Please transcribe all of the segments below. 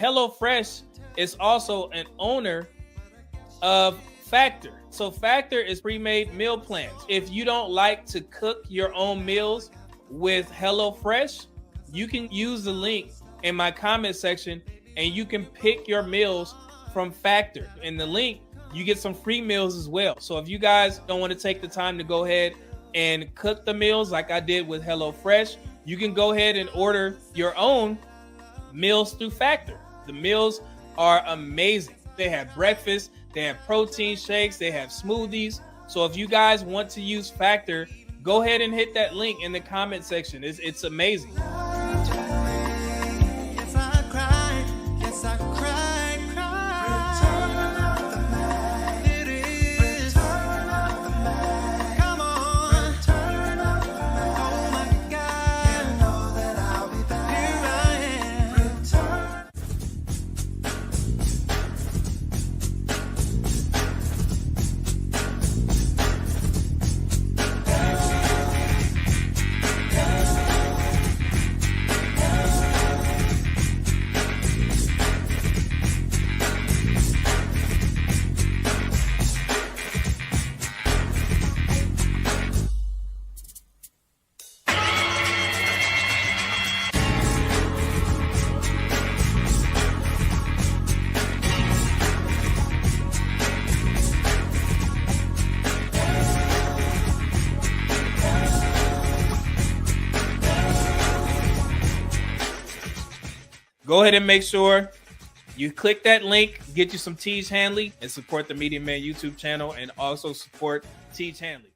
HelloFresh is also an owner of Factor. So Factor is pre-made meal plans. If you don't like to cook your own meals with HelloFresh, you can use the link in my comment section and you can pick your meals from Factor. In the link, you get some free meals as well. So if you guys don't want to take the time to go ahead and cook the meals like I did with HelloFresh, you can go ahead and order your own meals through Factor. The meals are amazing. They have breakfast, they have protein shakes, they have smoothies. So if you guys want to use Factor, go ahead and hit that link in the comment section. It's amazing. Go ahead and make sure you click that link, get you some Teej Hanley, and support the Media Man YouTube channel, and also support Teej Hanley.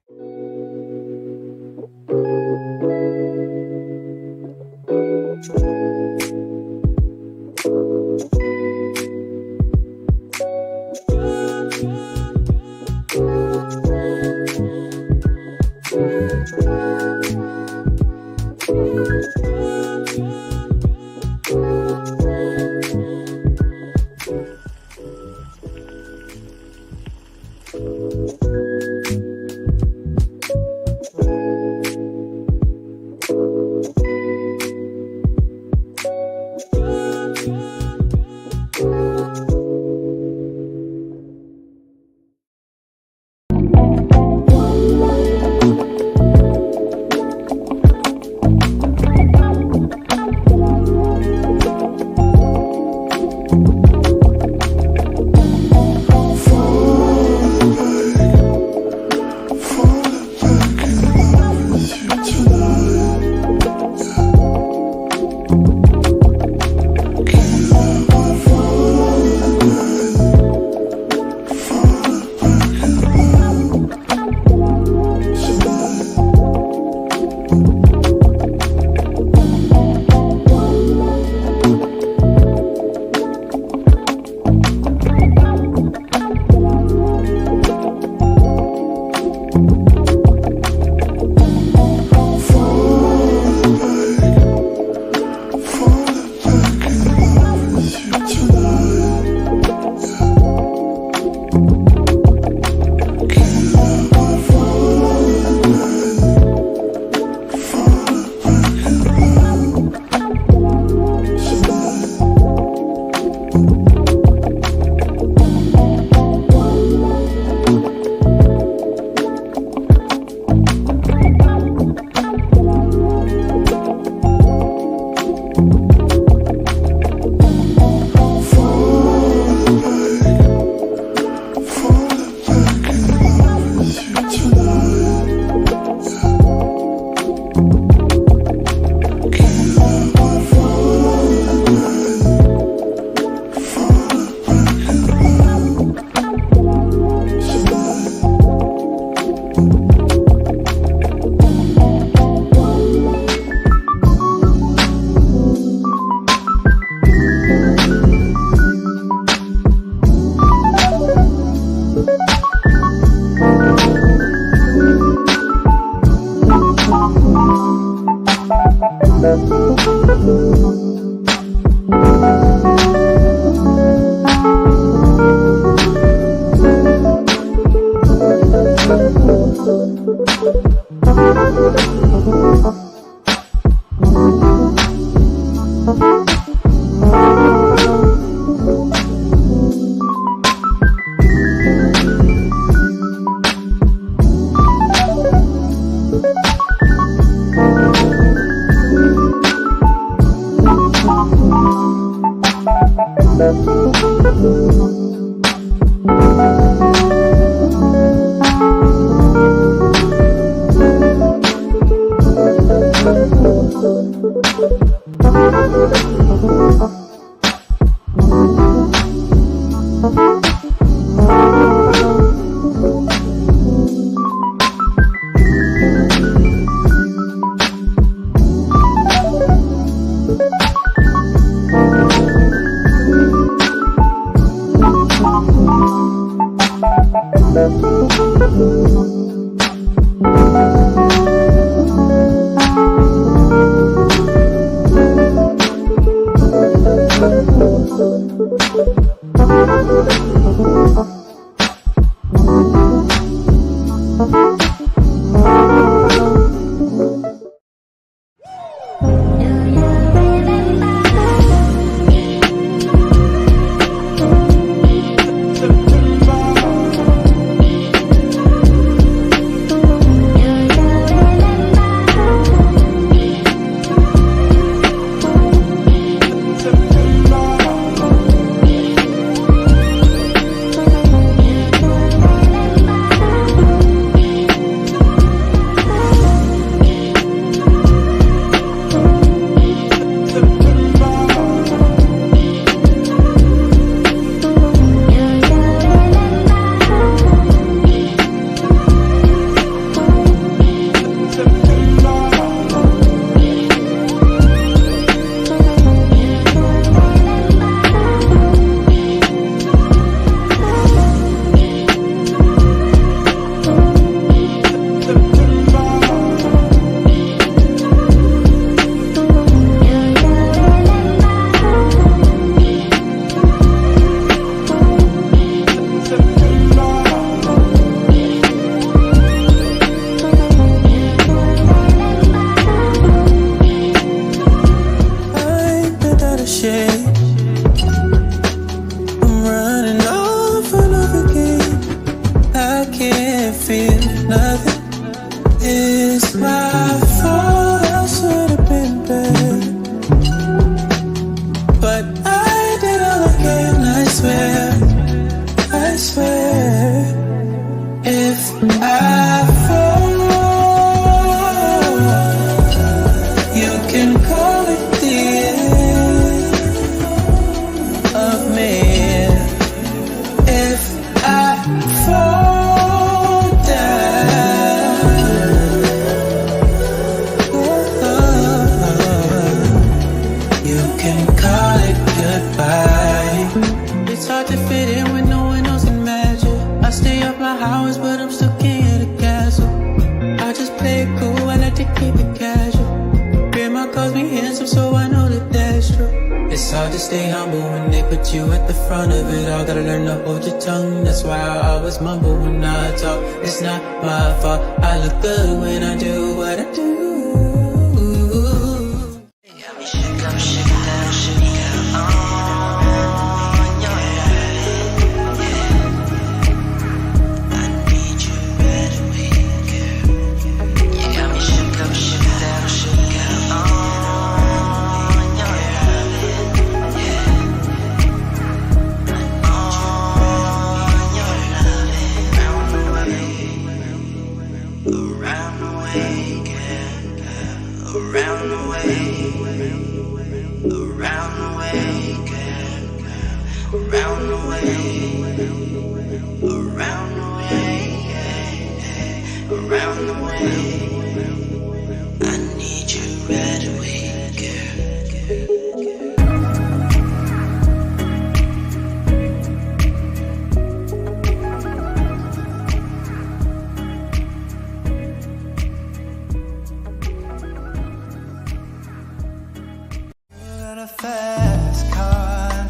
Fast car,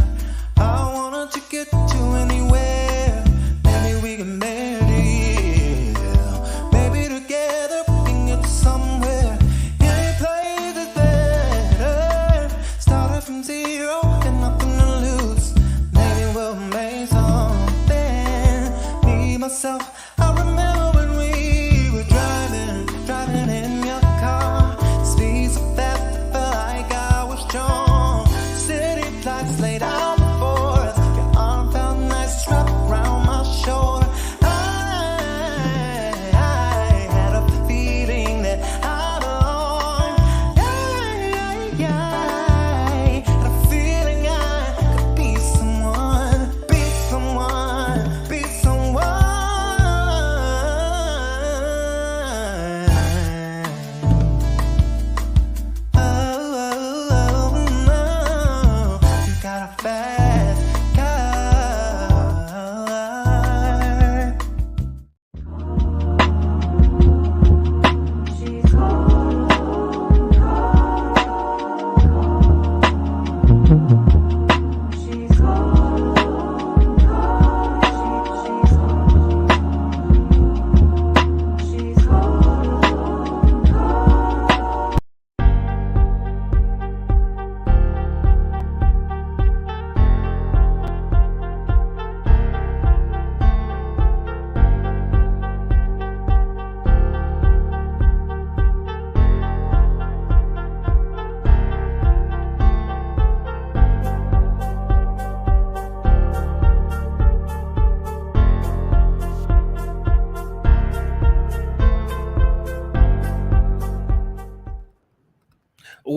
I wanted to get to anywhere. Maybe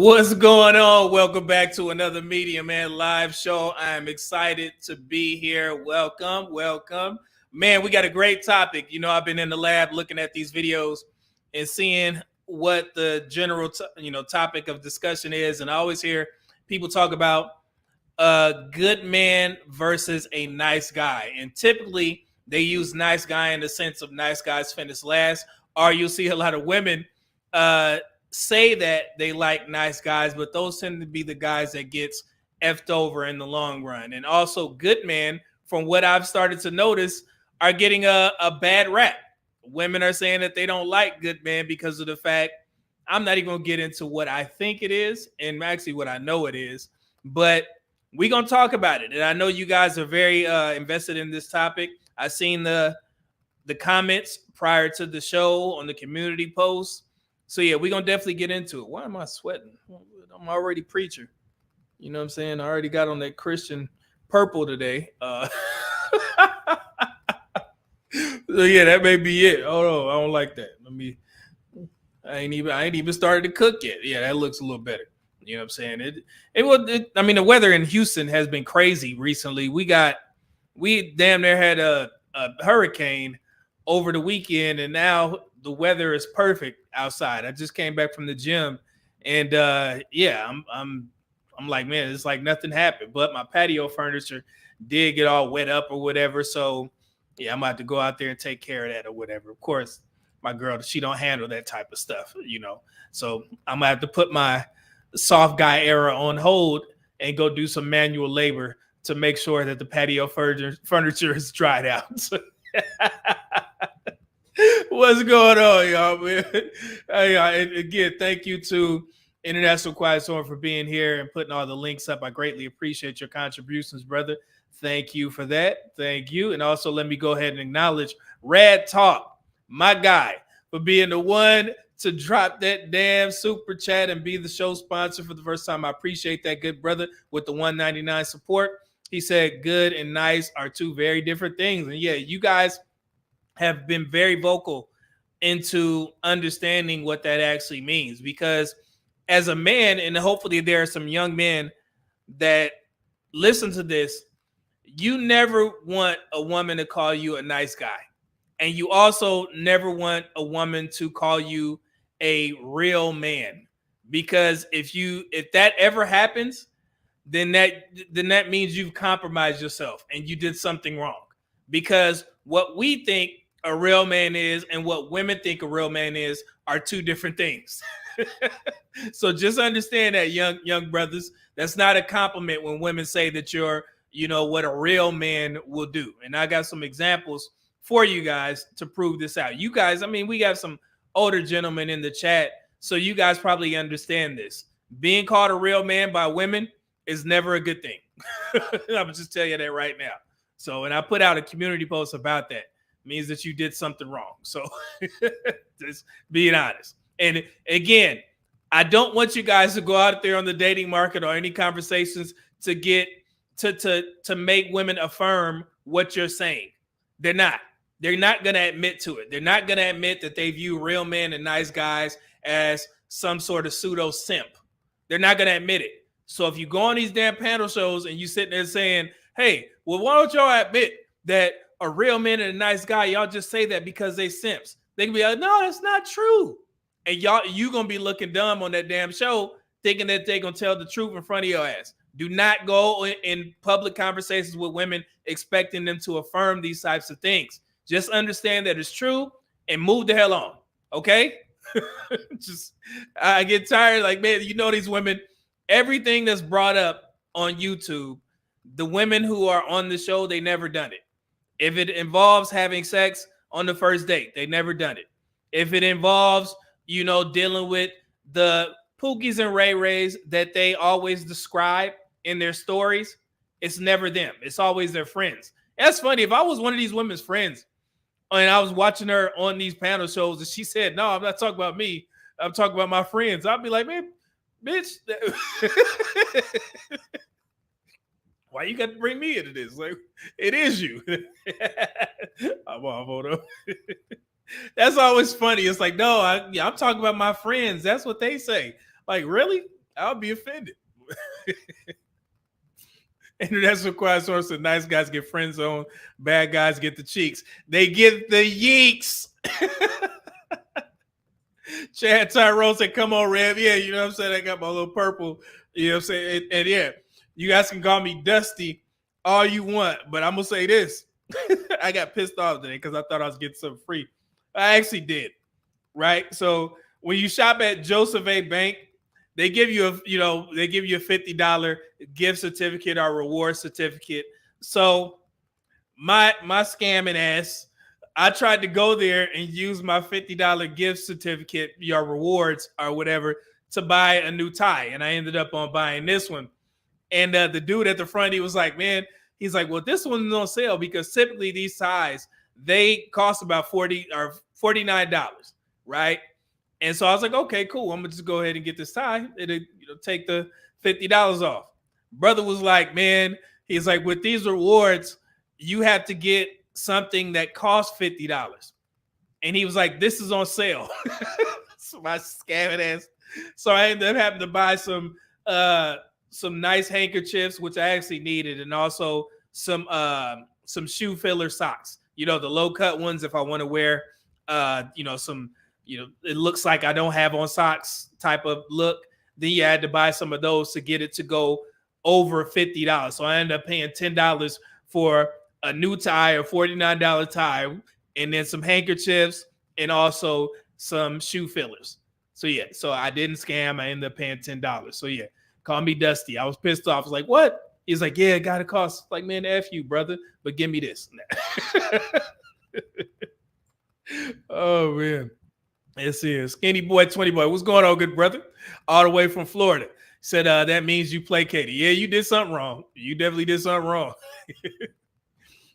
What's going on? Welcome back to another Media Man live show. I'm excited to be here. Welcome. Man, we got a great topic. You know, I've been in the lab looking at these videos and seeing what the general, topic of discussion is. And I always hear people talk about a good man versus a nice guy. And typically they use nice guy in the sense of nice guys finish last, or you'll see a lot of women say that they like nice guys, but those tend to be the guys that gets effed over in the long run. And also good men, from what I've started to notice, are getting a bad rap. Women are saying that they don't like good men because of the fact, I'm not even gonna get into what I think it is and actually what I know it is, but we're gonna talk about it. And I know you guys are very invested in this topic. I've seen the comments prior to the show on the community post. So yeah, we're gonna definitely get into it. Why am I sweating? I'm already preacher. You know what I'm saying? I already got on that Christian purple today. So yeah, that may be it. Oh no, I don't like that. I ain't even started to cook yet. Yeah, that looks a little better. You know what I'm saying? I mean, the weather in Houston has been crazy recently. We damn near had a hurricane over the weekend, and now the weather is perfect outside. I just came back from the gym, and yeah, I'm like, man, it's like nothing happened. But my patio furniture did get all wet up or whatever. So yeah, I'm about to go out there and take care of that or whatever. Of course, my girl, she don't handle that type of stuff, you know. So I'm gonna have to put my soft guy era on hold and go do some manual labor to make sure that the patio furniture is dried out. What's going on, y'all, man? Hey, and again, thank you to International Quiet Storm for being here and putting all the links up. I greatly appreciate your contributions, brother. Thank you for that. Thank you. And also, let me go ahead and acknowledge Rad Talk, my guy, for being the one to drop that damn super chat and be the show sponsor for the first time. I appreciate that, good brother, with the $1.99 support. He said good and nice are two very different things. And yeah, you guys have been very vocal into understanding what that actually means, because as a man, and hopefully there are some young men that listen to this, you never want a woman to call you a nice guy, and you also never want a woman to call you a real man, because if that ever happens, then that means you've compromised yourself and you did something wrong, because what we think a real man is and what women think a real man is are two different things. So just understand that, young brothers, that's not a compliment when women say that you're, what a real man will do. And I got some examples for you guys to prove this out. You guys, I mean, we got some older gentlemen in the chat, so you guys probably understand this. Being called a real man by women is never a good thing. I'm just tell you that right now. So, and I put out a community post about that. Means that you did something wrong. So just being honest. And again, I don't want you guys to go out there on the dating market or any conversations to get to make women affirm what you're saying. They're not going to admit to it. They're not going to admit that they view real men and nice guys as some sort of pseudo simp. They're not going to admit it. So if you go on these damn panel shows and you sitting there saying, hey, well, why don't y'all admit that a real man and a nice guy, y'all just say that because they simps. They can be like, no, that's not true. And you gonna be looking dumb on that damn show thinking that they gonna tell the truth in front of your ass. Do not go in public conversations with women expecting them to affirm these types of things. Just understand that it's true and move the hell on. Okay? I get tired. Like, man, these women, everything that's brought up on YouTube, the women who are on the show, they never done it. If it involves having sex on the first date, they never done it. If it involves, dealing with the Pookies and Ray Rays that they always describe in their stories, it's never them. It's always their friends. That's funny. If I was one of these women's friends and I was watching her on these panel shows and she said, no, I'm not talking about me, I'm talking about my friends, I'd be like, man, bitch. Why you got to bring me into this? Like, it is you. I'm on. That's always funny. It's like, no, I'm talking about my friends. That's what they say. Like, really? I'll be offended. International quiet source said nice guys get friend zone, bad guys get the cheeks. They get the yeeks. Chad Tyrone said, come on, Rev. Yeah, you know what I'm saying? I got my little purple. You know what I'm saying? And yeah, you guys can call me Dusty all you want, but I'm going to say this. I got pissed off today because I thought I was getting something free. I actually did, right? So when you shop at Joseph A. Bank, they give you a $50 gift certificate or reward certificate. So my scamming ass, I tried to go there and use my $50 gift certificate, your rewards or whatever, to buy a new tie, and I ended up on buying this one. And the dude at the front, he was like, man, he's like, well, this one's on sale because typically these ties, they cost about $40 or $49, right? And so I was like, okay, cool. I'm gonna just go ahead and get this tie. It'll take the $50 off. Brother was like, man, he's like, with these rewards, you have to get something that costs $50. And he was like, this is on sale. So my scamming ass. So I ended up having to buy some nice handkerchiefs, which I actually needed, and also some shoe filler socks. The low cut ones if I want to wear some it looks like I don't have on socks type of look. Then you had to buy some of those to get it to go over $50. So I ended up paying $10 for a new tie, a $49 tie, and then some handkerchiefs and also some shoe fillers. So yeah, so I didn't scam. I ended up paying $10. So yeah, call me Dusty. I was pissed off. I was like, what? He's like, yeah, it got to cost. Like, man, F you, brother, but give me this. Oh man. Let's see. Skinny boy, 20 boy. What's going on, good brother? All the way from Florida. Said that means you placated. Yeah, you did something wrong. You definitely did something wrong.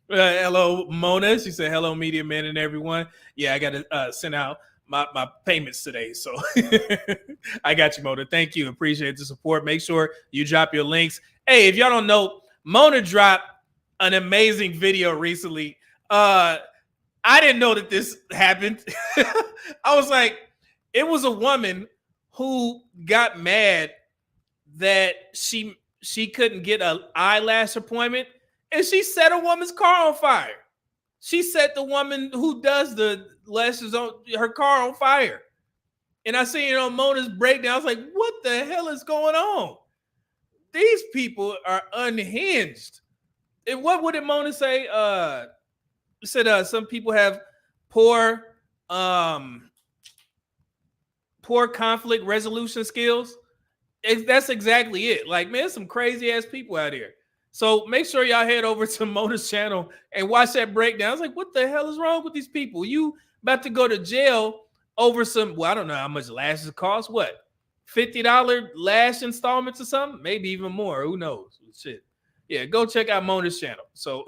Hello, Mona. She said, hello, media men and everyone. Yeah, I got to send out my payments today. So I got you, Mona. Thank you. Appreciate the support. Make sure you drop your links. Hey, if y'all don't know, Mona dropped an amazing video recently. I didn't know that this happened. I was like, it was a woman who got mad that she couldn't get an eyelash appointment, and she set a woman's car on fire. She set the woman who does the lashes on her car on fire. And I seen it on Mona's breakdown. I was like, what the hell is going on? These people are unhinged. And what did Mona say? Said some people have poor conflict resolution skills. That's exactly it. Like, man, some crazy ass people out here. So make sure y'all head over to Mona's channel and watch that breakdown. I was like, what the hell is wrong with these people? You about to go to jail over some, well, I don't know how much lashes cost. What? $50 lash installments or something? Maybe even more. Who knows? Shit. Yeah, go check out Mona's channel. So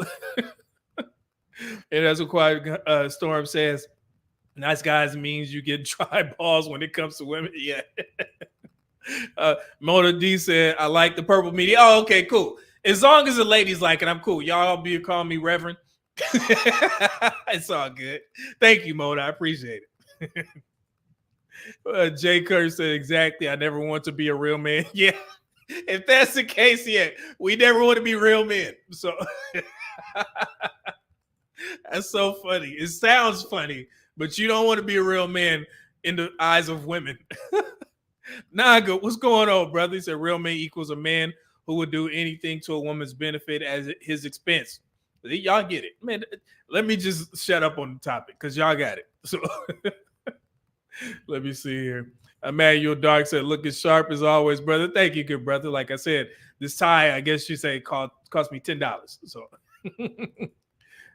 and that's what Quiet Storm says. Nice guys means you get dry balls when it comes to women. Yeah. Mona D said, I like the purple media. Oh, okay, cool. As long as the ladies like it, I'm cool. Y'all be calling me Reverend. It's all good. Thank you, Mona. I appreciate it. Jay Curry said, exactly. I never want to be a real man. Yeah. If that's the case, yeah, we never want to be real men. So that's so funny. It sounds funny, but you don't want to be a real man in the eyes of women. Naga, what's going on, brother? He said real man equals a man who would do anything to a woman's benefit at his expense. Y'all get it. Man, let me just shut up on the topic because y'all got it. So let me see here. Emmanuel Dark said, looking sharp as always, brother. Thank you, good brother. Like I said, this tie, I guess you say, cost me $10. So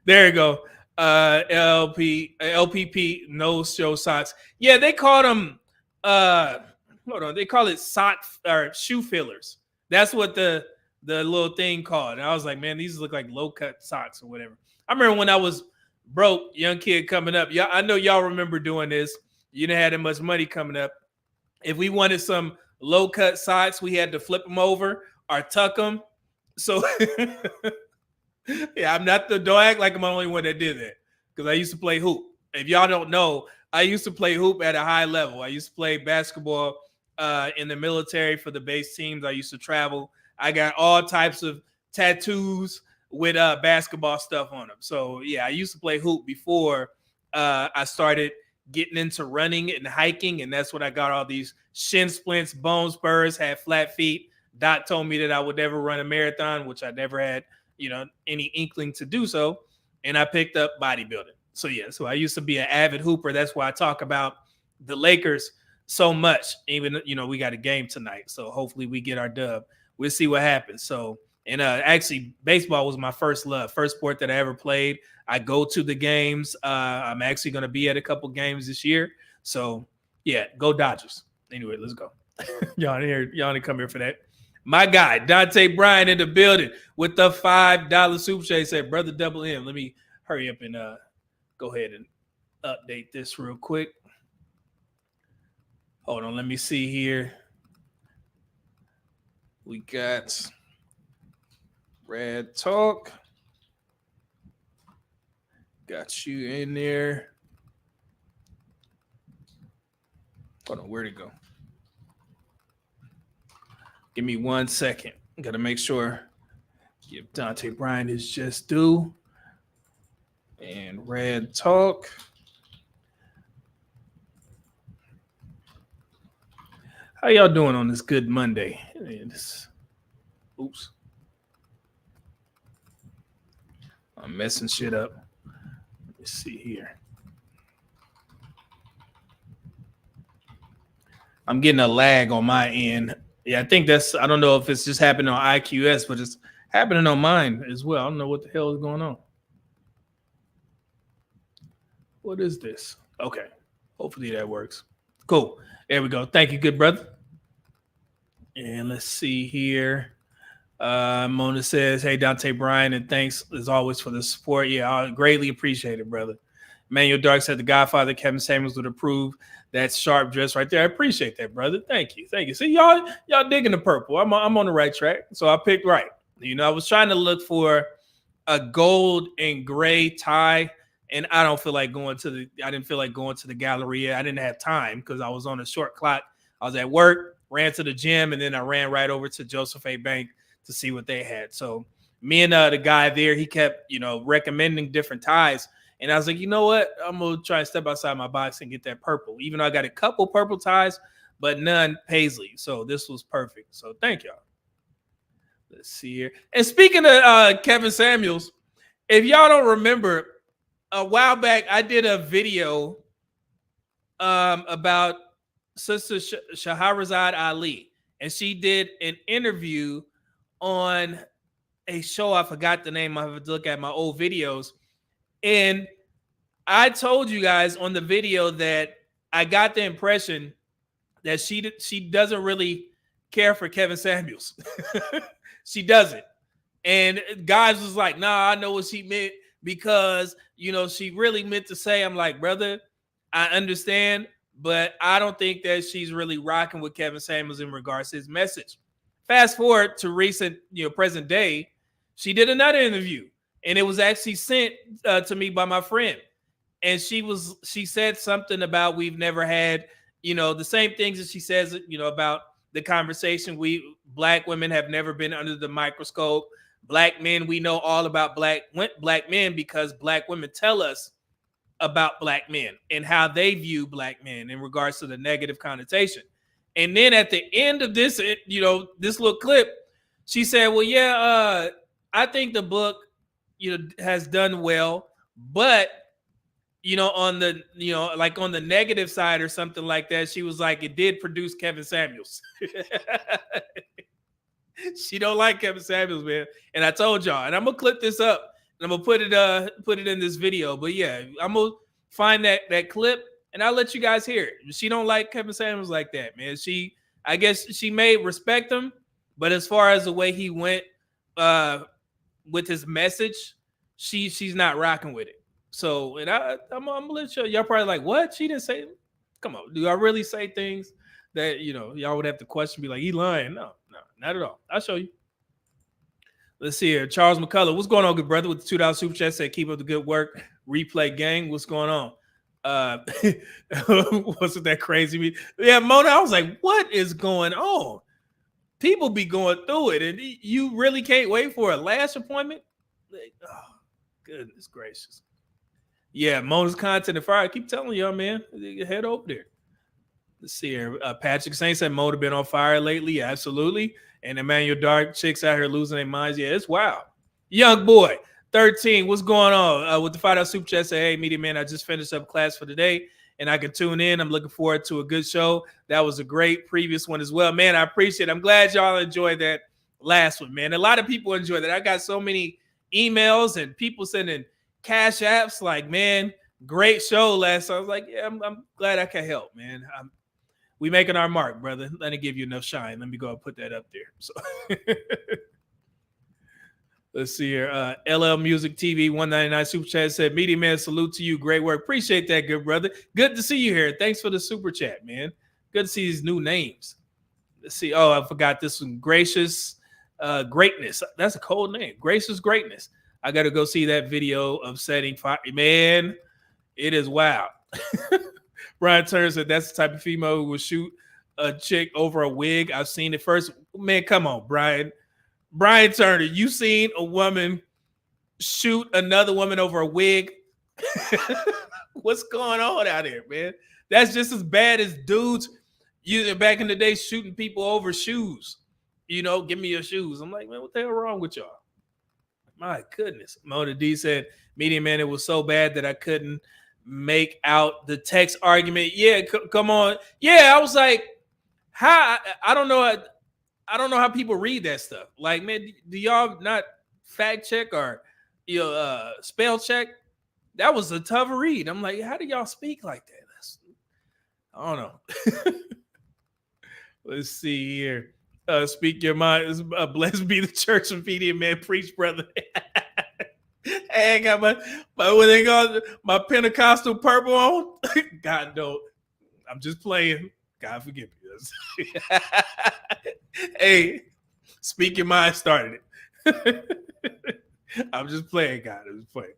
there you go. LPP no show socks. Yeah, they call them hold on, they call it sock or shoe fillers. That's what the little thing called. And I was like, man, these look like low cut socks or whatever. I remember when I was broke, young kid coming up. Yeah, I know y'all remember doing this. You didn't have that much money coming up. If we wanted some low cut socks, we had to flip them over or tuck them. So yeah, don't act like I'm the only one that did that, because I used to play hoop. If y'all don't know, I used to play hoop at a high level. I used to play basketball in the military for the base teams. I used to travel. I got all types of tattoos with basketball stuff on them. So yeah, I used to play hoop before I started getting into running and hiking, and that's when I got all these shin splints, bone spurs, had flat feet. Doc told me that I would never run a marathon, which I never had, any inkling to do so. And I picked up bodybuilding. So yeah, so I used to be an avid hooper. That's why I talk about the Lakers so much. Even we got a game tonight, so hopefully we get our dub. We'll see what happens. So, and actually, baseball was my first love, first sport that I ever played. I go to the games. I'm actually going to be at a couple games this year. So yeah, go Dodgers. Anyway, let's go. Y'all didn't come here for that. My guy, Dante Bryan, in the building with the $5 super chat. Said, brother Double M. Let me hurry up and go ahead and update this real quick. Hold on, let me see here. We got Red Talk. Got you in there. Hold on, where'd it go? Give me 1 second. Got to make sure. Give Dante Bryan his just due. And Red Talk. How y'all doing on this good Monday? Oops. I'm messing shit up. Let me see here. I'm getting a lag on my end. Yeah, I think I don't know if it's just happening on IQS, but it's happening on mine as well. I don't know what the hell is going on. What is this? Okay. Hopefully that works. Cool. There we go. Thank you, good brother. And let's see here. Mona says, hey, Dante Bryan, and thanks as always for the support. Yeah, I greatly appreciate it, brother. Manuel Dark said the Godfather Kevin Samuels would approve that sharp dress right there. I appreciate that, brother. Thank you. See, y'all digging the purple. I'm on the right track. So I picked right. I was trying to look for a gold and gray tie, and I didn't feel like going to the Galleria. I didn't have time because I was on a short clock. I was at work, ran to the gym, and then I ran right over to Joseph A. Bank to see what they had. So me and the guy there, he kept, recommending different ties. And I was like, you know what? I'm going to try and step outside my box and get that purple. Even though I got a couple purple ties, but none paisley. So this was perfect. So thank y'all. Let's see here. And speaking of Kevin Samuels, if y'all don't remember, a while back, I did a video about Sister Shahrazad Ali. And she did an interview on a show. I forgot the name. I have to look at my old videos. And I told you guys on the video that I got the impression that she doesn't really care for Kevin Samuels. She doesn't. And guys was like, nah, I know what she meant because, she really meant to say, I'm like, brother, I understand, but I don't think that she's really rocking with Kevin Samuels in regards to his message. Fast forward to recent, present day, she did another interview. And it was actually sent to me by my friend. And she said something about we've never had, the same things that she says, about the conversation. Black women have never been under the microscope. Black men, we know all about black men because black women tell us about black men and how they view black men in regards to the negative connotation. And then at the end of this, this little clip, she said, well, yeah, I think the book, has done well, but, on the, like on the negative side or something like that, she was like, it did produce Kevin Samuels. She don't like Kevin Samuels, man. And I told y'all, and I'm going to clip this up and I'm going to put it in this video. But yeah, I'm going to find that clip and I'll let you guys hear it. She don't like Kevin Samuels like that, man. I guess she may respect him, but as far as the way he went, with his message, she's not rocking with it. So, and I'm gonna let y'all probably like, what? She didn't say it? Come on, do I really say things that y'all would have to question, be like, he lying? No, not at all. I'll show you. Let's see here. Charles McCullough, what's going on, good brother? With the $2 super chat, said keep up the good work. Replay gang, what's going on? Uh, wasn't that crazy? Yeah, Mona, I was like, what is going on? People be going through it, and you really can't wait for a last appointment? Like, oh, goodness gracious. Yeah, Mona's content and fire. I keep telling y'all, man, head over there. Let's see here. Patrick Saint said Mona been on fire lately. Yeah, absolutely. And Emmanuel Dark chicks out here losing their minds. Yeah, it's wild. Young boy, 13. What's going on? With the $5 super chat, say, hey, media man, I just finished up class for today and I can tune in. I'm looking forward to a good show. That was a great previous one as well. Man, I appreciate it. I'm glad y'all enjoyed that last one, man. A lot of people enjoyed that. I got so many emails and people sending cash apps like, man, great show last. So I was like, yeah, I'm glad I can help, man. We making our mark, brother. Let me give you enough shine. Let me go and put that up there. So let's see here. LL Music TV 199 super chat said, Media Man, salute to you. Great work. Appreciate that, good brother. Good to see you here. Thanks for the super chat, man. Good to see these new names. Let's see. Oh, I forgot this one. Gracious Greatness. That's a cold name. Gracious Greatness. I got to go see that video of setting fire. Man, it is wild. Brian Turner said that's the type of female who would shoot a chick over a wig. I've seen it first. Man, come on, Brian. Brian Turner, you seen a woman shoot another woman over a wig? What's going on out here, man? That's just as bad as dudes back in the day shooting people over shoes. You know, give me your shoes. I'm like, man, what the hell wrong with y'all? My goodness. Mona D said, Media Man, it was so bad that I couldn't make out the text argument. Yeah, come on. Yeah, I was like, how? I don't know. I don't know how people read that stuff. Like, man, do y'all not fact check or spell check? That was a tough read. I'm like, how do y'all speak like that? I don't know. Let's see here. Speak your mind. Blessed be the church of Media Man. Preach, brother. Hey, I got when they got my Pentecostal purple on. God don't. I'm just playing. God forgive me. Hey, speak your mind started it. I'm just playing, God. I'm just playing.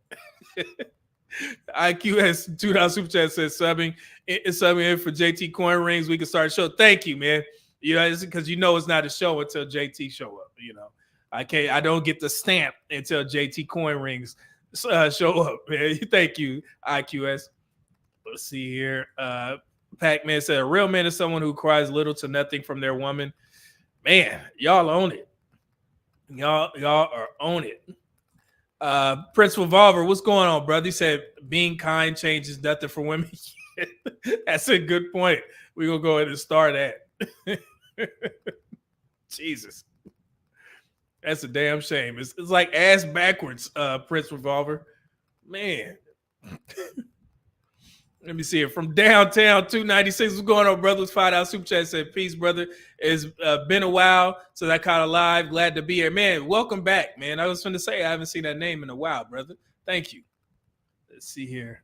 IQS $2 super chat says subbing in for JT coin rings. We can start a show. Thank you, man. You know, because you know it's not a show until JT show up. You know, I don't get the stamp until JT coin rings show up, man. Thank you, IQS. Let's see here. Pac-Man said a real man is someone who cries little to nothing from their woman. Man, y'all own it. Y'all are on it. Prince Revolver, what's going on, brother? He said being kind changes nothing for women. That's a good point. We're gonna go ahead and start that. Jesus. That's a damn shame. It's like ass backwards, Prince Revolver. Man. Let me see it. From downtown 296. What's going on, brothers? $5 super chat said, peace, brother. It's been a while since I caught alive. Glad to be here. Man, welcome back, man. I was going to say I haven't seen that name in a while, brother. Thank you. Let's see here.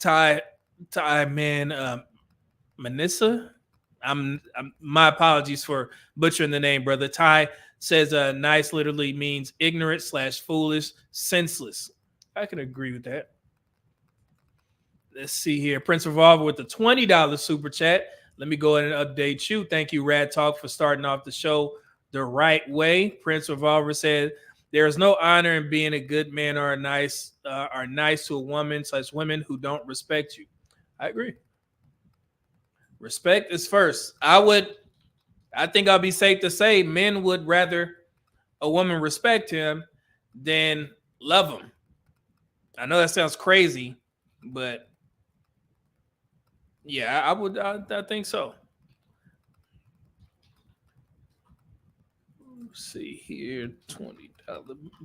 Ty man, Manissa. My apologies for butchering the name, brother. Ty says nice literally means ignorant / foolish, senseless. I can agree with that. Let's see here. Prince Revolver with the $20 super chat. Let me go ahead and update you. Thank you, Rad Talk, for starting off the show the right way. Prince Revolver said, there is no honor in being a good man or nice to a woman, such women who don't respect you. I agree. Respect is first. I think I'll be safe to say men would rather a woman respect him than love him. I know that sounds crazy, but yeah, I think so. Let's see here. $20.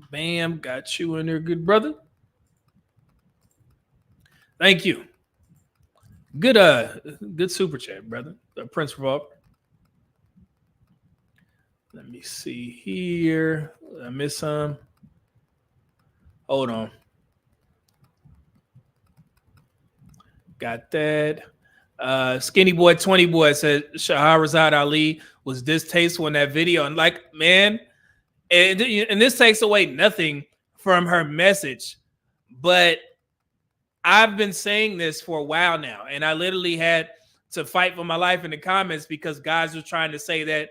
Bam. Got you in there, good brother. Thank you. Good super chat, brother. Prince Revolver. Let me see here. I missed some. Hold on. Got that. Skinny Boy 20 Boy said Shahrazad Ali was distasteful in that video. And like, man, and this takes away nothing from her message. But I've been saying this for a while now, and I literally had to fight for my life in the comments because guys were trying to say that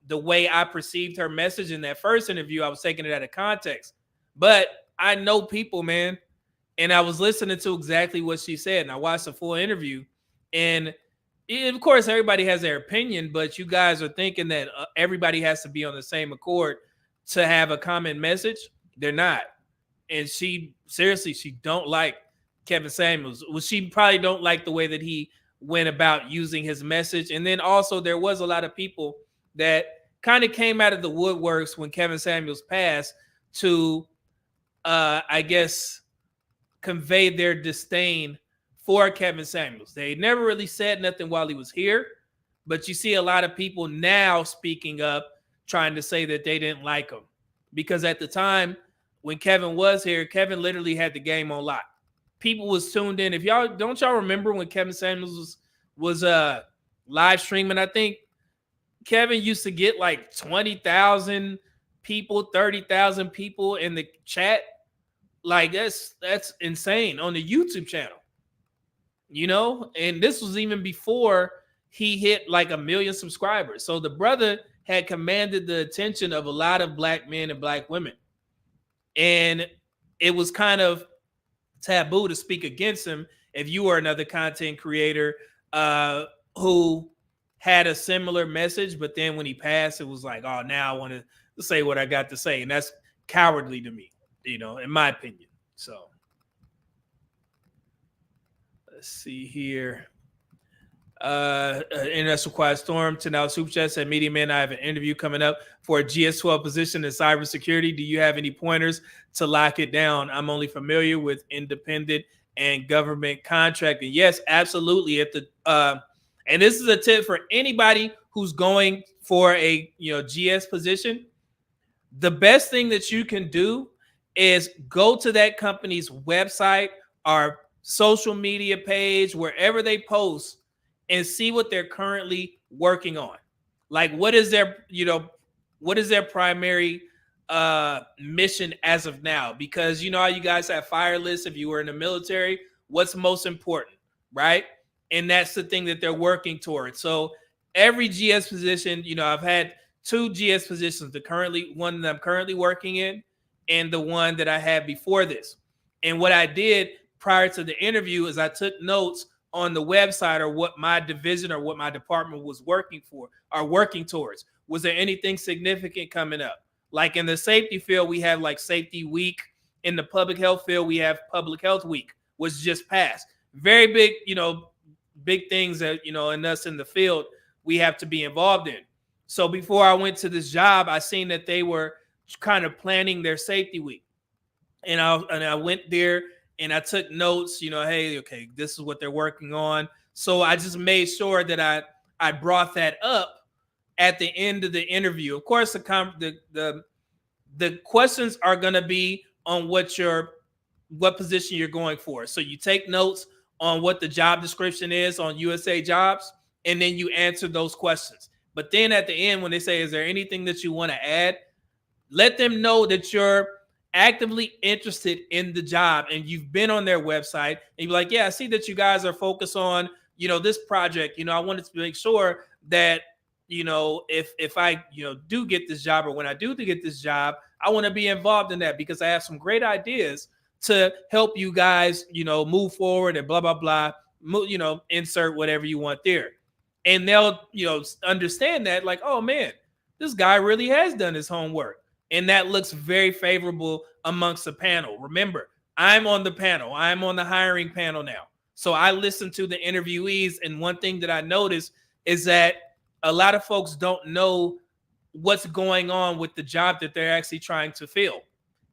the way I perceived her message in that first interview, I was taking it out of context. But I know people, man, and I was listening to exactly what she said, and I watched the full interview, and of course everybody has their opinion, but you guys are thinking that everybody has to be on the same accord to have a common message. They're not. And she seriously, she don't like Kevin Samuels. Well, she probably don't like the way that he went about using his message. And then also there was a lot of people that kind of came out of the woodworks when Kevin Samuels passed to I guess convey their disdain for Kevin Samuels. They never really said nothing while he was here, but you see a lot of people now speaking up trying to say that they didn't like him. Because at the time when Kevin was here, Kevin literally had the game on lock. People was tuned in. If y'all remember when Kevin Samuels was live streaming, I think Kevin used to get like 20,000 people, 30,000 people in the chat. Like that's insane on the YouTube channel. You know, and this was even before he hit like 1 million subscribers. So the brother had commanded the attention of a lot of black men and black women. And it was kind of taboo to speak against him if you were another content creator who had a similar message. But then when he passed, it was like, oh, now I want to say what I got to say. And that's cowardly to me, you know, in my opinion. So let's see here. Interracial Quiet Storm, $10 super chat said, Media Man, I have an interview coming up for a GS12 position in cybersecurity. Do you have any pointers to lock it down? I'm only familiar with independent and government contracting. Yes, absolutely. At the and this is a tip for anybody who's going for a GS position. The best thing that you can do is go to that company's website or social media page, wherever they post, and see what they're currently working on. Like what is their primary mission as of now? Because you know how you guys have fire lists if you were in the military, what's most important, right? And that's the thing that they're working towards. So every GS position, I've had 2 GS positions, the one that I'm currently working in and the one that I had before this. And what I did prior to the interview is I took notes on the website or what my division or what my department was working for or working towards. Was there anything significant coming up? Like in the safety field, we have like safety week. In the public health field, we have public health week, which just passed. Very big, big things that, and us in the field, we have to be involved in. So before I went to this job, I seen that they were kind of planning their safety week. And I went there and I took notes, hey, okay, this is what they're working on. So I just made sure that I brought that up at the end of the interview. Of course, the questions are going to be on what position you're going for. So you take notes on what the job description is on USA Jobs, and then you answer those questions. But then at the end, when they say, is there anything that you want to add? Let them know that you're actively interested in the job and you've been on their website and you're like, yeah, I see that you guys are focused on, this project. I wanted to make sure that, if I, do get this job or when I do get this job, I want to be involved in that because I have some great ideas to help you guys, move forward and blah, blah, blah, insert whatever you want there. And they'll, understand that like, oh man, this guy really has done his homework. And that looks very favorable amongst the panel. Remember, I'm on the panel. I'm on the hiring panel now. So I listen to the interviewees. And one thing that I noticed is that a lot of folks don't know what's going on with the job that they're actually trying to fill.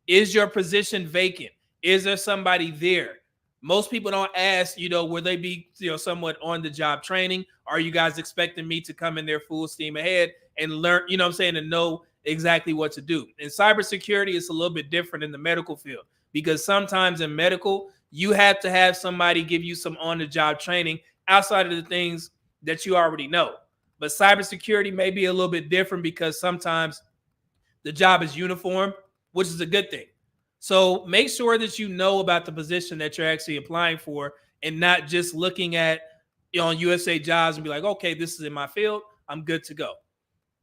Is your position vacant? Is there somebody there? Most people don't ask, will they be, somewhat on the job training? Are you guys expecting me to come in there full steam ahead and learn, and know exactly what to do? In cybersecurity, it's a little bit different in the medical field because sometimes in medical, you have to have somebody give you some on-the-job training outside of the things that you already know. But cybersecurity may be a little bit different because sometimes the job is uniform, which is a good thing. So make sure that you know about the position that you're actually applying for, and not just looking at on USA Jobs and be like, okay, this is in my field, I'm good to go.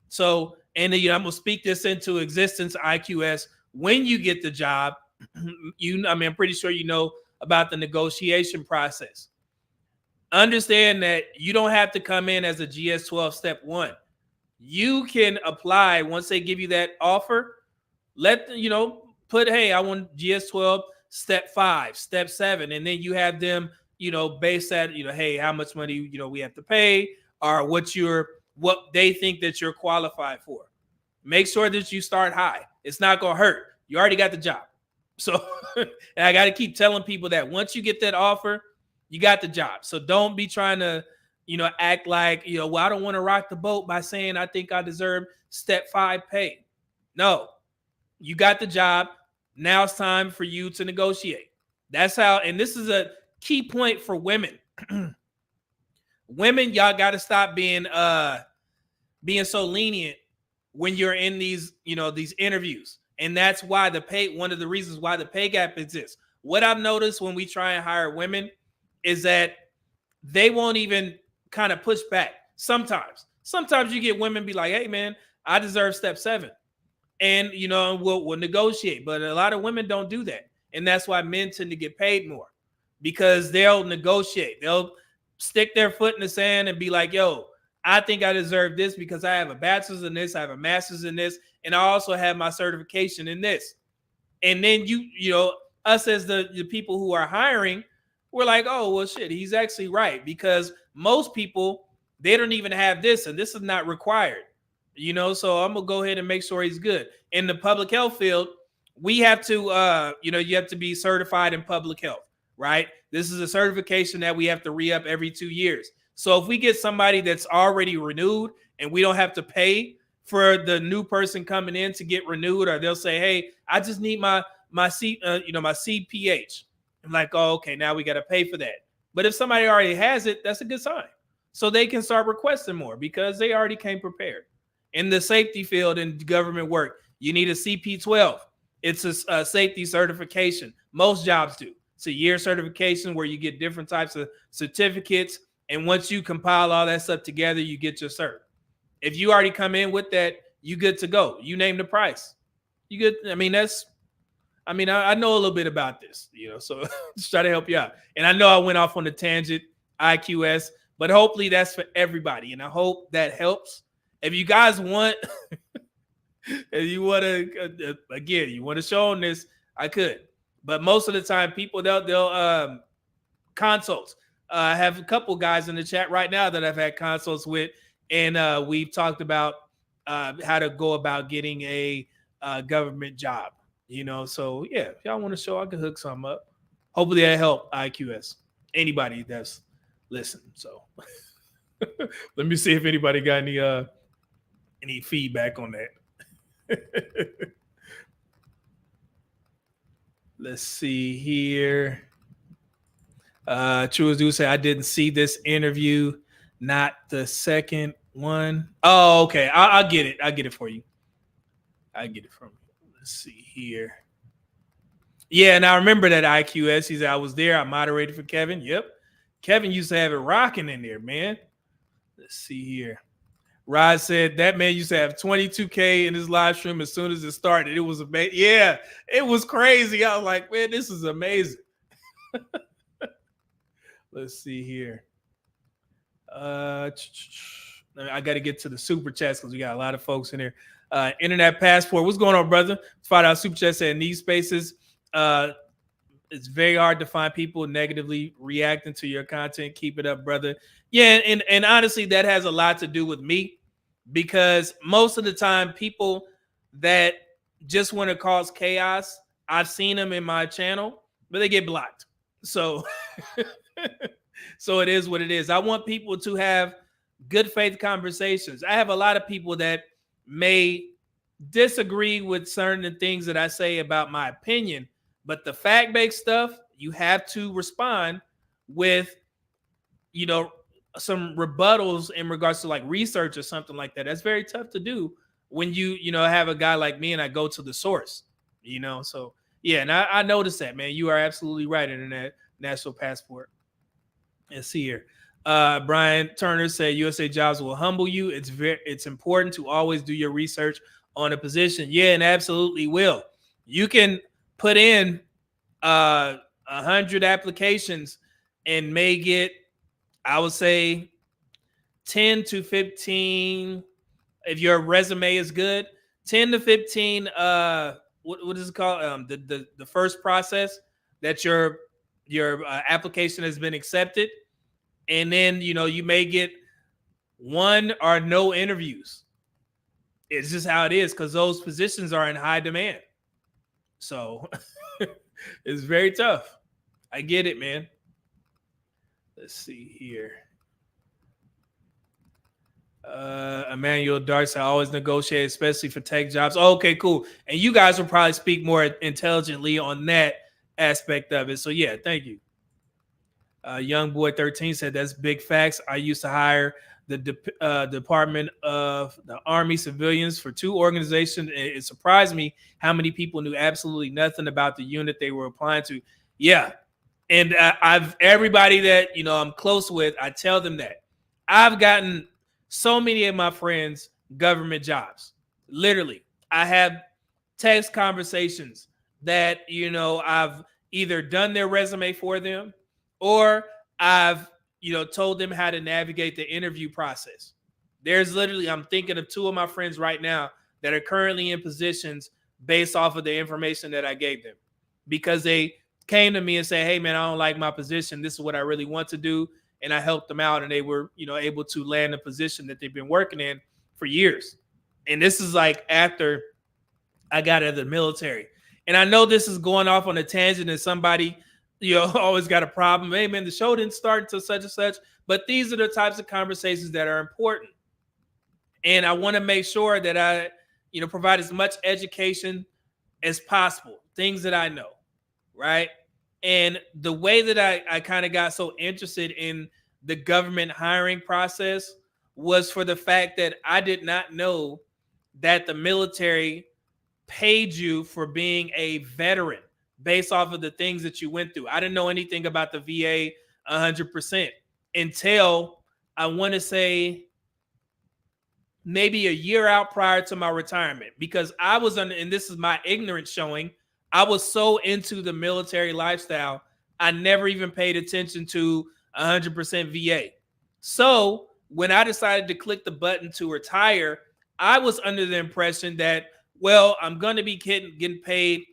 So, and I'm gonna speak this into existence, IQS. When you get the job, I'm pretty sure you know about the negotiation process. Understand that you don't have to come in as a GS-12 step 1. You can apply once they give you that offer. Let put, hey, I want GS-12 step 5, step 7, and then you have them base that, hey, how much money we have to pay, or what they think that you're qualified for. Make sure that you start high. It's not gonna hurt. You already got the job. So and I got to keep telling people that once you get that offer, you got the job. So don't be trying to act like well, I don't want to rock the boat by saying I think I deserve step 5 pay. No, you got the job. Now it's time for you to negotiate. That's how, and this is a key point for women. Women, y'all got to stop being so lenient when you're in these interviews. And that's why one of the reasons why the pay gap exists. What I've noticed when we try and hire women is that they won't even kind of push back. Sometimes you get women be like, hey man, I deserve step 7. And we'll negotiate. But a lot of women don't do that. And that's why men tend to get paid more, because they'll negotiate. They'll stick their foot in the sand and be like, yo, I think I deserve this because I have a bachelor's in this, I have a master's in this, and I also have my certification in this. And then us as the people who are hiring, we're like, oh, well, shit, he's actually right, because most people, they don't even have this, and this is not required. So I'm gonna go ahead and make sure he's good. In the public health field, we have to, you have to be certified in public health, right? This is a certification that we have to re-up every 2 years. So if we get somebody that's already renewed and we don't have to pay for the new person coming in to get renewed, or they'll say, hey, I just need my CPH. I'm like, oh, okay, now we got to pay for that. But if somebody already has it, that's a good sign. So they can start requesting more because they already came prepared. In the safety field and government work, you need a CP12. It's a safety certification. Most jobs do. It's a year certification where you get different types of certificates. And once you compile all that stuff together, you get your cert. If you already come in with that, you good to go. You name the price. You good. I know a little bit about this, so just try to help you out. And I know I went off on a tangent, IQS, but hopefully that's for everybody. And I hope that helps. If you guys want, if you want to, again, you want to show on this, I could. But most of the time, people, they'll consults. I have a couple guys in the chat right now that I've had consults with, and we've talked about how to go about getting a government job. So yeah, if y'all want to show, I can hook some up. Hopefully that help IQS. Anybody that's listening. So let me see if anybody got any feedback on that. Let's see here. True as do say, I didn't see this interview, not the second one. Oh, okay. I'll get it. I'll get it for you. I get it from you. Let's see here. Yeah, and I remember that IQS. He said I was there. I moderated for Kevin. Yep. Kevin used to have it rocking in there, man. Let's see here. Rod said that man used to have 22K in his live stream as soon as it started. It was amazing. Yeah, it was crazy. I was like, man, this is amazing. Let's see here. I got to get to the super chats because we got a lot of folks in here. Internet Passport. What's going on, brother? Find out super chat said in these spaces, it's very hard to find people negatively reacting to your content. Keep it up, brother. Yeah, and honestly, that has a lot to do with me, because most of the time, people that just want to cause chaos, I've seen them in my channel, but they get blocked. So, so it is what it is. I want people to have good faith conversations. I have a lot of people that may disagree with certain things that I say about my opinion, but the fact-based stuff, you have to respond with, some rebuttals in regards to like research or something like that. That's very tough to do when you have a guy like me and I go to the source, so Yeah, and I noticed that, man. You are absolutely right in that national passport. Let's see here. Brian Turner said USA Jobs will humble you. It's important to always do your research on a position. Yeah, and absolutely will. You can put in 100 applications and may get, I would say, 10 to 15, if your resume is good, 10 to 15 what is it called, the first process that your application has been accepted, and then you may get one or no interviews. It's just how it is, because those positions are in high demand. So it's very tough. I get it, man. Let's see here. Emmanuel Darts, I always negotiate, especially for tech jobs. Oh, okay, cool. And you guys will probably speak more intelligently on that aspect of it. So yeah, thank you. Young Boy 13 said that's big facts. I used to hire the Department of the Army civilians for 2 organizations. It surprised me how many people knew absolutely nothing about the unit they were applying to. Yeah, and I've everybody that I'm close with, I tell them that I've gotten so many of my friends government jobs. Literally, I have text conversations that I've either done their resume for them, or I've told them how to navigate the interview process. There's literally, I'm thinking of 2 of my friends right now that are currently in positions based off of the information that I gave them, because they came to me and said, hey man, I don't like my position, this is what I really want to do, and I helped them out, and they were able to land a position that they've been working in for years. And this is like after I got out of the military. And I know this is going off on a tangent, and somebody always got a problem. Hey man, the show didn't start until such and such. But these are the types of conversations that are important. And I want to make sure that I, provide as much education as possible, things that I know, right? And the way that I kind of got so interested in the government hiring process was for the fact that I did not know that the military paid you for being a veteran based off of the things that you went through. I didn't know anything about the VA 100% until I want to say maybe a year out prior to my retirement, because I was under, and this is my ignorance showing, I was so into the military lifestyle, I never even paid attention to 100% VA. So when I decided to click the button to retire, I was under the impression that, well, I'm going to be getting paid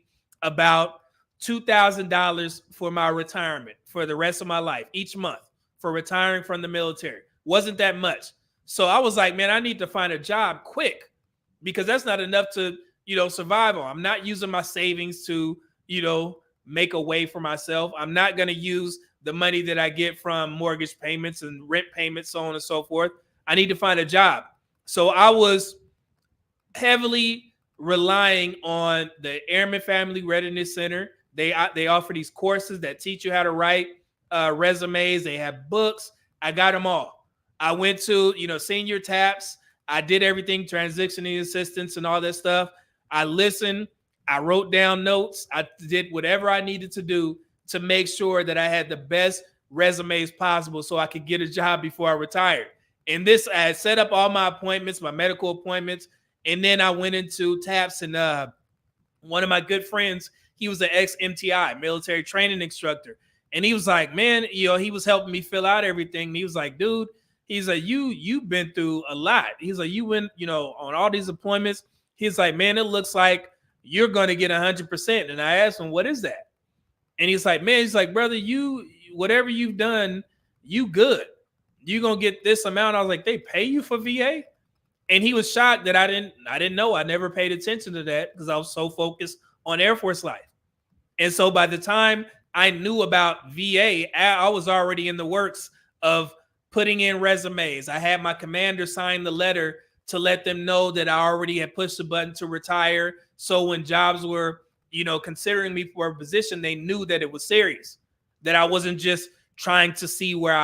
about $2,000 for my retirement for the rest of my life each month for retiring from the military. Wasn't that much. So I was like, man, I need to find a job quick, because that's not enough to, survive on. I'm not using my savings to, make a way for myself. I'm not going to use the money that I get from mortgage payments and rent payments, so on and so forth. I need to find a job. So I was heavily relying on the Airman Family Readiness Center. They offer these courses that teach you how to write resumes. They have books. I got them all. I went to, senior taps. I did everything, transitioning assistance and all that stuff. I listened. I wrote down notes. I did whatever I needed to do to make sure that I had the best resumes possible so I could get a job before I retired. And this, I had set up all my appointments, my medical appointments. And then I went into TAPS, and one of my good friends, he was an ex-MTI, military training instructor. And he was like, man, he was helping me fill out everything. And he was like, dude, he's like, you've been through a lot. He's like, you went, on all these appointments. He's like, man, it looks like you're going to get 100%. And I asked him, what is that? And he's like, man, he's like, brother, whatever you've done, you good. You're going to get this amount. I was like, they pay you for VA? And he was shocked that I didn't know. I never paid attention to that because I was so focused on Air Force life. And so by the time I knew about VA, I was already in the works of putting in resumes. I had my commander sign the letter to let them know that I already had pushed the button to retire. So when jobs were, considering me for a position, they knew that it was serious, that I wasn't just trying to see where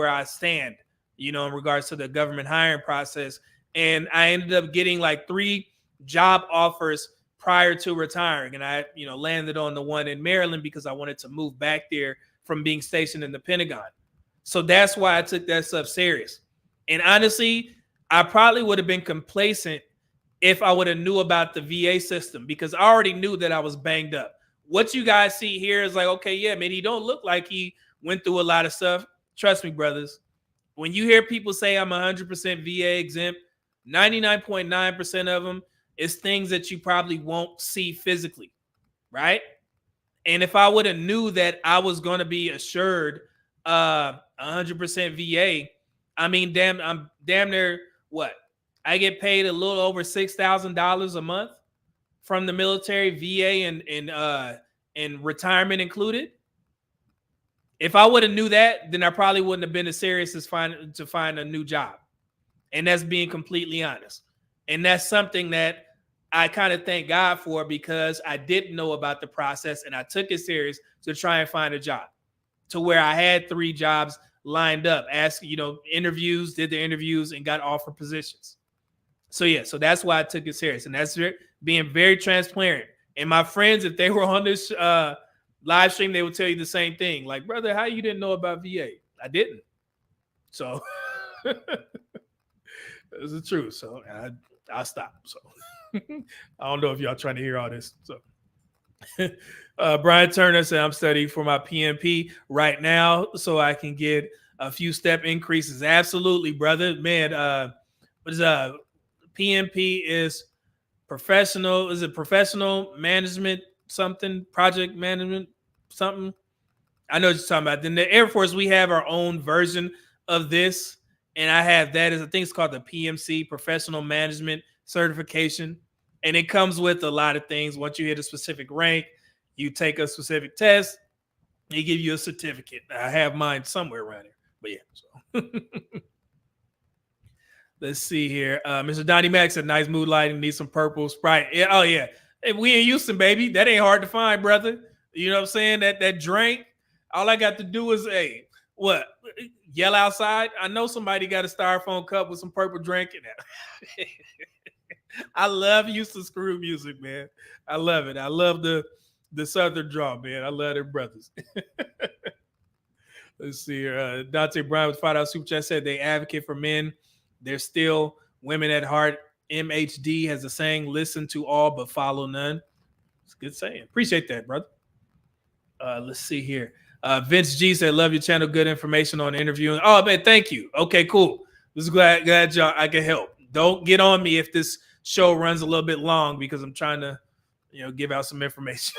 I stand, in regards to the government hiring process. And I ended up getting like 3 job offers prior to retiring, and I, landed on the one in Maryland because I wanted to move back there from being stationed in the Pentagon. So that's why I took that stuff serious. And honestly, I probably would have been complacent if I would have knew about the VA system, because I already knew that I was banged up. What you guys see here is like, okay, yeah, man, he don't look like he went through a lot of stuff. Trust me, brothers. When you hear people say I'm 100% VA exempt, 99.9% of them is things that you probably won't see physically, right? And if I would have knew that I was going to be assured 100% VA, I mean, I'm damn near what? I get paid a little over $6,000 a month from the military, VA and retirement included. If I would have knew that, then I probably wouldn't have been as serious as to find a new job. And that's being completely honest. And that's something that I kind of thank God for, because I didn't know about the process and I took it serious to try and find a job, to where I had 3 jobs lined up, did the interviews and got offered positions. So yeah, so that's why I took it serious, and that's being very transparent. And my friends, if they were on this live stream, they would tell you the same thing. Like, brother, how you didn't know about VA? I didn't. So it's the truth. So I stopped. So I don't know if y'all trying to hear all this. So Brian Turner said, I'm studying for my PMP right now so I can get a few step increases. Absolutely, brother. Man, what is PMP is professional. Is it professional management something? Project management something? I know what you're talking about. Then the Air Force, we have our own version of this, and I have that. I think it's called the PMC, Professional Management Certification, and it comes with a lot of things. Once you hit a specific rank, you take a specific test, they give you a certificate. I have mine somewhere around here, but yeah. So. Let's see here. Mr. Donnie Mack said, nice mood lighting, need some purple Sprite. Yeah, oh, yeah. Hey, we in Houston, baby. That ain't hard to find, brother. You know what I'm saying? That drink, all I got to do is, yell outside? I know somebody got a styrofoam cup with some purple drink in it. I love Houston screw music, man. I love it. I love the Southern draw, man. I love their brothers. Let's see here. Dante Brown with $5 super chat said they advocate for men. They're still women at heart. MHD has a saying, listen to all but follow none. It's a good saying. Appreciate that, brother. Let's see here. Vince G said, love your channel. Good information on interviewing. Oh, man, thank you. Okay, cool. Just glad y'all I can help. Don't get on me if this show runs a little bit long, because I'm trying to, give out some information.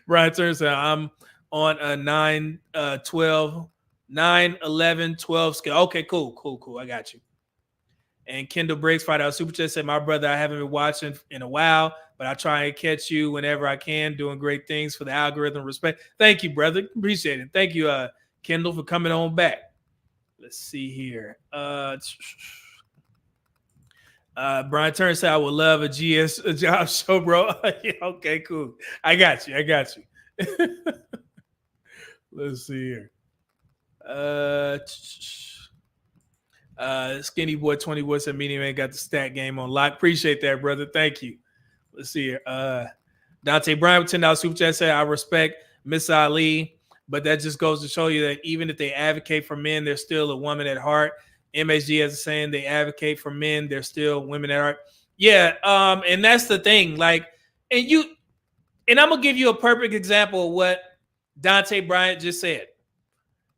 Brian Turner said, I'm on a 9, 12, 9, 11, 12 scale. Okay, cool. I got you. And Kendall Briggs, $5 super chat, said, my brother, I haven't been watching in a while, but I try and catch you whenever I can, doing great things for the algorithm. Respect. Thank you, brother. Appreciate it. Thank you, Kendall, for coming on back. Let's see here. Brian Turner said, I would love a job show, bro. Yeah, okay, cool. I got you. Let's see here. Skinny Boy 20 Boy said, Media Man got the stat game on lock. Appreciate that, brother. Thank you. Let's see here. Dante Bryan with $10 super chat said, I respect Miss Ali, but that just goes to show you that even if they advocate for men, they're still a woman at heart. MSG has a saying, they advocate for men, they're still women at heart. Yeah, and that's the thing. Like, and I'm gonna give you a perfect example of what Dante Bryant just said.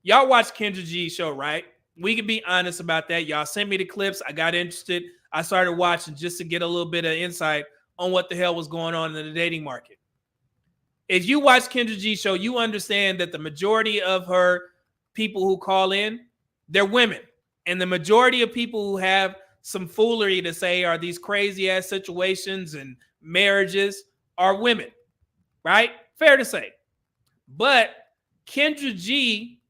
Y'all watch Kendra G's show, right? We can be honest about that. Y'all sent me the clips. I got interested. I started watching just to get a little bit of insight on what the hell was going on in the dating market. If you watch Kendra G's show, you understand that the majority of her people who call in, they're women. And the majority of people who have some foolery to say are these crazy ass situations and marriages are women, right? Fair to say. But Kendra G,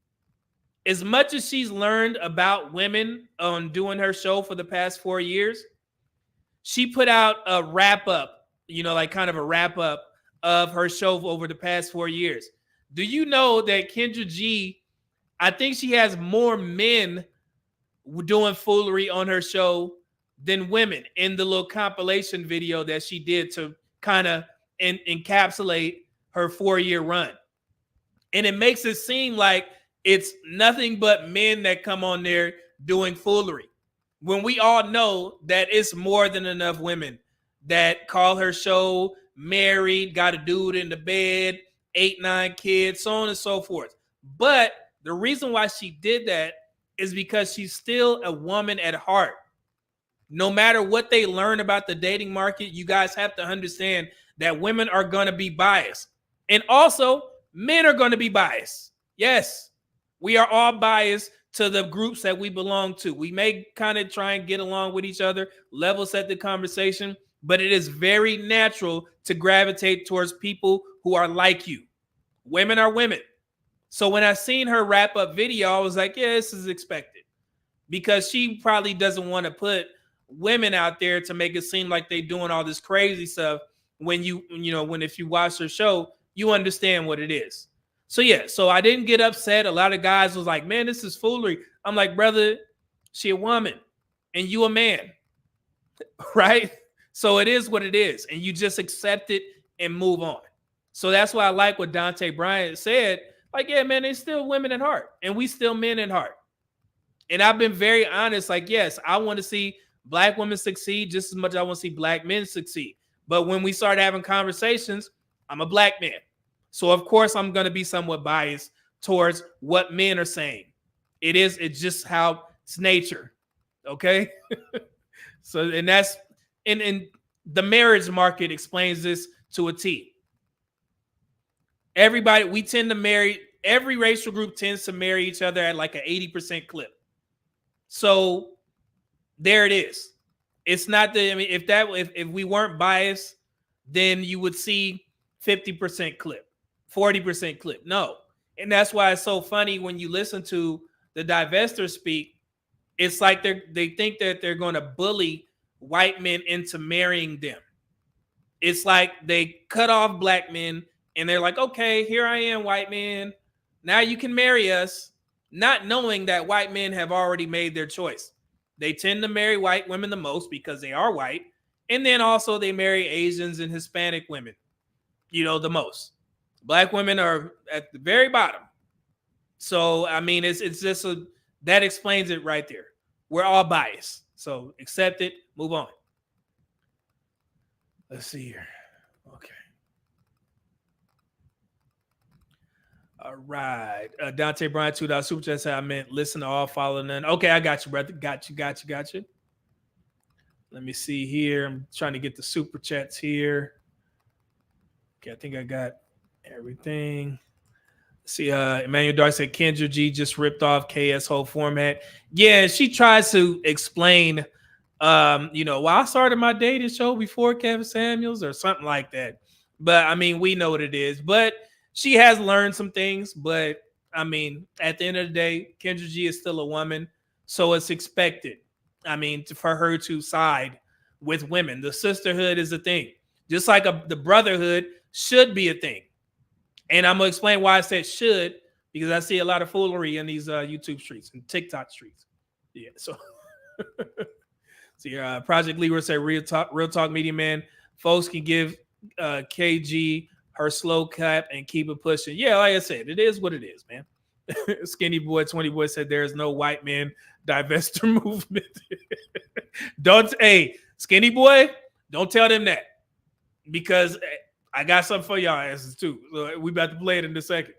as much as she's learned about women on doing her show for the past 4 years, she put out a wrap up, kind of a wrap up of her show over the past 4 years. Do you know that Kendra G, I think she has more men doing foolery on her show than women in the little compilation video that she did to kind of encapsulate her 4-year run. And it makes it seem like it's nothing but men that come on there doing foolery, when we all know that it's more than enough women that call her show, married, got a dude in the bed, 8, 9 kids, so on and so forth. But the reason why she did that is because she's still a woman at heart. No matter what they learn about the dating market, you guys have to understand that women are going to be biased. And also, men are going to be biased. Yes, we are all biased to the groups that we belong to. We may kind of try and get along with each other, level set the conversation, but it is very natural to gravitate towards people who are like you. Women are women. So when I seen her wrap up video, I was like, yeah, this is expected, because she probably doesn't want to put women out there to make it seem like they're doing all this crazy stuff. When if you watch her show, you understand what it is. So yeah, so I didn't get upset. A lot of guys was like, man, this is foolery. I'm like, brother, she a woman and you a man, right? So it is what it is. And you just accept it and move on. So that's why I like what Dante Bryant said. Like, yeah, man, they still women at heart and we still men at heart. And I've been very honest. Like, yes, I want to see Black women succeed just as much as I want to see Black men succeed. But when we start having conversations, I'm a Black man. So, of course, I'm going to be somewhat biased towards what men are saying. It's just how it's nature. Okay. So, and that's, and the marriage market explains this to a T. Everybody, we tend to marry, every racial group tends to marry each other at like an 80% clip. So there it is. It's not that, I mean, if we weren't biased, then you would see 50% clip, 40% clip. No. And that's why it's so funny when you listen to the divestors speak. It's like they think that they're going to bully white men into marrying them. It's like they cut off Black men and they're like, okay, here I am, white man. Now you can marry us, not knowing that white men have already made their choice. They tend to marry white women the most because they are white. And then also they marry Asians and Hispanic women, the most. Black women are at the very bottom. So, I mean, it's just that explains it right there. We're all biased. So accept it, move on. Let's see here. Okay. All right. Dante Bryant, $2 super chat said, I meant listen to all, follow none. Okay, I got you, brother. Got you. Let me see here. I'm trying to get the super chats here. Okay, I think I got everything. See, Emmanuel Dark said Kendra G just ripped off KS whole format. Yeah, she tries to explain, why I started my dating show before Kevin Samuels or something like that. But I mean, we know what it is. But she has learned some things. But I mean, at the end of the day, Kendra G is still a woman, so it's expected. I mean, for her to side with women, the sisterhood is a thing, just like the brotherhood should be a thing. And I'm going to explain why I said should, because I see a lot of foolery in these YouTube streets and TikTok streets. Yeah, so see, Project Leroy said, real talk media man, folks can give KG her slow clap and keep it pushing. Yeah, like I said, it is what it is, man. Skinny Boy 20 Boy said there is no white man divestor movement. Skinny Boy, don't tell them that, because I got something for y'all asses too. So we about to play it in a second.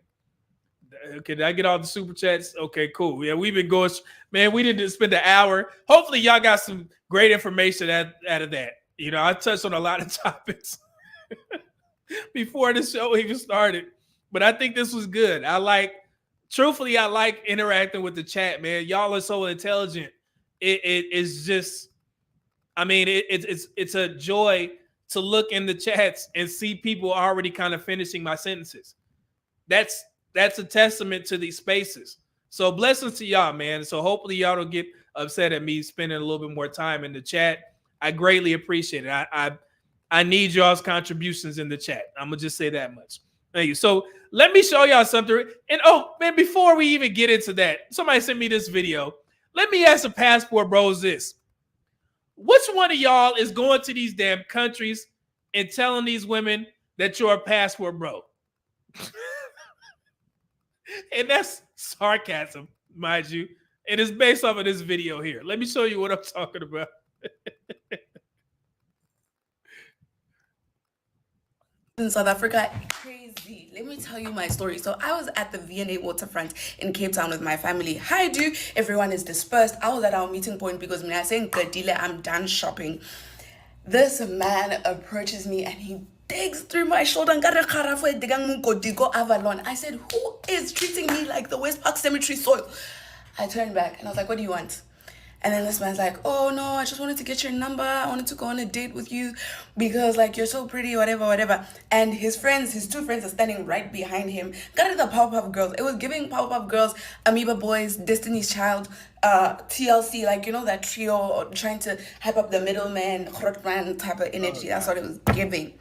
Okay, did I get all the super chats? Okay, cool. Yeah, we've been going, man. We didn't spend an hour. Hopefully, y'all got some great information out of that. I touched on a lot of topics before the show even started, but I think this was good. I like interacting with the chat, man. Y'all are so intelligent. It's just, I mean, it's a joy to look in the chats and see people already kind of finishing my sentences. That's a testament to these spaces. So blessings to y'all, man. So hopefully y'all don't get upset at me spending a little bit more time in the chat. I greatly appreciate it. I need y'all's contributions in the chat. I'm gonna just say that much. Thank you. So let me show y'all something. And man, before we even get into that, somebody sent me this video. Let me ask the Passport Bros this. Which one of y'all is going to these damn countries and telling these women that you're a passport bro? And that's sarcasm, mind you. And it's based off of this video here. Let me show you what I'm talking about. In South Africa, crazy. Let me tell you my story. So I was at the V&A waterfront in Cape Town with my family. Hi, do everyone is dispersed. I was at our meeting point because when I saying Gadile, I'm done shopping. This man approaches me and he digs through my shoulder. Avalon. I said, who is treating me like the West Park Cemetery soil? I turned back and I was like, what do you want? And then this man's like, oh no, I just wanted to get your number. I wanted to go on a date with you because like you're so pretty, whatever, whatever. And his friends, his two friends are standing right behind him. Got it, the Powerpuff Girls. It was giving Powerpuff Girls, Amoeba Boys, Destiny's Child, TLC, like, you know, that trio trying to hype up the middleman, Grotman type of energy. That's what it was giving.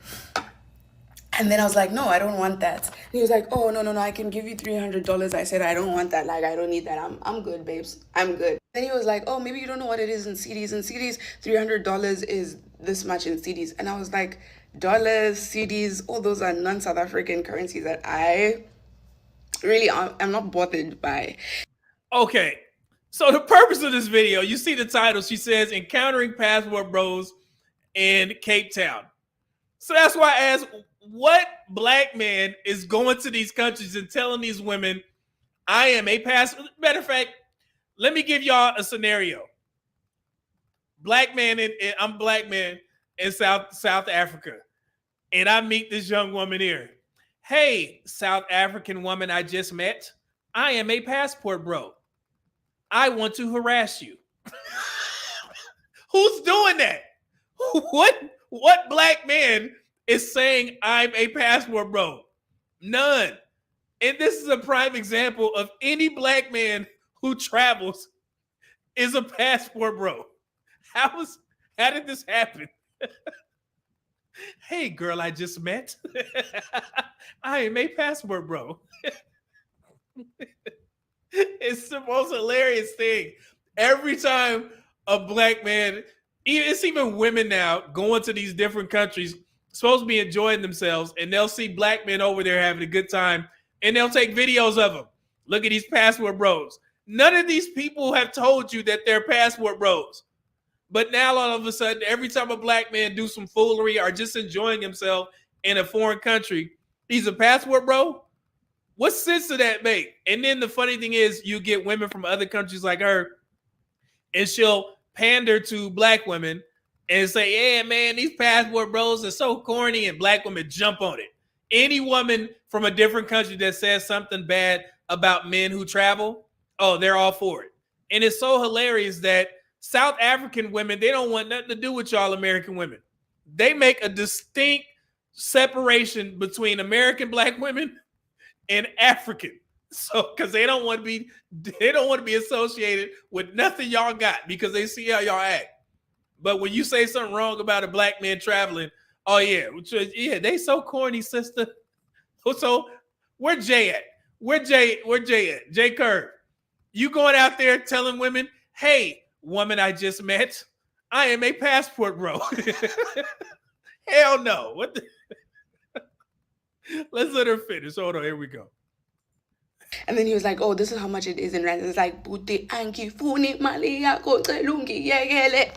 And then I was like, no, I don't want that. And he was like, oh, no, I can give you $300. I said, I don't want that. Like, I don't need that. I'm good, babes. I'm good. Then he was like, oh, maybe you don't know what it is in CDs. In CDs, $300 is this much in CDs. And I was like, dollars, CDs, all those are non-South African currencies that I really am not bothered by. Okay. So the purpose of this video, you see the title. She says, Encountering Passport Bros in Cape Town. So that's why I asked, what black man is going to these countries and telling these women, I am a passport? Matter of fact, let me give y'all a scenario. I'm black man in South Africa, and I meet this young woman here. Hey, South African woman I just met, I am a passport bro. I want to harass you. Who's doing that? What black man is saying I'm a passport bro? None. And this is a prime example of any black man who travels is a passport bro. How did this happen? Hey, girl I just met. I am a passport bro. It's the most hilarious thing. Every time a black man, it's even women now going to these different countries, supposed to be enjoying themselves, and they'll see black men over there having a good time, and they'll take videos of them. Look at these passport bros. None of these people have told you that they're passport bros. But now all of a sudden, every time a black man do some foolery or just enjoying himself in a foreign country, he's a passport bro? What sense does that make? And then the funny thing is, you get women from other countries like her, and she'll pander to black women and say, yeah, man, these passport bros are so corny, and black women jump on it. Any woman from a different country that says something bad about men who travel, oh, they're all for it. And it's so hilarious that South African women, they don't want nothing to do with y'all American women. They make a distinct separation between American black women and African. So because they don't want to be associated with nothing y'all got, because they see how y'all act. But when you say something wrong about a black man traveling, oh yeah, they so corny, sister. So where Jay at? Where Jay at? Jay Curve. You going out there telling women, hey, woman I just met, I am a passport bro. Hell no. What the? Let's let her finish. Hold on, here we go. And then he was like, oh, this is how much it is in rand. It's like, Buti anki funi malia lungi yegele.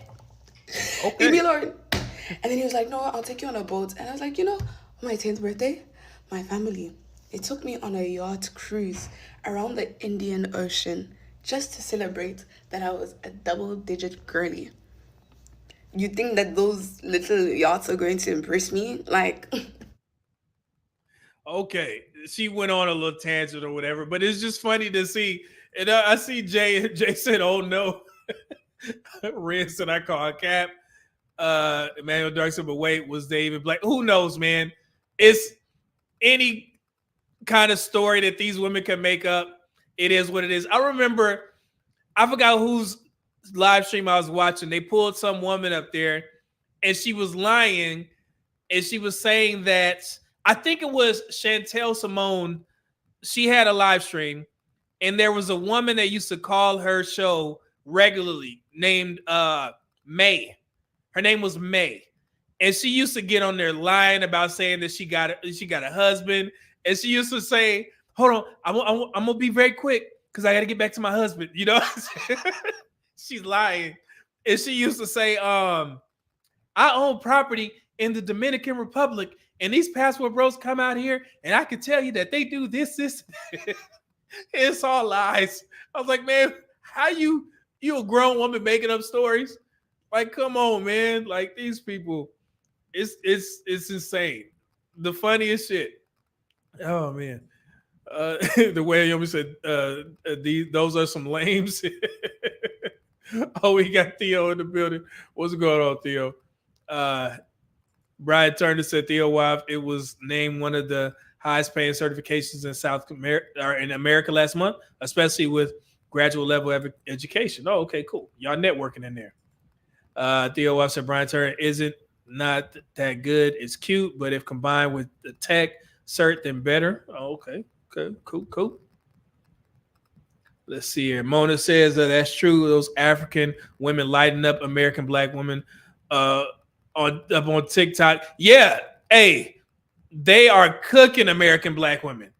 Okay. Leave me alone. And then he was like, no, I'll take you on a boat. And I was like, you know, on my 10th birthday, my family, it took me on a yacht cruise around the Indian Ocean just to celebrate that I was a double-digit girly. You think that those little yachts are going to impress me? Like... Okay, she went on a little tangent or whatever, but it's just funny to see. And I see Jay said, oh no. Red said, I call a cap. Emmanuel Dark said, but wait, was David Black? Who knows, man? It's any kind of story that these women can make up. It is what it is. I remember, I forgot whose live stream I was watching. They pulled some woman up there and she was lying, and she was saying that, I think it was Chantel Simone. She had a live stream, and there was a woman that used to call her show regularly named May. Her name was May, and she used to get on there lying about saying that she got a husband, and she used to say, "Hold on, I'm gonna be very quick because I got to get back to my husband." You know, she's lying, and she used to say, "I own property in the Dominican Republic, and these passport bros come out here, and I can tell you that they do this." It's all lies. I was like, man, how you a grown woman making up stories? Like, come on, man. Like these people, it's insane. The funniest shit. Oh man. The way Yomi said, those are some lames. Oh, we got Theo in the building. What's going on, Theo? Uh, Brian Turner said Theo Wife, it was named one of the highest paying certifications in South America or in America last month, especially with graduate level education. Oh, okay, cool. Y'all networking in there. Theo Wife said Brian Turner isn't not that good. It's cute, but if combined with the tech cert, then better. Oh, okay. Okay, cool. Let's see here. Mona says that that's true. Those African women lighting up American black women uh, on TikTok. Yeah, hey, they are cooking American black women,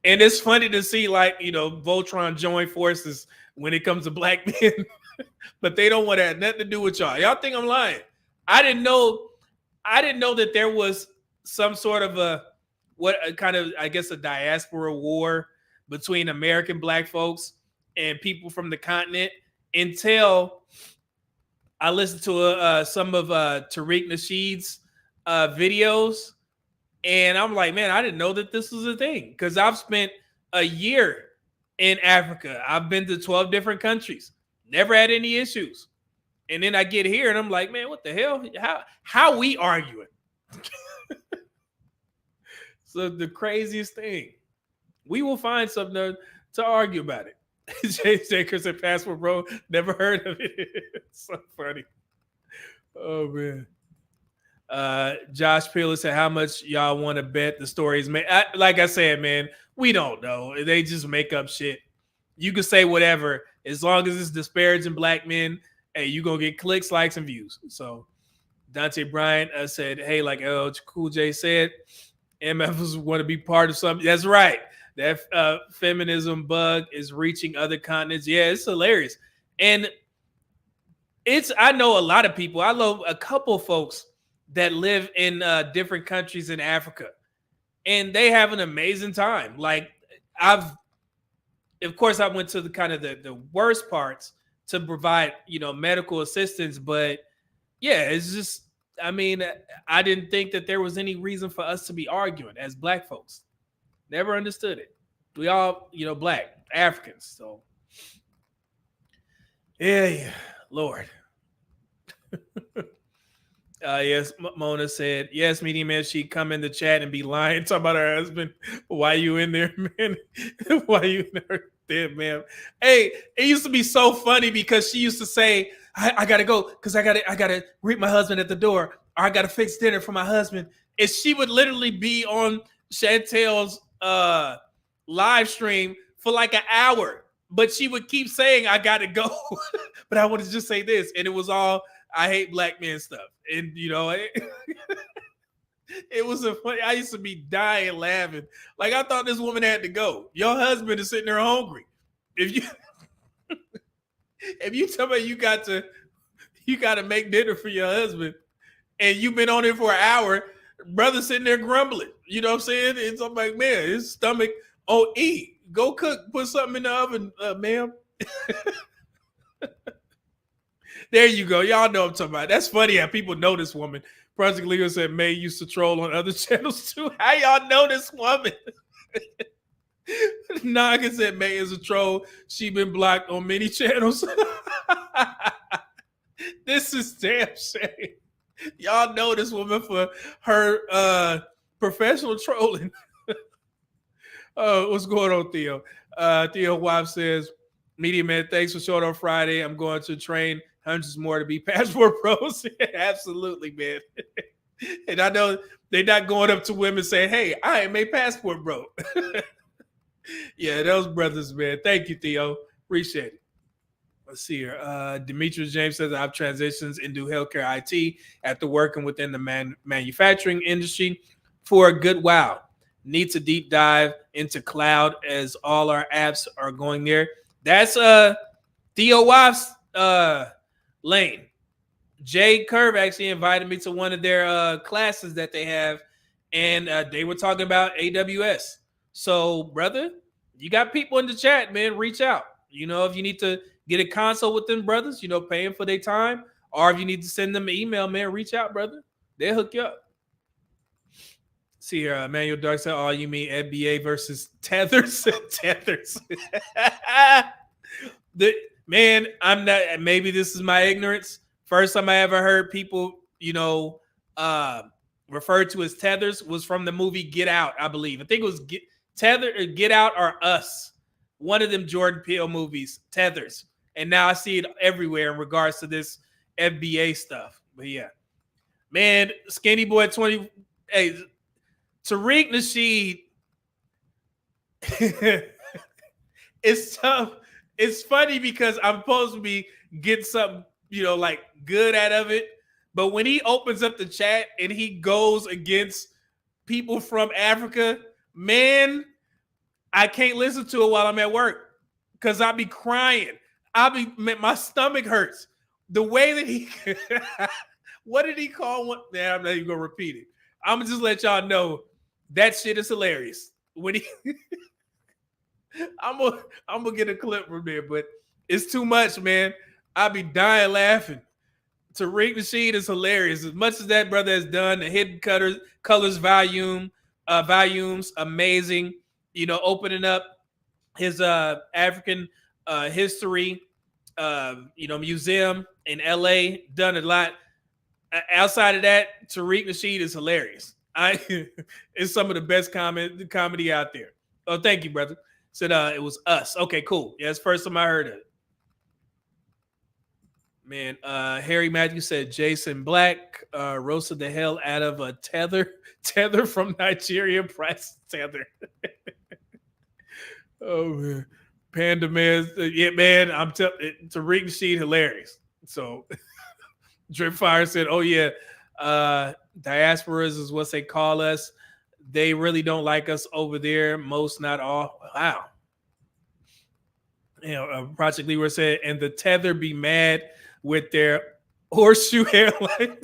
and it's funny to see like Voltron join forces when it comes to black men, but they don't want to have nothing to do with y'all. Y'all think I'm lying? I didn't know. I didn't know that there was some sort of a kind of I guess a diaspora war between American black folks and people from the continent until I listened to some of Tariq Nasheed's videos, and I'm like, man, I didn't know that this was a thing because I've spent a year in Africa. I've been to 12 different countries, never had any issues, and then I get here and I'm like, man, what the hell? How we arguing? So the craziest thing, we will find something to argue about it. James Jacobs said passport, bro. Never heard of it. It's so funny. Oh man. Josh Peeler said, how much y'all want to bet the stories made? Like I said, man, we don't know. They just make up shit. You can say whatever. As long as it's disparaging black men, hey, you going to get clicks, likes, and views. So Dante Bryant said, hey, like LL Cool J said, MFs want to be part of something. That's right. That feminism bug is reaching other continents. Yeah, it's hilarious. And I know a lot of people. I know a couple folks that live in different countries in Africa, and they have an amazing time. Like of course, I went to the kind of the worst parts to provide, medical assistance. But yeah, it's just, I mean, I didn't think that there was any reason for us to be arguing as black folks. Never understood it. We all, black Africans. So yeah, Lord. Yes, Mona said, yes, Medium Man, she come in the chat and be lying, talking about her husband. Why you in there, man? Why you in there, dead man? Hey, it used to be so funny because she used to say, I gotta go because I gotta greet my husband at the door, or I gotta fix dinner for my husband. And she would literally be on Chantel's live stream for like an hour, but she would keep saying, I gotta go. But I want to just say this, and it was all I hate black men stuff. And it was a funny. I used to be dying laughing. Like I thought this woman had to go. Your husband is sitting there hungry. If you tell me you got to make dinner for your husband, and you've been on it for an hour, brother sitting there grumbling. You know what I'm saying? It's I'm like, man, his stomach. Oh, eat. Go cook. Put something in the oven, ma'am. There you go. Y'all know what I'm talking about. That's funny how people know this woman. Project Leo said May used to troll on other channels too. How y'all know this woman? Naga said May is a troll. She been blocked on many channels. This is damn shame. Y'all know this woman for her professional trolling. What's going on, Theo? Theo Wife says, Media Man, thanks for showing on Friday. I'm going to train hundreds more to be passport pros. Absolutely, man. And I know they're not going up to women saying, hey, I am a passport bro. Yeah, those brothers, man. Thank you, Theo. Appreciate it. Let's see here. Demetrius James says I've transitioned into healthcare IT after working within the manufacturing industry for a good while. Need to deep dive into cloud as all our apps are going there. That's Theo Waff's lane. Jay Curve actually invited me to one of their classes that they have, and they were talking about AWS. So, brother, you got people in the chat, man. Reach out. You know, if you need to get a consult with them brothers, you know, paying for their time, or if you need to send them an email, man, reach out, brother. They'll hook you up. See here, Manuel Dark said, "Oh, you mean NBA versus Tethers? Tethers." the man, I'm not. Maybe this is my ignorance. First time I ever heard people, you know, referred to as tethers was from the movie Get Out, I believe. I think it was Get Out or Us, one of them Jordan Peele movies, Tethers. And now I see it everywhere in regards to this FBA stuff. But yeah, man, Skinny Boy 20. Hey, Tariq Nasheed. It's tough. It's funny because I'm supposed to be getting something, you know, like good out of it. But when he opens up the chat and he goes against people from Africa, man, I can't listen to it while I'm at work because I'll be crying. My stomach hurts. The way that he, what did he call one? Nah, I'm not even gonna repeat it. I'm gonna just let y'all know that shit is hilarious. When he, I'm gonna get a clip from there, but it's too much, man. I'll be dying laughing. Tariq Nasheed is hilarious. As much as that brother has done, the Hidden Colors volumes, amazing. You know, opening up his African history, you know, museum in LA, done a lot. Outside of that, Tariq Nasheed is hilarious. It's some of the best comedy out there. Oh, thank you, brother. Said it was Us. Okay, cool. Yeah, it's the first time I heard it. Man, Harry Matthews said Jason Black roasted the hell out of a tether from Nigeria. Price tether. Oh man, Panda Man, yeah man, I'm Tariq Nasheed hilarious. So Drip Fire said, "Oh yeah, diasporas is what they call us. They really don't like us over there. Most, not all. Wow." You know, Project Leroy said, "And the tether be mad with their horseshoe hairline."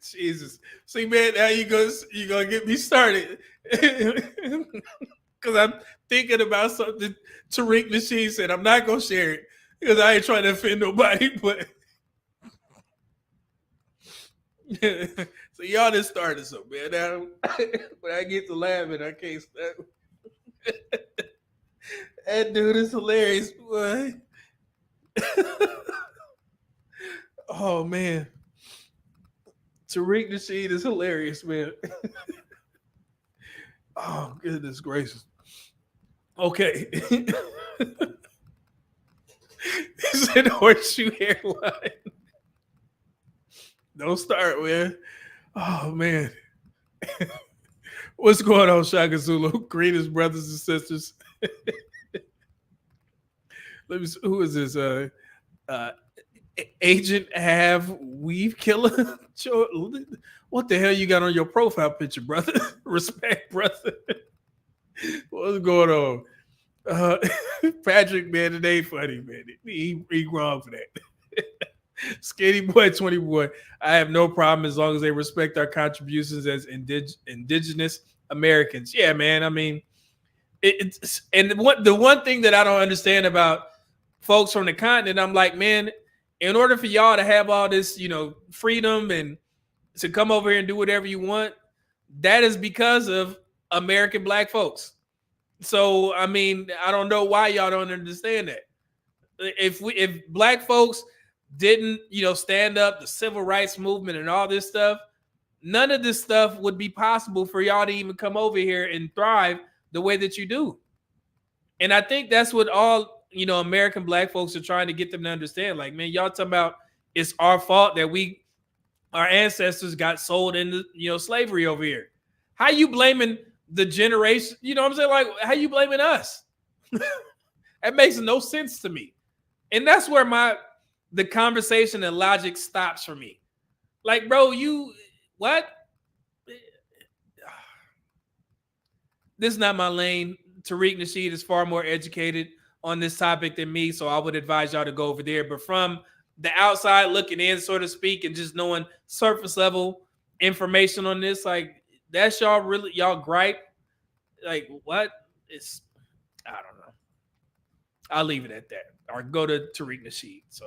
Jesus. See, man, now you gonna get me started. Because I'm thinking about something Tariq Nasheed said. I'm not gonna share it because I ain't trying to offend nobody, but so y'all just started so man. Now when I get to laughing, I can't stop. That dude is hilarious, boy. Oh man. Tariq Nasheed is hilarious, man. Oh, goodness gracious. Okay. He said horseshoe hairline. Don't start, man. Oh, man. What's going on, Shaka Zulu? Greetings, brothers and sisters. Let me see, who is this? Agent Have Weave Killer? What the hell you got on your profile picture, brother? Respect, brother. What's going on? Patrick, man, it ain't funny, man. He wrong for that. Skinny Boy 20 Boy. I have no problem as long as they respect our contributions as indigenous Americans. Yeah, man. I mean, it's and the one thing that I don't understand about folks from the continent, I'm like, man, in order for y'all to have all this, you know, freedom and to come over here and do whatever you want, that is because of American black folks. So, I mean, I don't know why y'all don't understand that. If black folks didn't, you know, stand up, the civil rights movement and all this stuff, none of this stuff would be possible for y'all to even come over here and thrive the way that you do. And I think that's what all, you know, American black folks are trying to get them to understand. Like, man, y'all talking about it's our fault that our ancestors got sold into, you know, slavery over here. How you blaming the generation. You know what I'm saying? Like, how you blaming us? That makes no sense to me. And that's where the conversation and logic stops for me. Like, bro, you what? This is not my lane. Tariq Nasheed is far more educated on this topic than me, so I would advise y'all to go over there. But from the outside looking in, so to speak, and just knowing surface level information on this, like, that's y'all gripe. Like, what? It's, I don't know. I'll leave it at that. Or go to Tariq Nasheed. So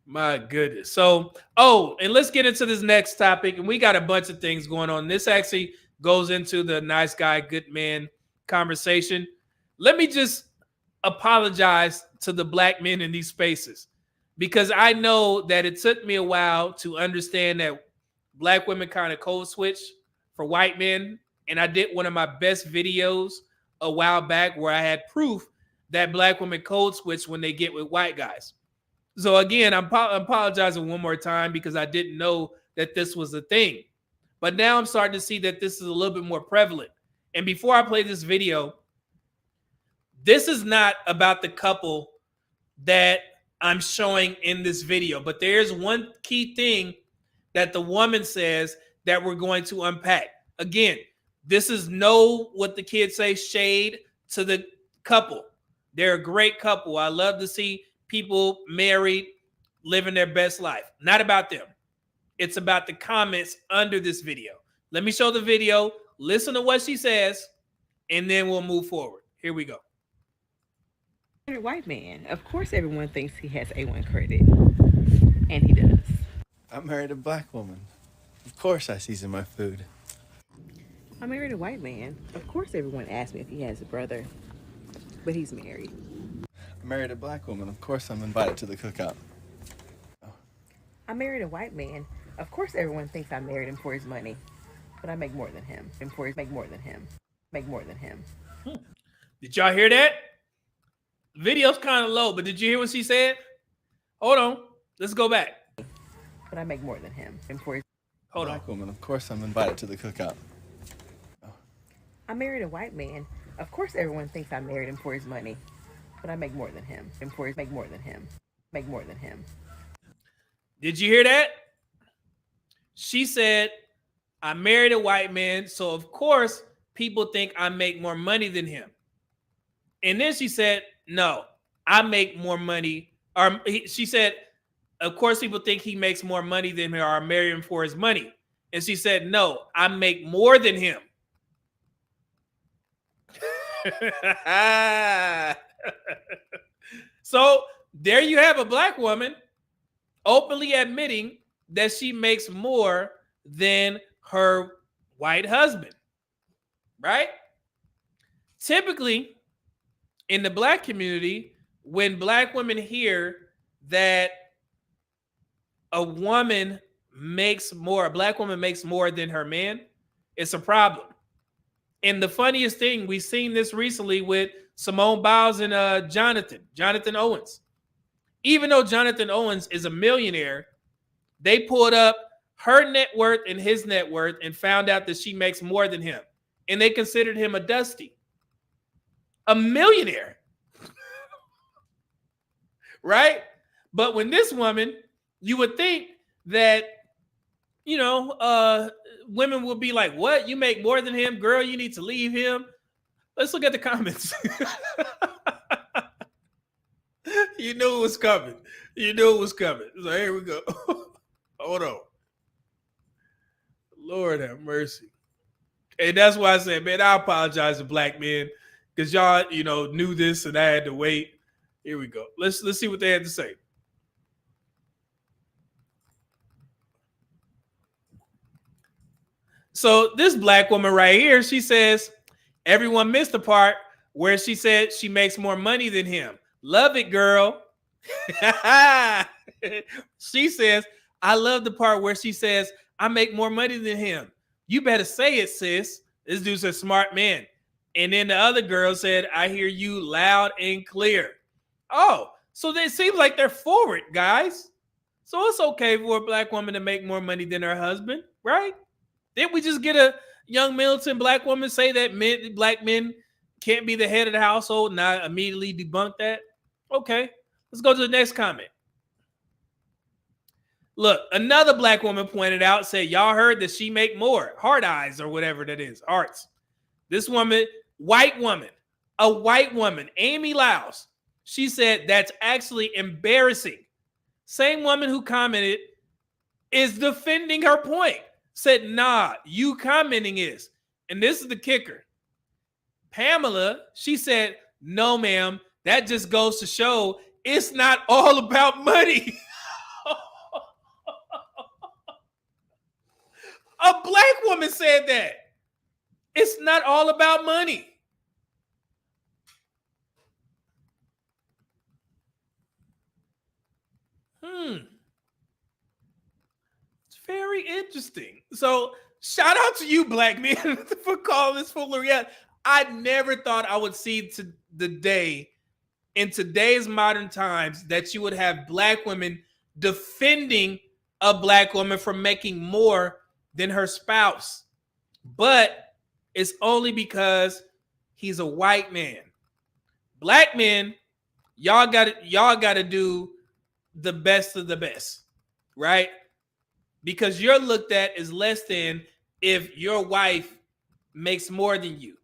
my goodness. So, and let's get into this next topic. And we got a bunch of things going on. This actually goes into the nice guy, good man conversation. Let me just apologize to the black men in these spaces, because I know that it took me a while to understand that black women kind of code switch for white men. And I did one of my best videos a while back where I had proof that black women code switch when they get with white guys. So again, I'm apologizing one more time because I didn't know that this was a thing. But now I'm starting to see that this is a little bit more prevalent. And before I play this video, this is not about the couple that I'm showing in this video, but there's one key thing that the woman says that we're going to unpack. Again, this is what the kids say, shade to the couple. They're a great couple. I love to see people married, living their best life. Not about them. It's about the comments under this video. Let me show the video, listen to what she says, and then we'll move forward. Here we go. White man. Of course everyone thinks he has A1 credit. And he does. I married a black woman. Of course I season my food. I married a white man. Of course everyone asks me if he has a brother. But he's married. I married a black woman. Of course I'm invited to the cookout. I married a white man. Of course everyone thinks I married him for his money. But I make more than him. Make more than him. Did y'all hear that? The video's kind of low, but did you hear what she said? Hold on. Let's go back. But I make more than him. Hold Black on. woman. Of course I'm invited to the cookout. I married a white man. Of course everyone thinks I married him for his money. But I make more than him. Make more than him. Did you hear that? She said, I married a white man, so of course people think I make more money than him. And then she said, no, I make more money. She said, of course people think he makes more money than her, or I marry him for his money. And she said, no, I make more than him. So there you have a black woman openly admitting that she makes more than her white husband, right? Typically, in the black community, when black women hear that a black woman makes more than her man, it's a problem. And the funniest thing, we've seen this recently with Simone Biles and Jonathan Owens. Even though Jonathan Owens is a millionaire, they pulled up her net worth and his net worth and found out that she makes more than him. And they considered him a dusty. A millionaire. Right? But when this woman, you would think that, women will be like, what? You make more than him? Girl, you need to leave him. Let's look at the comments. You knew it was coming. So here we go. Hold on. Lord have mercy. And that's why I said, man, I apologize to black men because y'all, knew this and I had to wait. Here we go. Let's see what they had to say. So this black woman right here, she says, everyone missed the part where she said she makes more money than him. Love it, girl. She says, I love the part where she says, I make more money than him. You better say it, sis. This dude's a smart man. And then the other girl said, I hear you loud and clear. Oh, so it seems like they're forward, guys. So it's okay for a black woman to make more money than her husband, right? Didn't we just get young militant black woman say that black men can't be the head of the household, and I immediately debunk that. Okay, let's go to the next comment. Look, another black woman pointed out, said, y'all heard that she make more. Heart eyes or whatever that is. Hearts. This woman, a white woman, Amy Laus, she said that's actually embarrassing. Same woman who commented is defending her point. Said, nah, you commenting is. And this is the kicker. Pamela, she said, no, ma'am, that just goes to show it's not all about money. A black woman said that. It's not all about money. It's very interesting. So shout out to you, black men, for calling this foolery out. I never thought I would see to the day in today's modern times that you would have black women defending a black woman for making more than her spouse. But it's only because he's a white man. Black men, y'all gotta do the best of the best, right? Because you're looked at as less than if your wife makes more than you.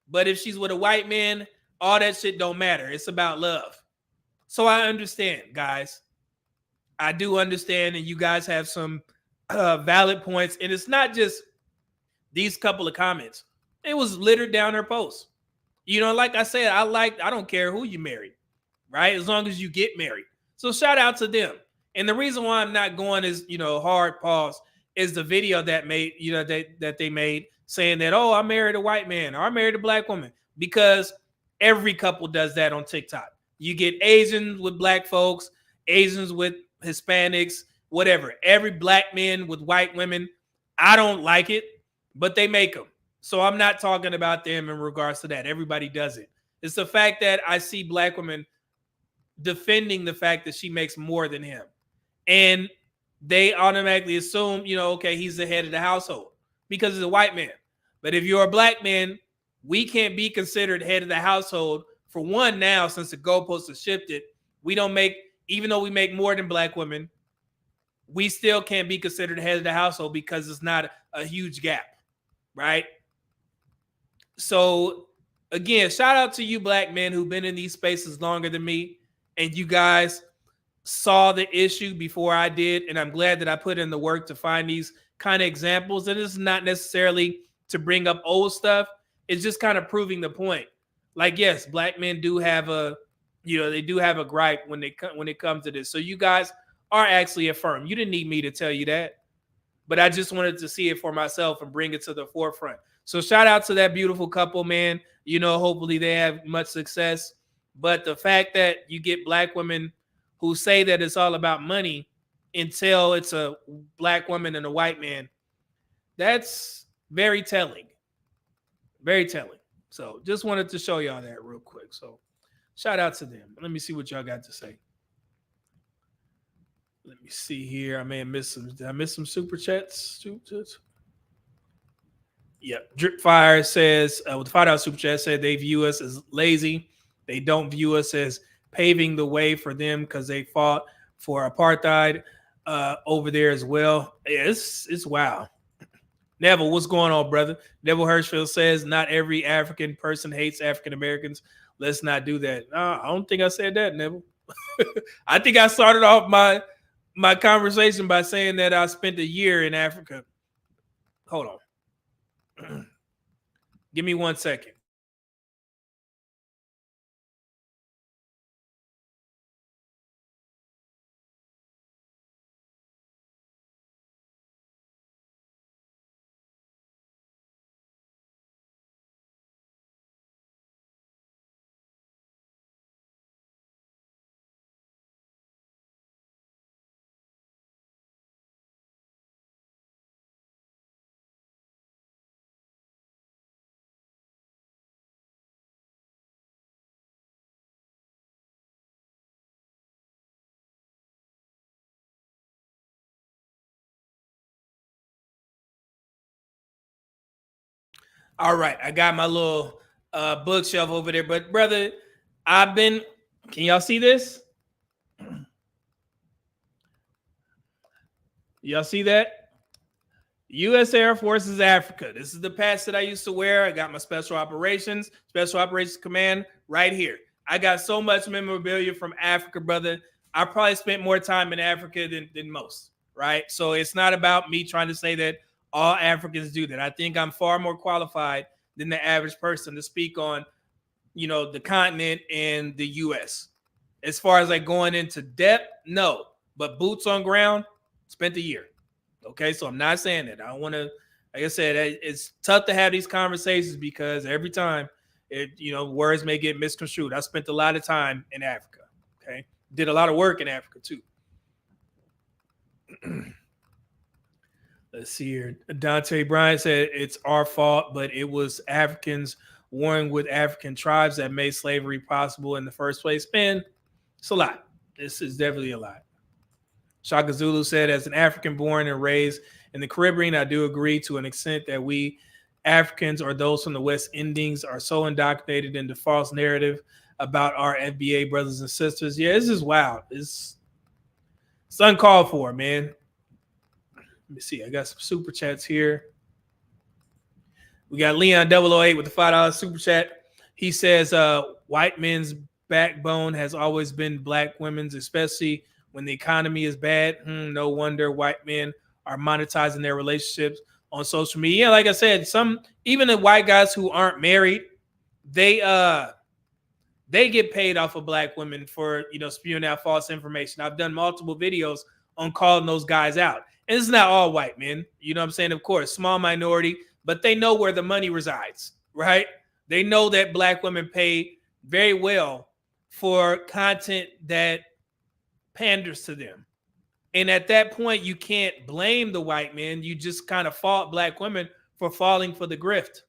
But if she's with a white man, all that shit don't matter. It's about love. So I understand, guys. I do understand, and you guys have some valid points. And it's not just these couple of comments. It was littered down her post. You know, like I said, I don't care who you marry, right? As long as you get married. So shout out to them. And the reason why I'm not going is, hard pause is the video that made, that they made saying that, oh, I married a white man or I married a black woman, because every couple does that on TikTok. You get Asians with black folks, Asians with Hispanics, whatever. Every black man with white women. I don't like it, but they make them. So I'm not talking about them in regards to that. Everybody does it. It's the fact that I see black women defending the fact that she makes more than him. And they automatically assume, okay, he's the head of the household because he's a white man. But if you're a black man, we can't be considered head of the household. For one, now, since the goalposts have shifted, we don't make, even though we make more than black women, we still can't be considered head of the household because it's not a huge gap, right? So again, shout out to you black men who've been in these spaces longer than me, and you guys saw the issue before I did, and I'm glad that I put in the work to find these kind of examples. And it's not necessarily to bring up old stuff. It's just kind of proving the point. Like, yes, black men do have they do have a gripe when it comes to this. So you guys are actually affirmed. You didn't need me to tell you that, but I just wanted to see it for myself and bring it to the forefront. So shout out to that beautiful couple, man. Hopefully they have much success. But the fact that you get black women who say that it's all about money until it's a black woman and a white man, that's very telling. Very telling. So just wanted to show y'all that real quick. So shout out to them. Let me see what y'all got to say. Let me see here. I may have missed some. Did I miss some super chats? Yeah. Drip Fire says, with the $5 super chat, said they view us as lazy. They don't view us as paving the way for them because they fought for apartheid over there as well. Yeah, it's wow. Neville, what's going on, brother? Neville Hirschfield says, not every African person hates African Americans. Let's not do that. I don't think I said that, Neville. I think I started off my conversation by saying that I spent a year in Africa. Hold on. Give me 1 second. All right, I got my little bookshelf over there, but brother, I've been. Can y'all see this? Y'all see that? U.S. Air Forces Africa. This is the patch that I used to wear. I got my Special Operations Command right here. I got so much memorabilia from Africa, brother. I probably spent more time in Africa than most, right? So it's not about me trying to say that all Africans do that. I think I'm far more qualified than the average person to speak on, the continent and the U.S. As far as like going into depth, no. But boots on ground, spent a year. Okay, so I'm not saying that. I don't want to, like I said, it's tough to have these conversations because every time, words may get misconstrued. I spent a lot of time in Africa. Okay, did a lot of work in Africa too. Let's see here. Dante Bryant said it's our fault, but it was Africans warring with African tribes that made slavery possible in the first place. Man, it's a lot. This is definitely a lot. Shaka Zulu said, as an African born and raised in the Caribbean, I do agree to an extent that we Africans or those from the West Indies are so indoctrinated into false narrative about our FBA brothers and sisters. Yeah, this is wild. It's uncalled for, man. Let me see. I got some super chats here. We got Leon 008 with the $5 super chat. He says, white men's backbone has always been black women's, especially when the economy is bad. No wonder white men are monetizing their relationships on social media. Yeah, like I said, even the white guys who aren't married, they get paid off of black women for spewing out false information. I've done multiple videos on calling those guys out. And it's not all white men. You know what I'm saying? Of course, small minority, but they know where the money resides, right? They know that black women pay very well for content that panders to them. And at that point, you can't blame the white men. You just kind of fault black women for falling for the grift.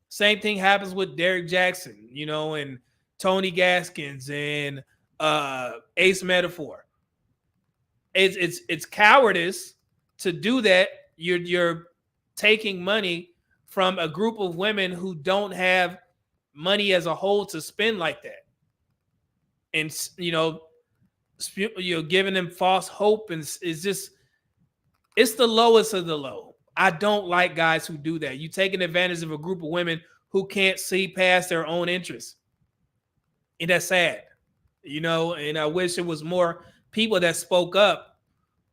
Same thing happens with Derek Jackson, and Tony Gaskins and Ace Metaphor. It's cowardice to do that. You're taking money from a group of women who don't have money as a whole to spend like that. And you're giving them false hope, and it's the lowest of the low. I don't like guys who do that. You taking advantage of a group of women who can't see past their own interests, and that's sad. And I wish it was more people that spoke up,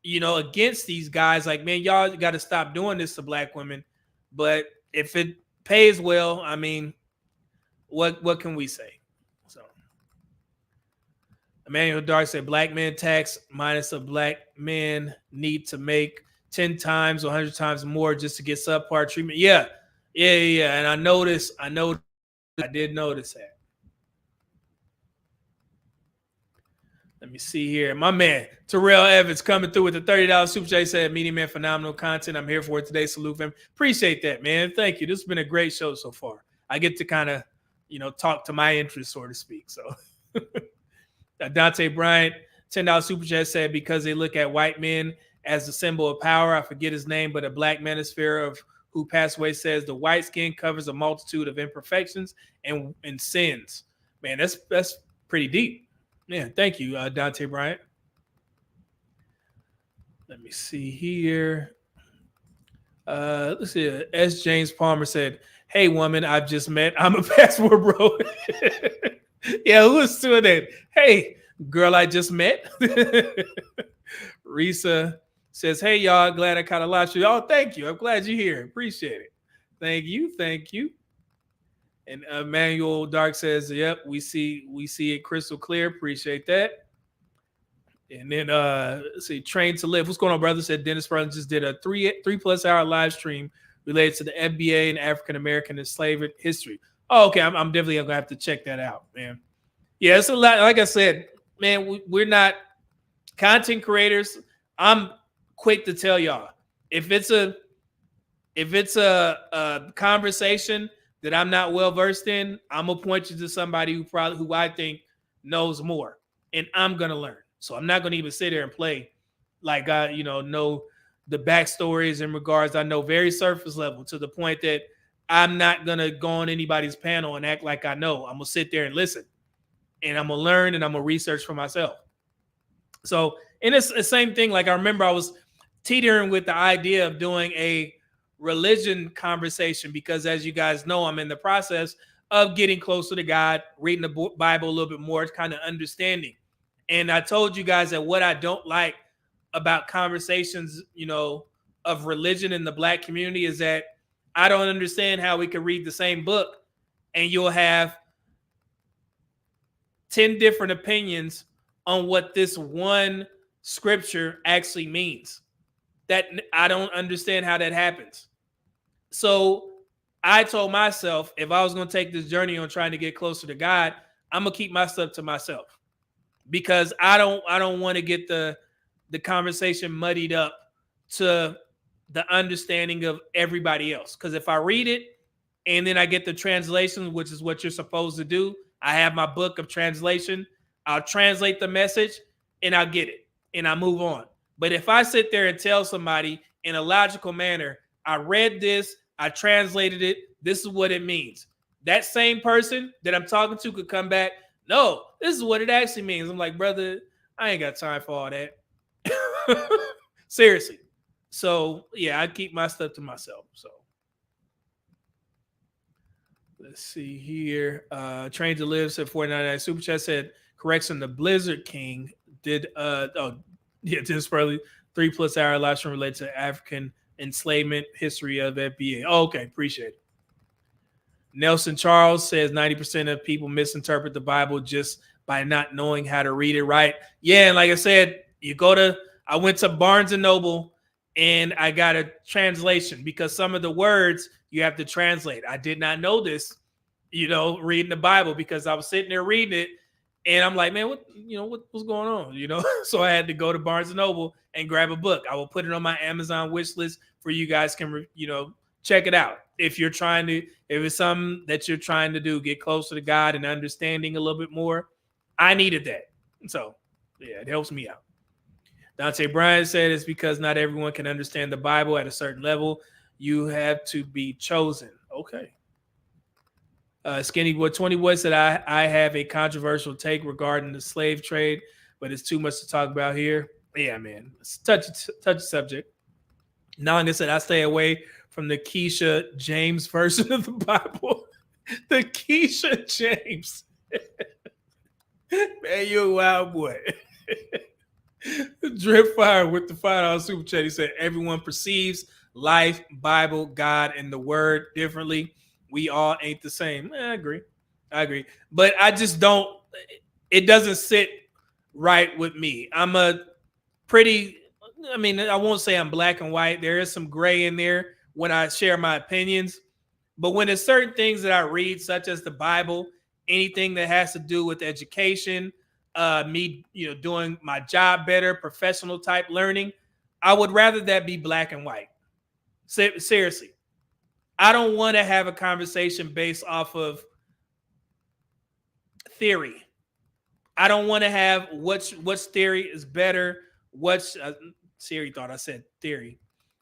against these guys. Like, man, y'all got to stop doing this to black women. But if it pays well, I mean, what can we say? So Emmanuel Dark said, black men tax minus a black men need to make 10 times or 100 times more just to get subpar treatment. Yeah. And I did notice that. Let me see here. My man, Terrell Evans, coming through with the $30 super chat. He said, Media Man, phenomenal content. I'm here for it today. Salute him. Appreciate that, man. Thank you. This has been a great show so far. I get to kind of, talk to my interests, so to speak. So Dante Bryant, $10 super chat, said, because they look at white men as the symbol of power. I forget his name, but a black manosphere of who passed away says the white skin covers a multitude of imperfections and sins. Man, that's pretty deep. Yeah, thank you, Dante Bryant. Let me see here. Let's see. S. James Palmer said, hey, woman, I've just met. I'm a passport bro. Yeah, who is doing that? Hey, girl, I just met. Risa says, hey, y'all, glad I caught a live show. Oh, thank you. I'm glad you're here. Appreciate it. Thank you. And Emmanuel Dark says, yep, we see it crystal clear. Appreciate that. And then let's see, Train to Live. What's going on, brother? Said Dennis Ferguson just did a 3+ hour live stream related to the FBA and African American enslavement history. Oh, okay. I'm definitely gonna have to check that out, man. Yeah, it's a lot. Like I said, man, we're not content creators. I'm quick to tell y'all, if it's a conversation that I'm not well versed in, I'm gonna point you to somebody who I think knows more, and I'm gonna learn. So I'm not gonna even sit there and play like I know the backstories in regards. I know very surface level to the point that I'm not gonna go on anybody's panel and act like I know. I'm gonna sit there and listen, and I'm gonna learn, and I'm gonna research for myself. So, and it's the same thing. Like I remember I was teetering with the idea of doing a religion conversation because, as you guys know, I'm in the process of getting closer to God, reading the Bible a little bit more, kind of understanding. And I told you guys that what I don't like about conversations, of religion in the Black community is that I don't understand how we could read the same book and you'll have 10 different opinions on what this one scripture actually means. That I don't understand how that happens. So I told myself if I was going to take this journey on trying to get closer to God, I'm going to keep my stuff to myself because I don't want to get the conversation muddied up to the understanding of everybody else. Because if I read it and then I get the translation, which is what you're supposed to do, I have my book of translation. I'll translate the message and I'll get it and I move on. But if I sit there and tell somebody in a logical manner, I read this, I translated it, this is what it means. That same person that I'm talking to could come back, no, this is what it actually means. I'm like, brother, I ain't got time for all that. Seriously. So yeah, I keep my stuff to myself. So let's see here. Train to Live said 499 Super Chat said correction. The Blizzard King did this probably 3+ hour live stream related to African enslavement history of FBA. Oh, okay, appreciate it. Nelson Charles says 90% of people misinterpret the Bible just by not knowing how to read it right. Yeah, and like I said, I went to Barnes and Noble and I got a translation because some of the words you have to translate. I did not know this, reading the Bible because I was sitting there reading it and I'm like, man, what's going on? So I had to go to Barnes and Noble and grab a book. I will put it on my Amazon wish list for you guys can, check it out. If it's something that you're trying to do, get closer to God and understanding a little bit more. I needed that. So yeah, it helps me out. Dante Bryan said it's because not everyone can understand the Bible at a certain level. You have to be chosen. Okay. Skinny Boy 20 Boy said, I have a controversial take regarding the slave trade, but it's too much to talk about here. Yeah, man. It's touchy subject. Nanga said, I stay away from the Keisha James version of the Bible. The Keisha James. Man, you a wild boy. Drip Fire with the $5 super chat. He said, everyone perceives life, Bible, God, and the word differently. We all ain't the same. I agree. But I just it doesn't sit right with me. I won't say I'm black and white. There is some gray in there when I share my opinions. But when there's certain things that I read, such as the Bible, anything that has to do with education, me, doing my job better, professional type learning, I would rather that be black and white. Seriously. I don't want to have a conversation based off of theory. I don't want to have what's theory is better. Siri thought I said theory.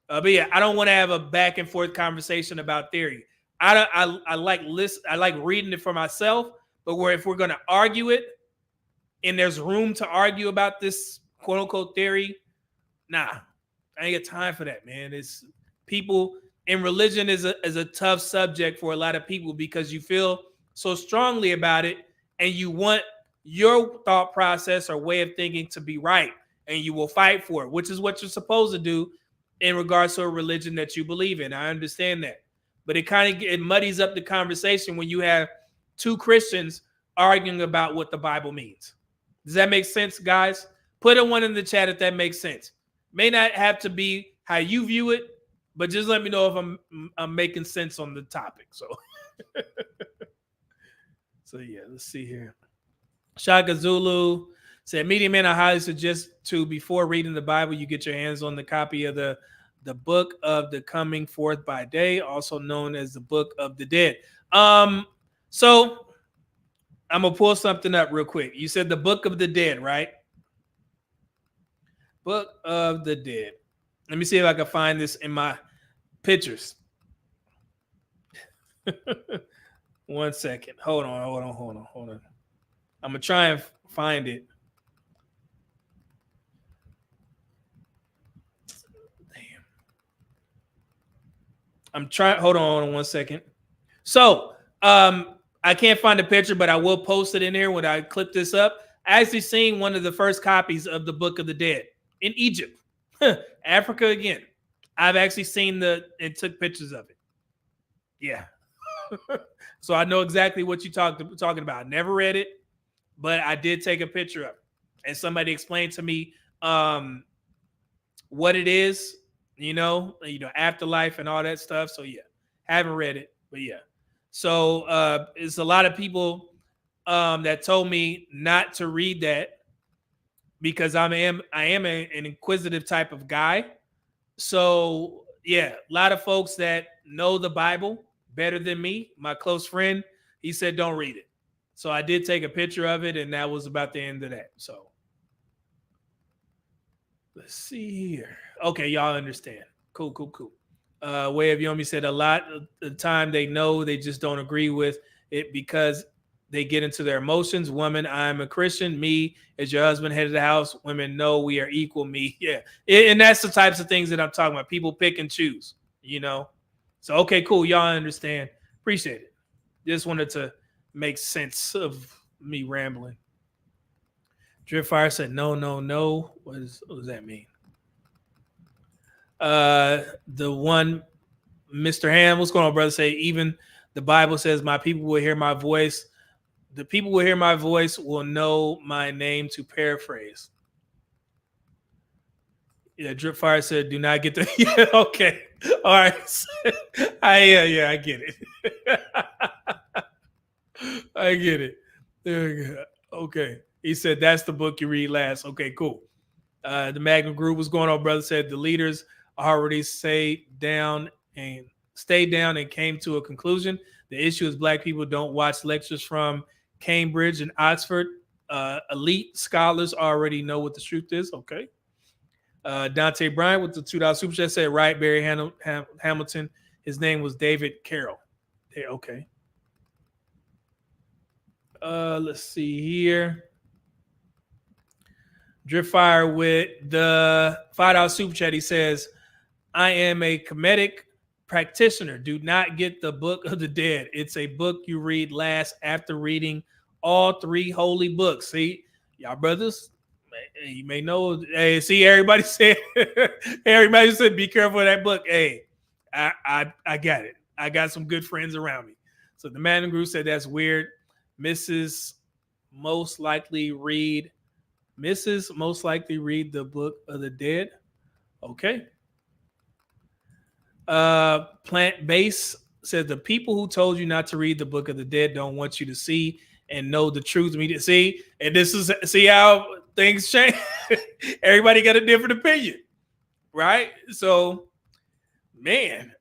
But yeah, I don't want to have a back and forth conversation about theory. I like reading it for myself, but if we're going to argue it and there's room to argue about this quote unquote theory, nah, I ain't got time for that, man. It's people, and religion is a tough subject for a lot of people because you feel so strongly about it and you want your thought process or way of thinking to be right, and you will fight for it, which is what you're supposed to do in regards to a religion that you believe in. I understand that. But it muddies up the conversation when you have two Christians arguing about what the Bible means. Does that make sense, guys? Put a one in the chat if that makes sense. May not have to be how you view it, but just let me know if I'm making sense on the topic. So, so yeah, let's see here. Shaka Zulu said, Media Man, I highly suggest before reading the Bible, you get your hands on the copy of the Book of the Coming Forth by Day, also known as the Book of the Dead. So I'm going to pull something up real quick. You said the Book of the Dead, right? Book of the Dead. Let me see if I can find this in my pictures. 1 second. Hold on. I'm gonna try and find it. Damn. I'm trying. Hold on 1 second. So, I can't find the picture, but I will post it in here when I clip this up. I actually seen one of the first copies of the Book of the Dead in Egypt, Africa again. I've actually seen and took pictures of it. Yeah. So I know exactly what you talking about. I never read it, but I did take a picture of it, and somebody explained to me what it is. Afterlife and all that stuff. So yeah, haven't read it, but yeah. So it's a lot of people that told me not to read that because I am an inquisitive type of guy. So yeah, a lot of folks that know the Bible better than me. My close friend, he said don't read it. So I did take a picture of it, and that was about the end of that. So let's see here. Okay, y'all understand. Cool. Way of Yomi said a lot of the time they know, they just don't agree with it because they get into their emotions. Woman, I'm a Christian. Me, as your husband, head of the house. Women, no, we are equal. Me, yeah. And that's the types of things that I'm talking about. People pick and choose, So, okay, cool. Y'all understand. Appreciate it. Just wanted to make sense of me rambling. Driftfire said, no. What does that mean? The one, Mr. Ham, what's going on, brother? Say, even the Bible says, my people will hear my voice. The people will hear my voice will know my name, to paraphrase. Yeah, Dripfire said, do not get the. Yeah, okay. All right. I get it. I get it. There we go. Okay. He said, that's the book you read last. Okay, cool. The Magnum Group, what's going on, brother? Said the leaders already stayed down and came to a conclusion. The issue is black people don't watch lectures from Cambridge and Oxford. Elite scholars already know what the truth is. Okay. Dante Bryant with the $2 super chat said, right, Barry Hamilton. His name was David Carroll. Yeah, okay. Let's see here. Driftfire with the $5 super chat. He says, I am a comedic practitioner. Do not get the Book of the Dead. It's a book you read last after reading all 3 holy books. See, y'all brothers, you may know. Hey, see, everybody said, be careful of that book. Hey, I got it. I got some good friends around me. So the man in the group said that's weird. Mrs. most likely read the Book of the Dead. Okay. Plant Base said the people who told you not to read the Book of the Dead don't want you to see and know the truth. See, and see how things change. Everybody got a different opinion, right? So, man,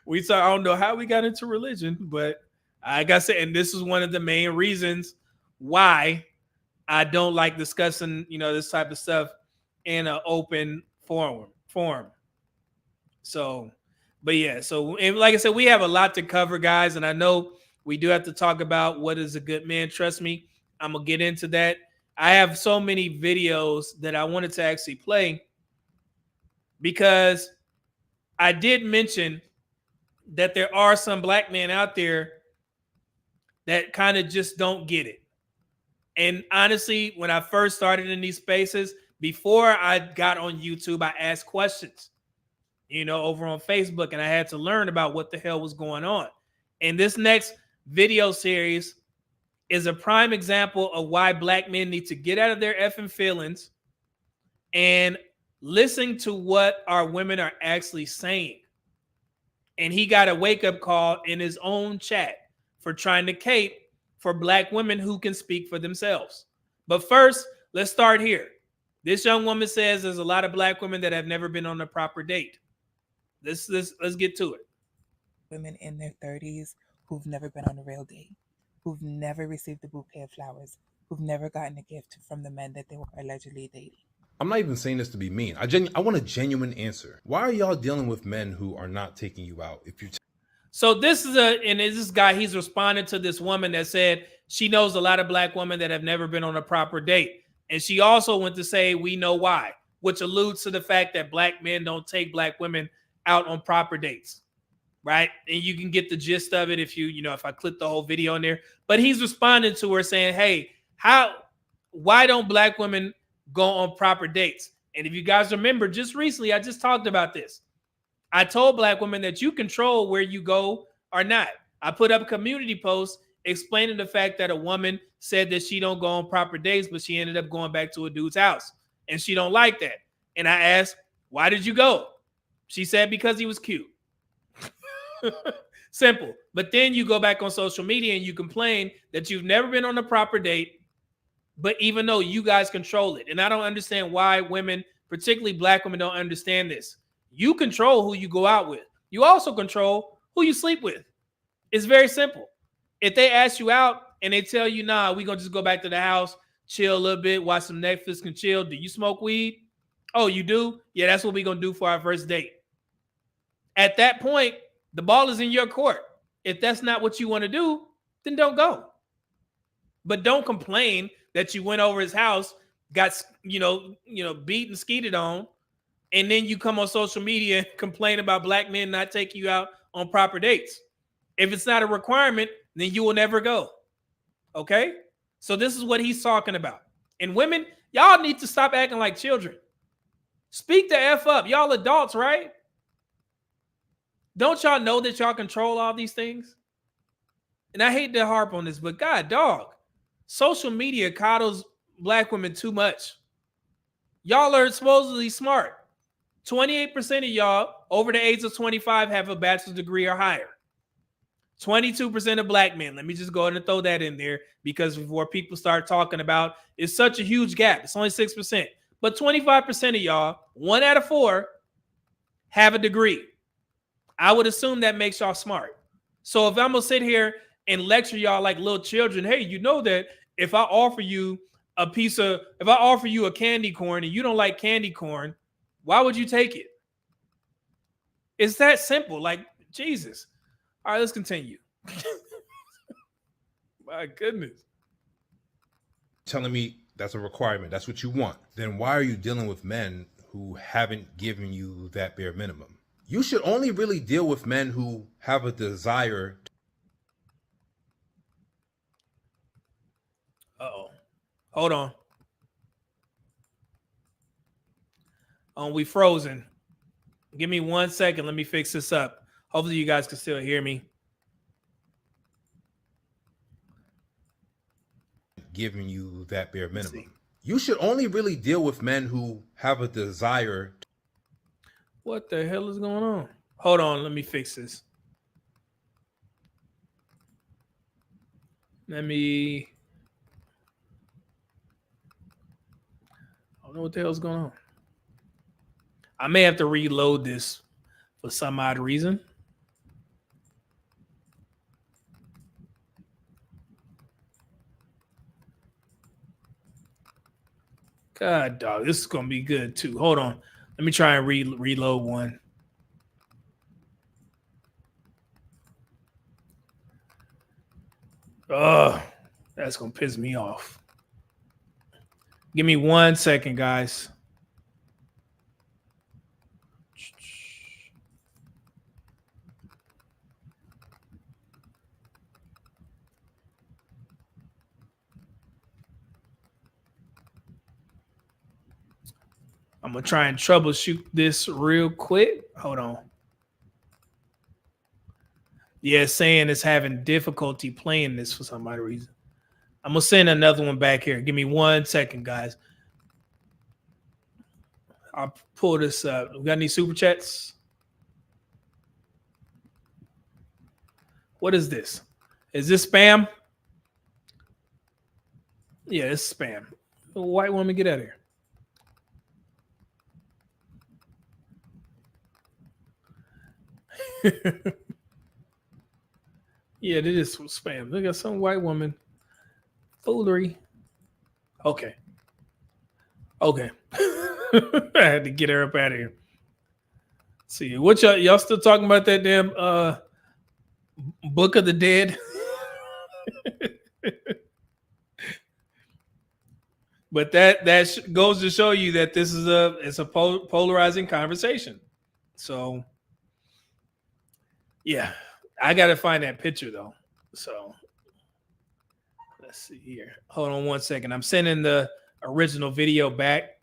we saw. I don't know how we got into religion, but like I said, and this is one of the main reasons why I don't like discussing, this type of stuff in an open forum. So, but yeah, so and like I said, we have a lot to cover, guys, and I know we do have to talk about what is a good man. Trust me, I'm gonna get into that. I have so many videos that I wanted to actually play because I did mention that there are some black men out there that kind of just don't get it. And honestly, when I first started in these spaces, before I got on YouTube, I asked questions, over on Facebook, and I had to learn about what the hell was going on. And this next video series is a prime example of why black men need to get out of their effing feelings and listen to what our women are actually saying. And he got a wake-up call in his own chat for trying to cape for black women who can speak for themselves. But first, let's start here. This young woman says there's a lot of black women that have never been on a proper date. Let's get to it. Women in their 30s who've never been on a real date, who've never received a bouquet of flowers, who've never gotten a gift from the men that they were allegedly dating. I'm not even saying this to be mean. I want a genuine answer. Why are y'all dealing with men who are not taking you out? So this is this guy, he's responding to this woman that said she knows a lot of black women that have never been on a proper date. And she also went to say, we know why, which alludes to the fact that black men don't take black women out on proper dates. Right. And you can get the gist of it if I click the whole video in there. But he's responding to her saying, hey, why don't black women go on proper dates? And if you guys remember, just recently, I just talked about this. I told black women that you control where you go or not. I put up a community post explaining the fact that a woman said that she don't go on proper dates, but she ended up going back to a dude's house. And she don't like that. And I asked, why did you go? She said, because he was cute. Simple. But then you go back on social media and you complain that you've never been on a proper date, but even though you guys control it. And I don't understand why women, particularly black women, don't understand this. You control who you go out with. You also control who you sleep with. It's very simple. If they ask you out and they tell you, nah, we're going to just go back to the house, chill a little bit, watch some Netflix and chill. Do you smoke weed? Oh, you do? Yeah, that's what we're going to do for our first date. At that point, the ball is in your court. If that's not what you want to do, then don't go. But don't complain that you went over his house, got beat and skeeted on, and then you come on social media and complain about black men not taking you out on proper dates. If it's not a requirement, then you will never go. Okay? So this is what he's talking about. And women, y'all need to stop acting like children. Speak the F up. Y'all adults, right? Don't y'all know that y'all control all these things? And I hate to harp on this, but God, dog, social media coddles black women too much. Y'all are supposedly smart. 28% of y'all over the age of 25 have a bachelor's degree or higher. 22% of black men. Let me just go ahead and throw that in there because before people start talking about it's such a huge gap. It's only 6%. But 25% of y'all, 1 out of 4, have a degree. I would assume that makes y'all smart. So if I'm going to sit here and lecture y'all like little children, hey, you know that if I offer you a candy corn and you don't like candy corn, why would you take it? It's that simple. Like, Jesus. All right, let's continue. My goodness. Telling me that's a requirement. That's what you want. Then why are you dealing with men who haven't given you that bare minimum? You should only really deal with men who have a desire. Uh-oh. Hold on. We frozen. Give me 1 second. Let me fix this up. Hopefully you guys can still hear me. Giving you that bare minimum. You should only really deal with men who have a desire. What the hell is going on? Hold on. Let me fix this. I don't know what the hell's going on. I may have to reload this for some odd reason. God, dog, this is going to be good too. Hold on. Let me try and reload one. Oh, that's going to piss me off. Give me 1 second, guys. I'm going to try and troubleshoot this real quick. Hold on. Yeah, it's saying it's having difficulty playing this for some odd reason. I'm going to send another one back here. Give me 1 second, guys. I'll pull this up. We got any super chats? What is this? Is this spam? Yeah, it's spam. White woman, get out of here. Yeah, this is spam. Look at some white woman. Foolery. Okay. I had to get her up out of here. See, what y'all still talking about that damn Book of the Dead. But that goes to show you that this is a polarizing conversation. So yeah, I gotta find that picture though. So let's see here. Hold on one second. I'm sending the original video back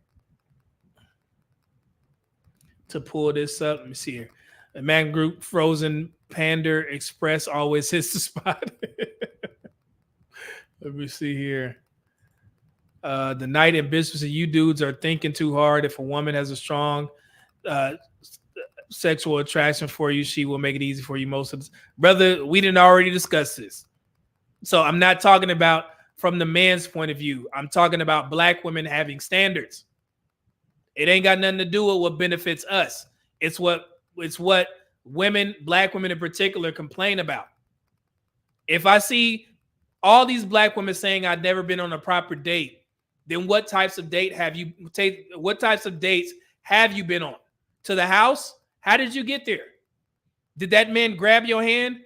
to pull this up. Let me see here. The Man Group Frozen Panda Express always hits the spot. Let me see here. The night in business, you dudes are thinking too hard. If a woman has a strong sexual attraction for you, she will make it easy for you. Most of this. Brother, we didn't already discuss this. So I'm not talking about from the man's point of view. I'm talking about black women having standards. It ain't got nothing to do with what benefits us. It's what women, black women in particular, complain about. If I see all these black women saying I've never been on a proper date, then what types of dates have you been on? To the house? How did you get there? Did that man grab your hand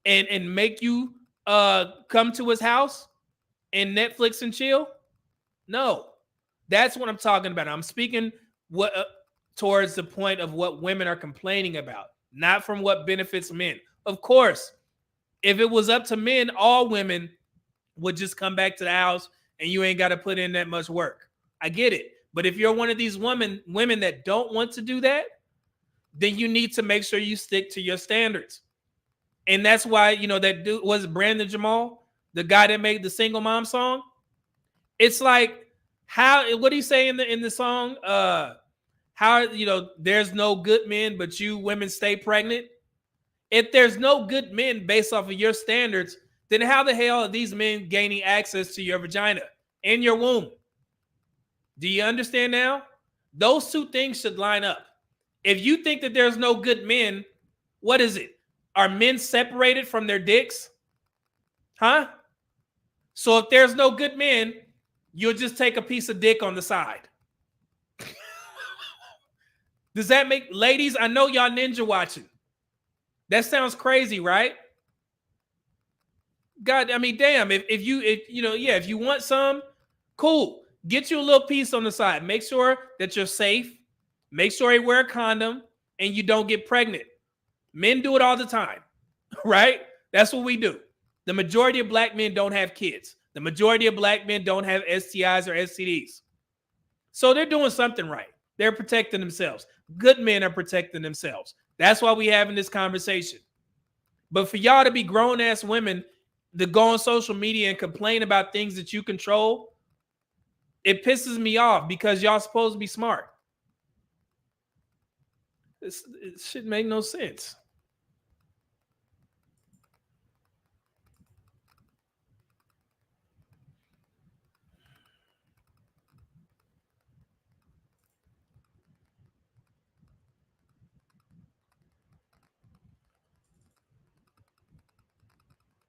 and make you come to his house and Netflix and chill? No. That's what I'm talking about. I'm speaking towards the point of what women are complaining about, not from what benefits men. Of course, if it was up to men, all women would just come back to the house and you ain't got to put in that much work. I get it. But if you're one of these women that don't want to do that, then you need to make sure you stick to your standards. And that's why, that dude was Brandon Jamal, the guy that made the single mom song. It's like, what do you say in the song? How, there's no good men, but you women stay pregnant. If there's no good men based off of your standards, then how the hell are these men gaining access to your vagina and your womb? Do you understand now? Those two things should line up. If you think that there's no good men, what is it? Are men separated from their dicks? Huh? So if there's no good men, you'll just take a piece of dick on the side. Does that make, ladies, I know y'all ninja watching. That sounds crazy, right? God, I mean, damn, if you want some, cool. Get you a little piece on the side. Make sure that you're safe. Make sure you wear a condom and you don't get pregnant. Men do it all the time, right? That's what we do. The majority of black men don't have kids. The majority of black men don't have STIs or STDs. So they're doing something right. They're protecting themselves. Good men are protecting themselves. That's why we're having this conversation. But for y'all to be grown-ass women to go on social media and complain about things that you control, it pisses me off because y'all supposed to be smart. It should make no sense.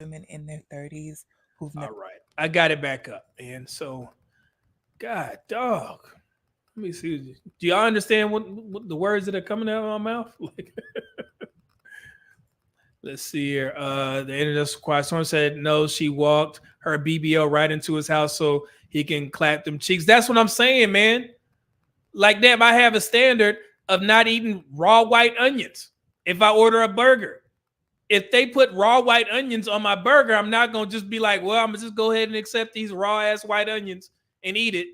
Women in their 30s who've never. All right. I got it back up, man. So, God, dog. Let me see. Do y'all understand what the words that are coming out of my mouth? Let's see here. The Interracial Quiet Storm said, no, she walked her BBL right into his house so he can clap them cheeks. That's what I'm saying, man. Like, damn, I have a standard of not eating raw white onions if I order a burger. If they put raw white onions on my burger, I'm not going to just be like, well, I'm going to just go ahead and accept these raw ass white onions and eat it.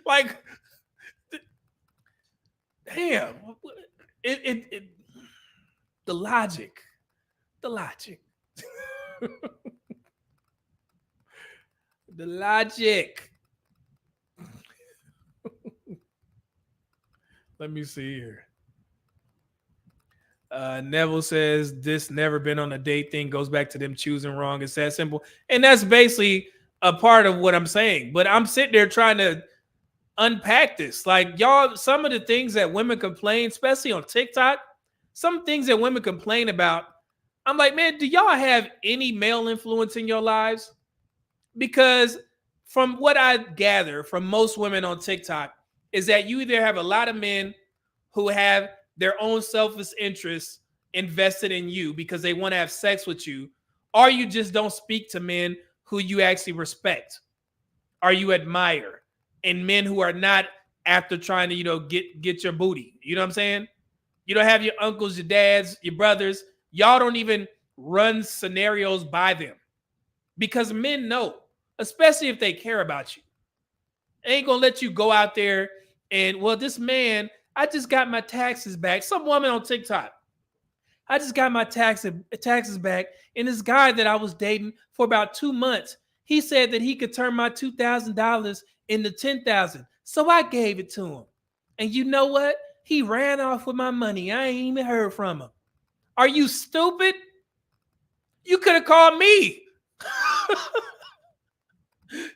Like, damn. The logic. The logic. Let me see here. Neville says this never been on a date thing goes back to them choosing wrong. It's that simple. And that's basically a part of what I'm saying. But I'm sitting there trying to unpack this. Like, y'all, some of the things that women complain, especially on TikTok, some things that women complain about, I'm like, man, do y'all have any male influence in your lives? Because from what I gather from most women on TikTok is that you either have a lot of men who have their own selfish interests invested in you because they want to have sex with you, or you just don't speak to men who you actually respect or you admire, and men who are not after trying to, get your booty. You know what I'm saying? You don't have your uncles, your dads, your brothers. Y'all don't even run scenarios by them because men know, especially if they care about you. They ain't gonna let you go out there and, well, this man, I just got my taxes back. Some woman on TikTok, I just got my taxes back. And this guy that I was dating for about 2 months, he said that he could turn my $2,000 into 10,000. So I gave it to him. And you know what? He ran off with my money. I ain't even heard from him. Are you stupid? You could have called me.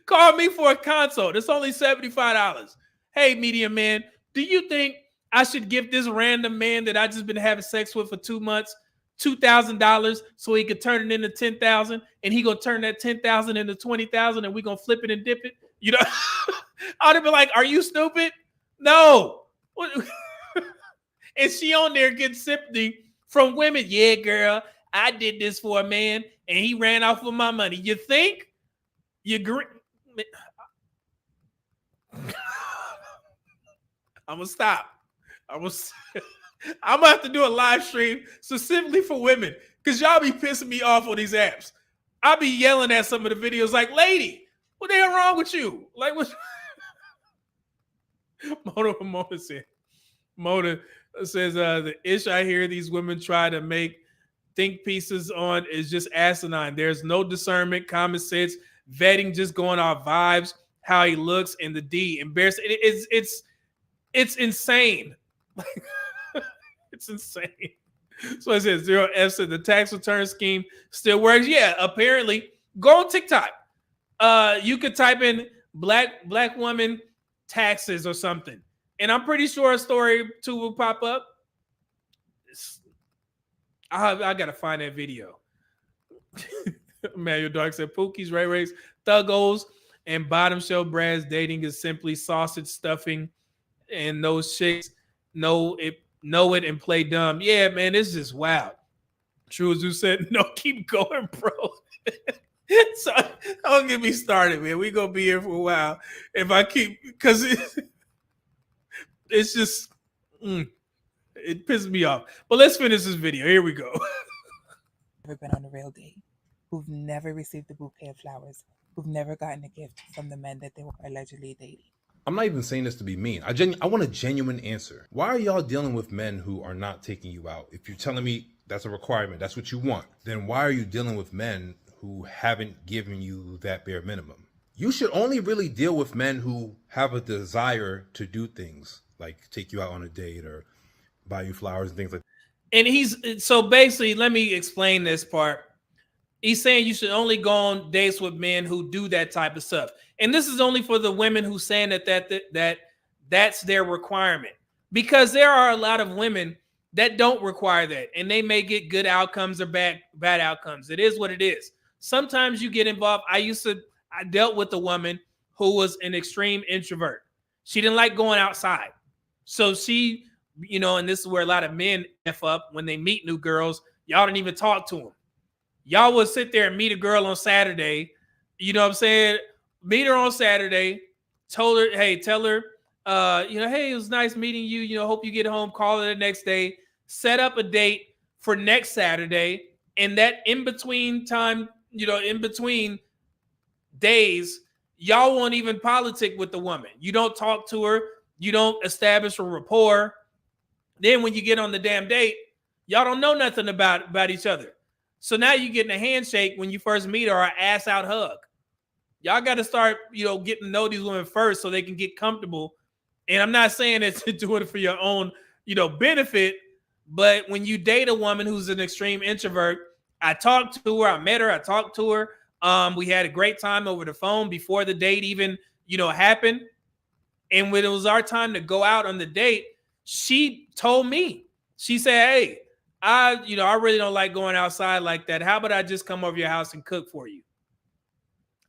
Call me for a consult. It's only $75. Hey, media man, do you think I should give this random man that I just been having sex with for 2 months $2,000 so he could turn it into 10,000, and he gonna turn that 10,000 into 20,000, and we gonna flip it and dip it? You know, I'd have been like, "Are you stupid? No." And she on there getting sympathy from women. Yeah, girl, I did this for a man, and he ran off with my money. You think? You agree? I'm gonna stop. I'm gonna have to do a live stream specifically for women because y'all be pissing me off on these apps. I be yelling at some of the videos like, "Lady, what the hell wrong with you?" Like, what? Mona says, the ish I hear these women try to make think pieces on is just asinine. There's no discernment, common sense, vetting, just going off vibes, how he looks, and the D. Embarrassing. It's insane. It's insane. So it says Zero F said the tax return scheme still works. Yeah, apparently. Go on TikTok. You could type in black woman taxes or something, and I'm pretty sure a story too will pop up. I gotta find that video. Manuel Dark said Pookie's, Ray Ray's, Thuggos, and bottom shelf brands dating is simply sausage stuffing, and those chicks know it and play dumb. Yeah, man, it's just wild. True as you said, no, keep going, bro. So don't get me started, man. We gonna be here for a while if I keep, because it's just it pisses me off. But let's finish this video. Here we go. Never been on a real date, who've never received a bouquet of flowers, who've never gotten a gift from the men that they were allegedly dating. I'm not even saying this to be mean. I want a genuine answer. Why are y'all dealing with men who are not taking you out? If you're telling me that's a requirement, that's what you want, then why are you dealing with men who haven't given you that bare minimum? You should only really deal with men who have a desire to do things like take you out on a date or buy you flowers and things like that. And so basically, let me explain this part. He's saying you should only go on dates with men who do that type of stuff. And this is only for the women who saying that that's their requirement. Because there are a lot of women that don't require that. And they may get good outcomes or bad outcomes. It is what it is. Sometimes you get involved. I dealt with a woman who was an extreme introvert. She didn't like going outside. So she, and this is where a lot of men F up when they meet new girls. Y'all didn't even talk to them. Y'all would sit there and meet a girl on Saturday. You know what I'm saying? Meet her on Saturday. Tell her, hey, hey, it was nice meeting you. Hope you get home. Call her the next day. Set up a date for next Saturday. And that in between time, in between days, y'all won't even politic with the woman. You don't talk to her. You don't establish a rapport. Then when you get on the damn date, y'all don't know nothing about each other. So now you're getting a handshake when you first meet her or an ass out hug. Y'all got to start, getting to know these women first so they can get comfortable. And I'm not saying that to do it for your own, benefit. But when you date a woman who's an extreme introvert, I talked to her, I met her, I talked to her. We had a great time over the phone before the date even, happened. And when it was our time to go out on the date, she told me, she said, hey, I really don't like going outside like that. How about I just come over your house and cook for you?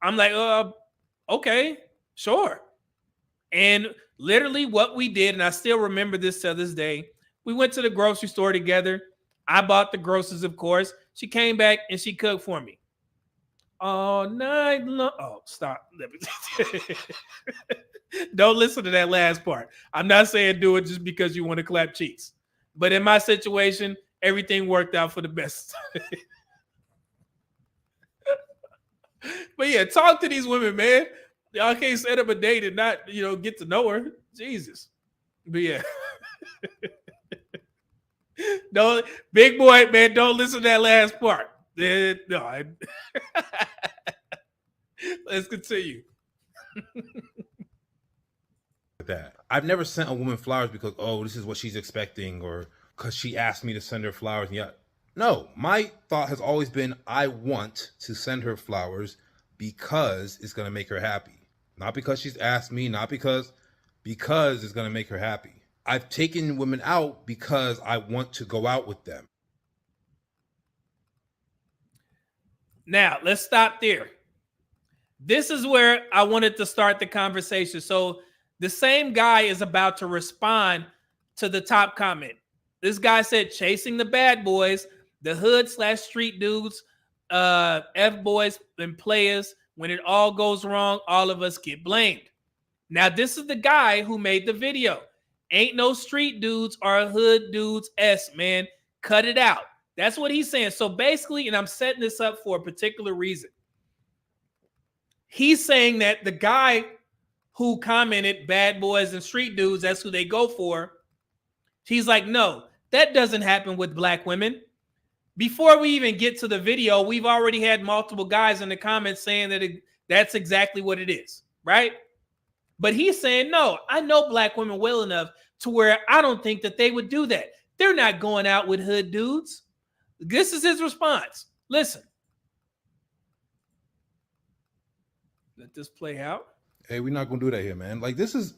I'm like, okay, sure. And literally what we did, and I still remember this to this day, We went to the grocery store together. I bought the groceries, of course. She came back and she cooked for me all night long. Oh, stop. Don't listen to that last part. I'm not saying do it just because you want to clap cheeks. But in my situation, everything worked out for the best. But yeah, talk to these women, man. Y'all can't set up a date and not, get to know her. Jesus. But yeah. Don't, big boy, man, don't listen to that last part. No. Let's continue. That I've never sent a woman flowers because, oh, this is what she's expecting, or because she asked me to send her flowers. Yeah. No, my thought has always been I want to send her flowers because it's going to make her happy. Not because she's asked me, not because it's going to make her happy. I've taken women out because I want to go out with them. Now, let's stop there. This is where I wanted to start the conversation. So the same guy is about to respond to the top comment. This guy said, chasing the bad boys, the hood/street dudes, F-boys and players. When it all goes wrong, all of us get blamed. Now, this is the guy who made the video. Ain't no street dudes or hood dudes, man. Cut it out. That's what he's saying. So basically, and I'm setting this up for a particular reason. He's saying that the guy who commented bad boys and street dudes, that's who they go for. He's like, no, that doesn't happen with black women. Before we even get to the video, we've already had multiple guys in the comments saying that that's exactly what it is, right? But he's saying, no, I know black women well enough to where I don't think that they would do that. They're not going out with hood dudes. This is his response. Listen. Let this play out. Hey, we're not going to do that here, man. Like, this is,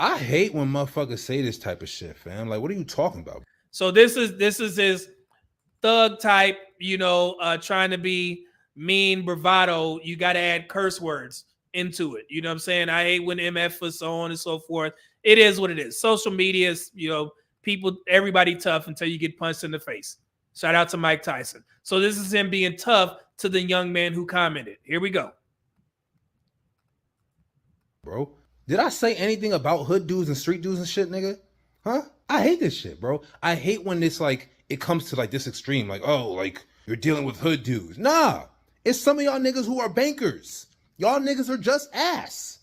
I hate when motherfuckers say this type of shit, fam. Like, what are you talking about? So this is his thug type, trying to be mean, bravado. You got to add curse words into it. You know what I'm saying? I hate when MF was so on and so forth. It is what it is. Social media is, people, everybody tough until you get punched in the face. Shout out to Mike Tyson. So this is him being tough to the young man who commented. Here we go. Bro, did I say anything about hood dudes and street dudes and shit, nigga? Huh? I hate this shit, bro. I hate when it's like, it comes to like this extreme. Like, oh, like you're dealing with hood dudes. Nah, it's some of y'all niggas who are bankers. Y'all niggas are just ass.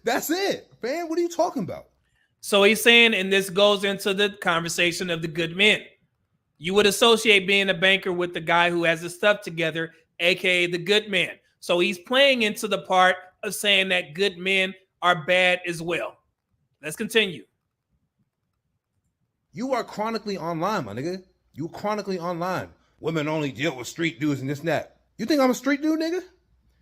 That's it, man. What are you talking about? So he's saying, and this goes into the conversation of the good men. You would associate being a banker with the guy who has his stuff together, aka the good man. So he's playing into the part of saying that good men are bad as well. Let's continue. You are chronically online, my nigga. You chronically online. Women only deal with street dudes and this and that. You think I'm a street dude, nigga?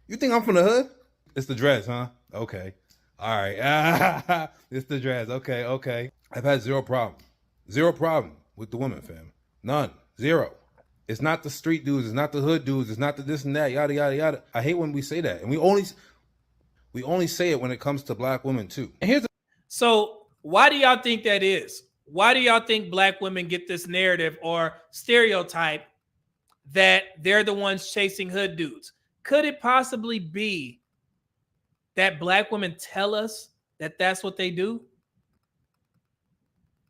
You think I'm from the hood? It's the dreads, huh? Okay. All right. It's the dreads. Okay. I've had zero problem with the women, fam. None. Zero. It's not the street dudes. It's not the hood dudes. It's not the this and that. Yada, yada, yada. I hate when we say that. And we only say it when it comes to black women, too. And so why do y'all think that is? Why do y'all think black women get this narrative or stereotype that they're the ones chasing hood dudes? Could it possibly be that black women tell us that that's what they do?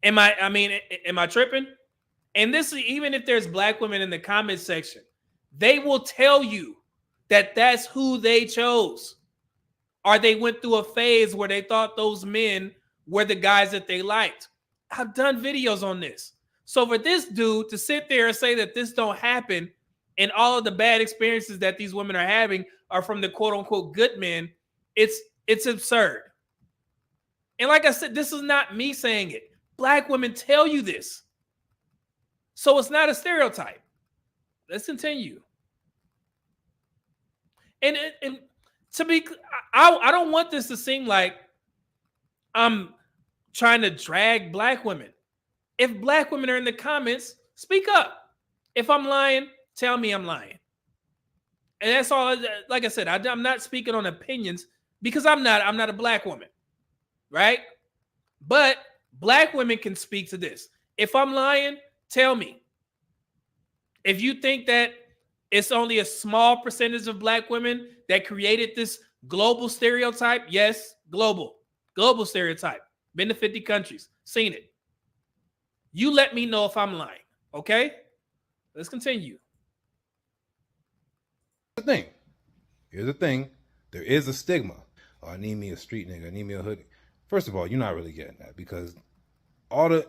Am I tripping? And this is even if there's black women in the comment section, they will tell you that that's who they chose. Or they went through a phase where they thought those men were the guys that they liked. I've done videos on this. So for this dude to sit there and say that this don't happen and all of the bad experiences that these women are having are from the quote unquote good men, it's absurd. And like I said, this is not me saying it. Black women tell you this. So it's not a stereotype. Let's continue. And to be, I don't want this to seem like I'm trying to drag black women. If black women are in the comments, speak up. If I'm lying, tell me I'm lying. And that's all. Like I said, I'm not speaking on opinions because I'm not a black woman, right? But Black women can speak to this. If I'm lying, tell me. If you think that it's only a small percentage of black women that created this global stereotype, yes, global stereotype. Been to 50 countries, seen it. You let me know if I'm lying, okay? Let's continue. Here's the thing. There is a stigma. Oh, I need me a street nigga. I need me a hood. First of all, you're not really getting that because all the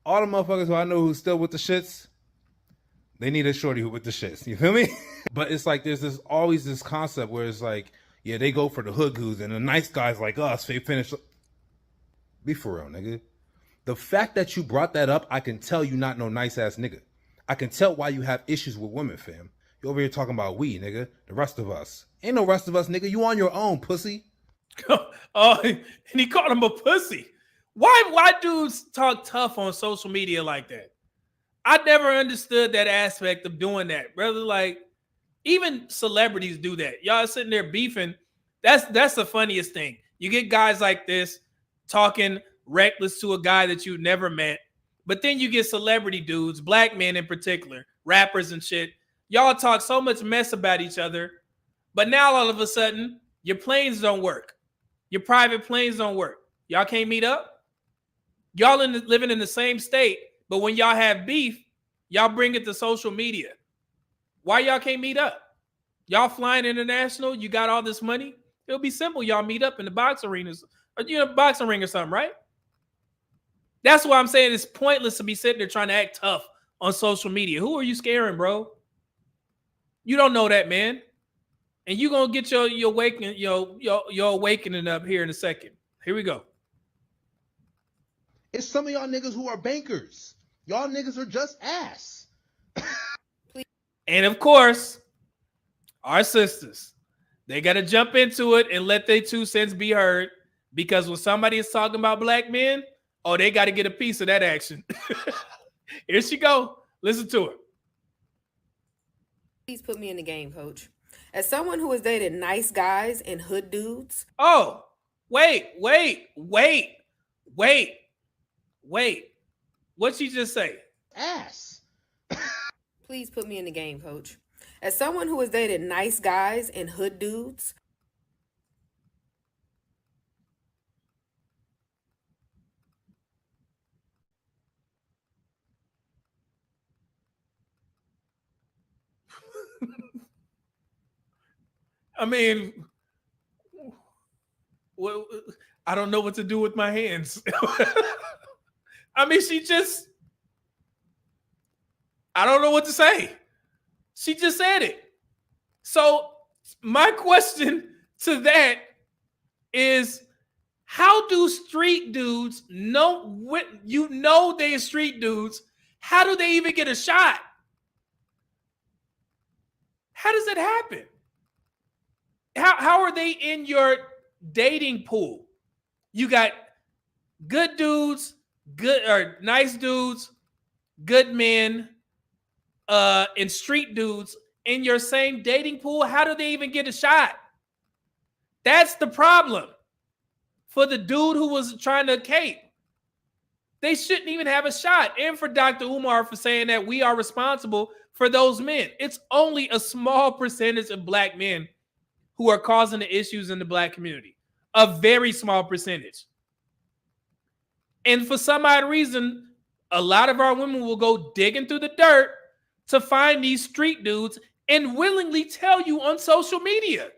all the motherfuckers who I know who's still with the shits, they need a shorty who with the shits. You feel me? But it's like there's always this concept where it's like, yeah, they go for the hood goons and the nice guys like us, they finish. Be for real, nigga. The fact that you brought that up, I can tell you not no nice ass nigga. I can tell why you have issues with women, fam. You over here talking about we, nigga. The rest of us. Ain't no rest of us, nigga. You on your own, pussy. Oh, and he called him a pussy. Why dudes talk tough on social media like that? I never understood that aspect of doing that, brother. Like, even celebrities do that. Y'all sitting there beefing. That's the funniest thing. You get guys like this talking reckless to a guy that you never met, but then you get celebrity dudes, black men in particular, rappers and shit. Y'all talk so much mess about each other, but now all of a sudden your planes don't work. Your private planes don't work. Y'all can't meet up. Y'all living in the same state, but when y'all have beef, y'all bring it to social media. Why y'all can't meet up? Y'all flying international, you got all this money. It'll be simple. Y'all meet up in the box arenas or boxing ring or something, right? That's why I'm saying it's pointless to be sitting there trying to act tough on social media. Who are you scaring, bro? You don't know that, man. And you gonna get your awakening up here in a second. Here we go. It's some of y'all niggas who are bankers. Y'all niggas are just ass. And of course, our sisters, they got to jump into it and let their 2 cents be heard, because when somebody is talking about black men, oh, they got to get a piece of that action. Here she go. Listen to her. Please put me in the game, coach. As someone who has dated nice guys and hood dudes. Oh, wait. What'd she just say? Ass. Please put me in the game, coach. As someone who has dated nice guys and hood dudes. I mean, well, I don't know what to do with my hands. I mean, I don't know what to say. She just said it. So my question to that is, how do street dudes know they're street dudes? How do they even get a shot? How does that happen? How are they in your dating pool? You got good dudes, good or nice dudes, good men, and street dudes in your same dating pool. How do they even get a shot? That's the problem for the dude who was trying to cape. They shouldn't even have a shot. And for Dr. Umar for saying that we are responsible for those men. It's only a small percentage of black men who are causing the issues in the black community. A very small percentage. And for some odd reason, a lot of our women will go digging through the dirt to find these street dudes and willingly tell you on social media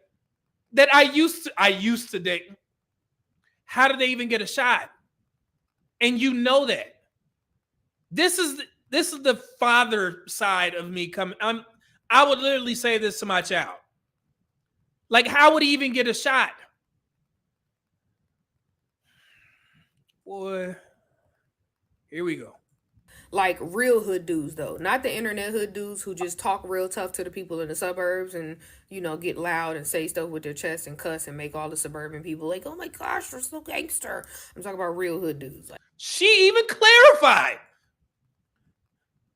that I used to date. How did they even get a shot? And you know that. This is the father side of me coming. I would literally say this to my child. Like, how would he even get a shot? Boy, here we go. Like real hood dudes, though. Not the internet hood dudes who just talk real tough to the people in the suburbs and, get loud and say stuff with their chest and cuss and make all the suburban people like, oh my gosh, you're so gangster. I'm talking about real hood dudes. She even clarified.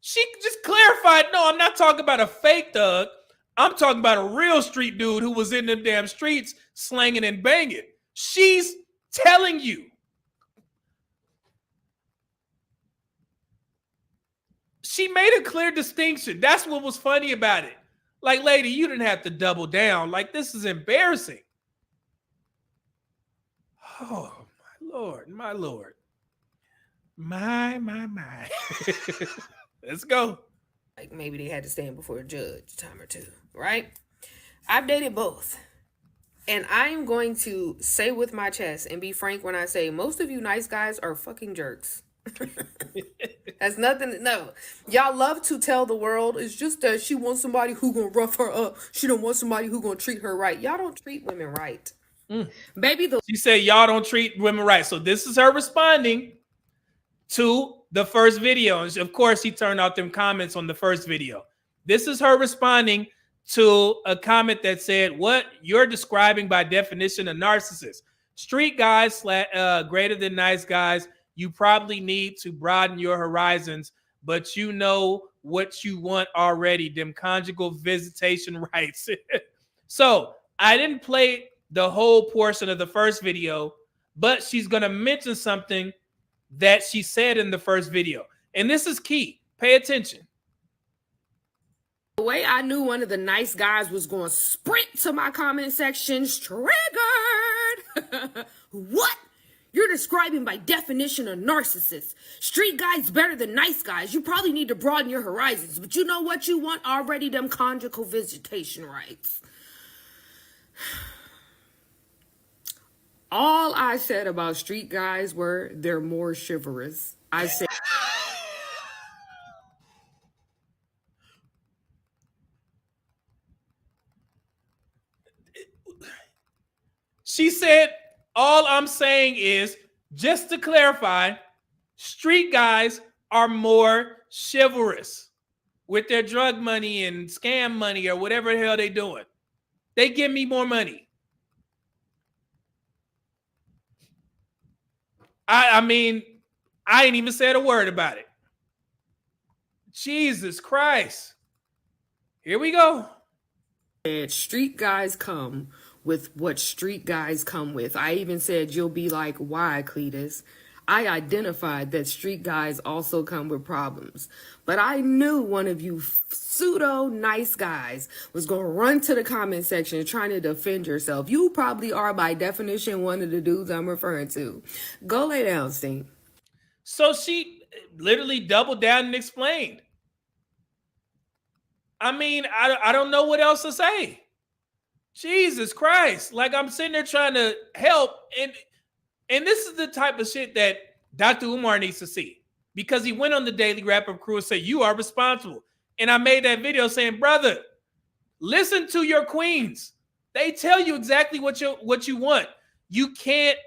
She just clarified, no, I'm not talking about a fake thug. I'm talking about a real street dude who was in them damn streets slanging and banging. She's telling you. she made a clear distinction. That's what was funny about it. Like, lady, you didn't have to double down. Like, this is embarrassing. Oh, my Lord, my Lord. My. Let's go. Like maybe they had to stand before a judge a time or two, right? I've dated both. And I am going to say with my chest and be frank when I say most of you nice guys are fucking jerks. That's nothing. No, y'all love to tell the world it's just that she wants somebody who gonna rough her up. She don't want somebody who gonna treat her right. Y'all don't treat women right. Baby, She said y'all don't treat women right. So this is her responding to the first video. And of course, he turned out them comments on the first video. This is her responding to a comment that said, what you're describing by definition a narcissist. Street guys, greater than nice guys, you probably need to broaden your horizons, but you know what you want already, them conjugal visitation rights. So I didn't play the whole portion of the first video, but she's going to mention something that she said in the first video. And this is key. Pay attention. the way I knew one of the nice guys was going to sprint to my comment sections, triggered. What? You're describing by definition a narcissist. Street guys better than nice guys. You probably need to broaden your horizons, but you know what you want already? Them conjugal visitation rights. All I said about street guys were they're more chivalrous. I said She said, all I'm saying is, just to clarify, street guys are more chivalrous with their drug money and scam money or whatever the hell they doing. They give me more money. I mean, I ain't even said a word about it. Jesus Christ. Here we go. street guys come with what street guys come with. I even said you'll be like, why, Cletus? I identified that street guys also come with problems. But I knew one of you pseudo nice guys was going to run to the comment section trying to defend yourself. You probably are by definition one of the dudes I'm referring to. Go lay down, Sting. So she literally doubled down and explained. I mean, I don't know what else to say. Jesus Christ. Like, I'm sitting there trying to help. And this is the type of shit that Dr. Umar needs to see. Because he went on the Daily Wrap-Up Crew and said, you are responsible. And I made that video saying, brother, listen to your queens. They tell you exactly what you want. You can't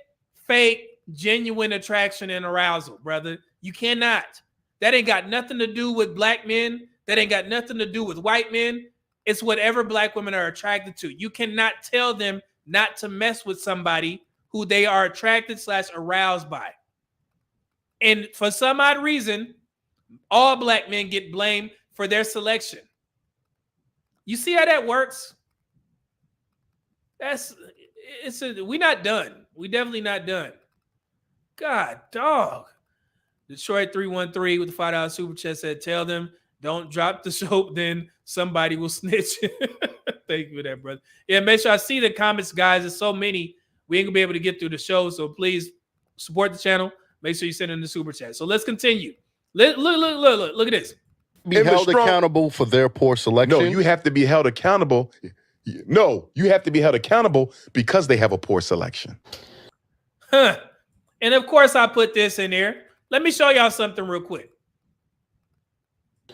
fake genuine attraction and arousal, brother. You cannot. That ain't got nothing to do with black men. That ain't got nothing to do with white men. It's whatever black women are attracted to. You cannot tell them not to mess with somebody who they are attracted / aroused by. And for some odd reason, all black men get blamed for their selection. You see how that works? We're not done. We definitely not done. God, dog. Detroit 313 with the $5 super chat said, tell them don't drop the soap, then somebody will snitch. Thank you for that, brother. Yeah, make sure I see the comments, guys. There's so many. We ain't gonna be able to get through the show, so please support the channel. Make sure you send in the super chat. So let's continue. Look at this. Be held accountable for their poor selection. No, you have to be held accountable. No, you have to be held accountable because they have a poor selection. Huh. And of course, I put this in there. Let me show y'all something real quick.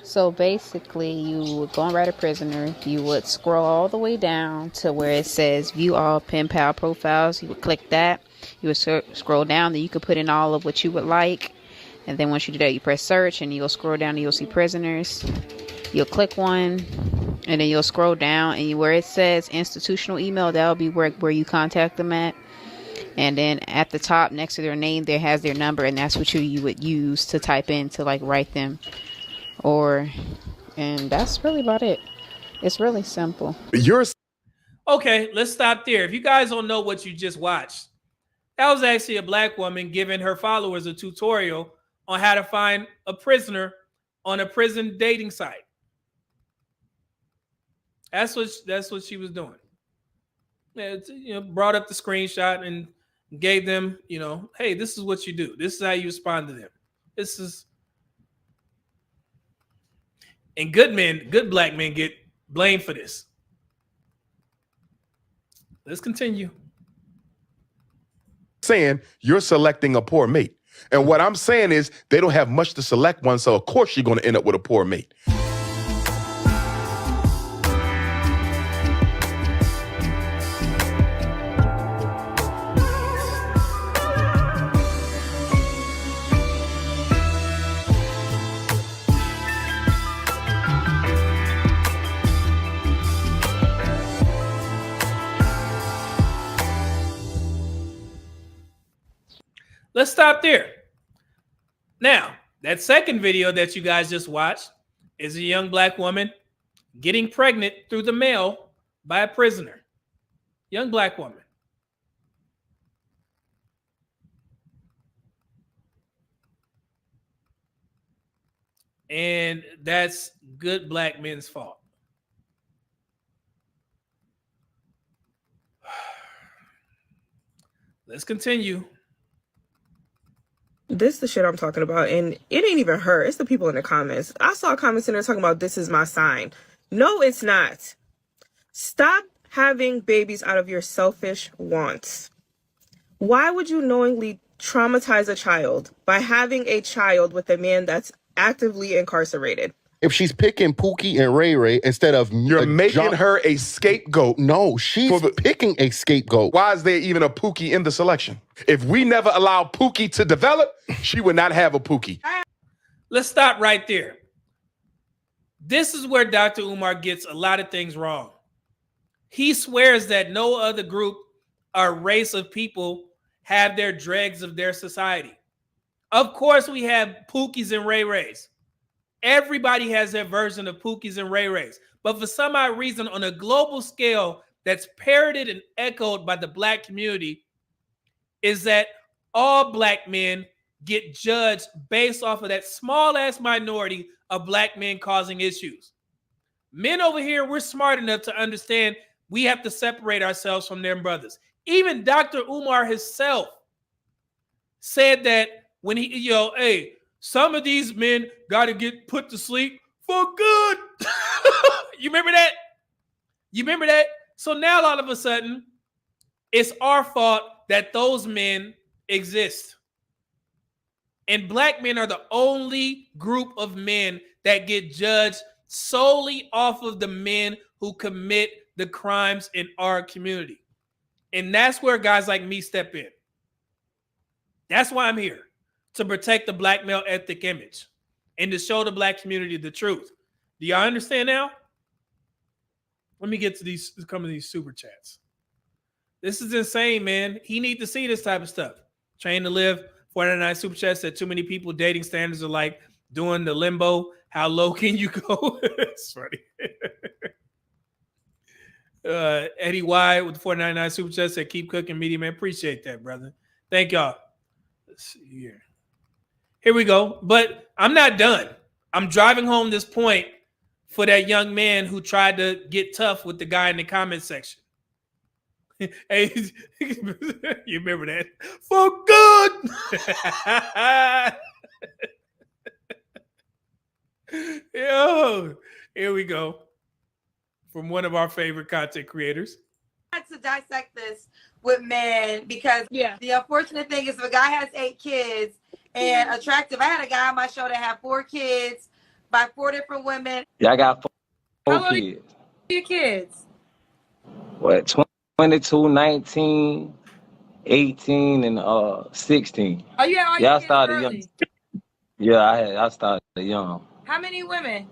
So basically, you would go and write a prisoner. You would scroll all the way down to where it says view all pen pal profiles. You would click that. You would scroll down. Then you could put in all of what you would like. And then once you do that, you press search and you'll scroll down and you'll see prisoners. You'll click one and then you'll scroll down and where it says institutional email, that'll be where you contact them at. And then at the top next to their name, there has their number, and that's what you would use to type in to like write them. And that's really about it. It's really simple. Okay, let's stop there. If you guys don't know what you just watched, that was actually a black woman giving her followers a tutorial on how to find a prisoner on a prison dating site. That's what she was doing. Brought up the screenshot and gave them, hey, this is what you do. This is how you respond to them. This is, and good black men get blamed for this. Let's continue. Saying you're selecting a poor mate. And what I'm saying is they don't have much to select one, so of course you're going to end up with a poor mate. Let's stop there. Now, that second video that you guys just watched is a young black woman getting pregnant through the mail by a prisoner. Young black woman. And that's good black men's fault. Let's continue. This is the shit I'm talking about, and it ain't even her. It's the people in the comments. I saw comments in there talking about this is my sign. No, it's not. Stop having babies out of your selfish wants. Why would you knowingly traumatize a child by having a child with a man that's actively incarcerated? If she's picking Pookie and Ray Ray instead of you're making her a scapegoat. No, she's picking a scapegoat. Why is there even a Pookie in the selection? If we never allow Pookie to develop, she would not have a Pookie. Let's stop right there. This is where Dr. Umar gets a lot of things wrong. He swears that no other group or race of people have their dregs of their society. Of course, we have Pookies and Ray Rays. Everybody has their version of Pookies and Ray Rays. But for some odd reason, on a global scale that's parroted and echoed by the black community, is that all black men get judged based off of that small-ass minority of black men causing issues. Men over here, we're smart enough to understand we have to separate ourselves from them brothers. Even Dr. Umar himself said that when he, hey, some of these men got to get put to sleep for good. You remember that? You remember that? So now all of a sudden, it's our fault that those men exist. And black men are the only group of men that get judged solely off of the men who commit the crimes in our community. And that's where guys like me step in. That's why I'm here, to protect the black male ethnic image and to show the black community the truth. Do y'all understand now? Let me get to some of these super chats. This is insane, man. He need to see this type of stuff. Train to Live, 499 super chat said too many people dating standards are like doing the limbo. How low can you go? It's funny. Eddie Y with the 499 super chat said keep cooking, media man. Appreciate that, brother. Thank y'all. Let's see here. Here we go. But I'm not done. I'm driving home this point for that young man who tried to get tough with the guy in the comment section. Hey, you remember that? For good. Yo, here we go. From one of our favorite content creators. I had to dissect this with men because the unfortunate thing is if a guy has 8 kids and attractive, I had a guy on my show that had 4 kids by 4 different women. Yeah, I got 4 kids. Your kids? What, 22, 19, 18, and 16. Oh, you had all your kids started early. young. Yeah, I started young. How many women?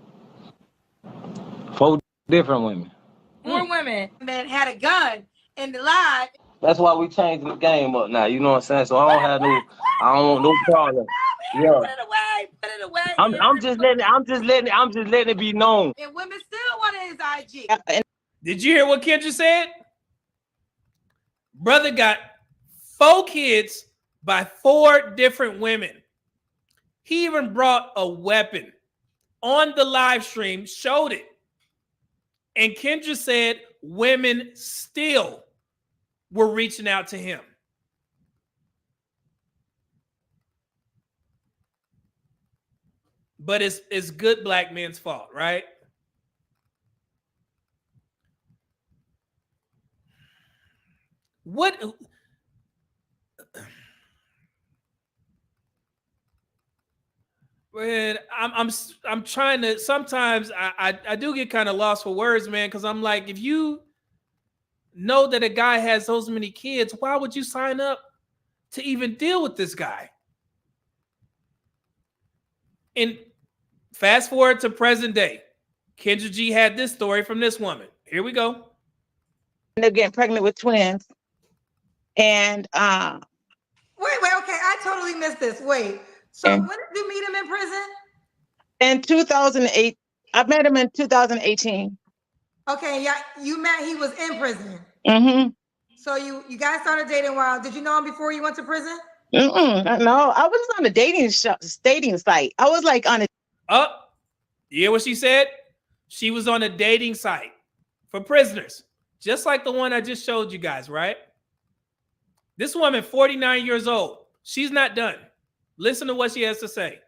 4 different women. 4 women. Men had a gun in the live. That's why we changing the game up now. You know what I'm saying? So I don't want no problem. Yeah. Put it away. I'm just letting it be known. And women still want his IG. Did you hear what Kendra said? Brother got 4 kids by 4 different women. He even brought a weapon. on the live stream showed it. And Kendra said women still were reaching out to him. But it's good black men's fault, right? What? Man, I'm trying to. Sometimes I do get kind of lost for words, man, because I'm like, if you know that a guy has those many kids, why would you sign up to even deal with this guy? And fast forward to present day, Kendra G had this story from this woman. Here we go. They're getting pregnant with twins, and Wait, okay, I totally missed this. Wait, so when did you meet him in prison? In 2008, I met him in 2018. Okay, yeah, you met. He was in prison. Mm-hmm. So you guys started dating while? Did you know him before you went to prison? No, I was on a dating site. I was like on a. You hear what she said? She was on a dating site for prisoners, just like the one I just showed you guys, right? This woman, 49 years old. She's not done. Listen to what she has to say.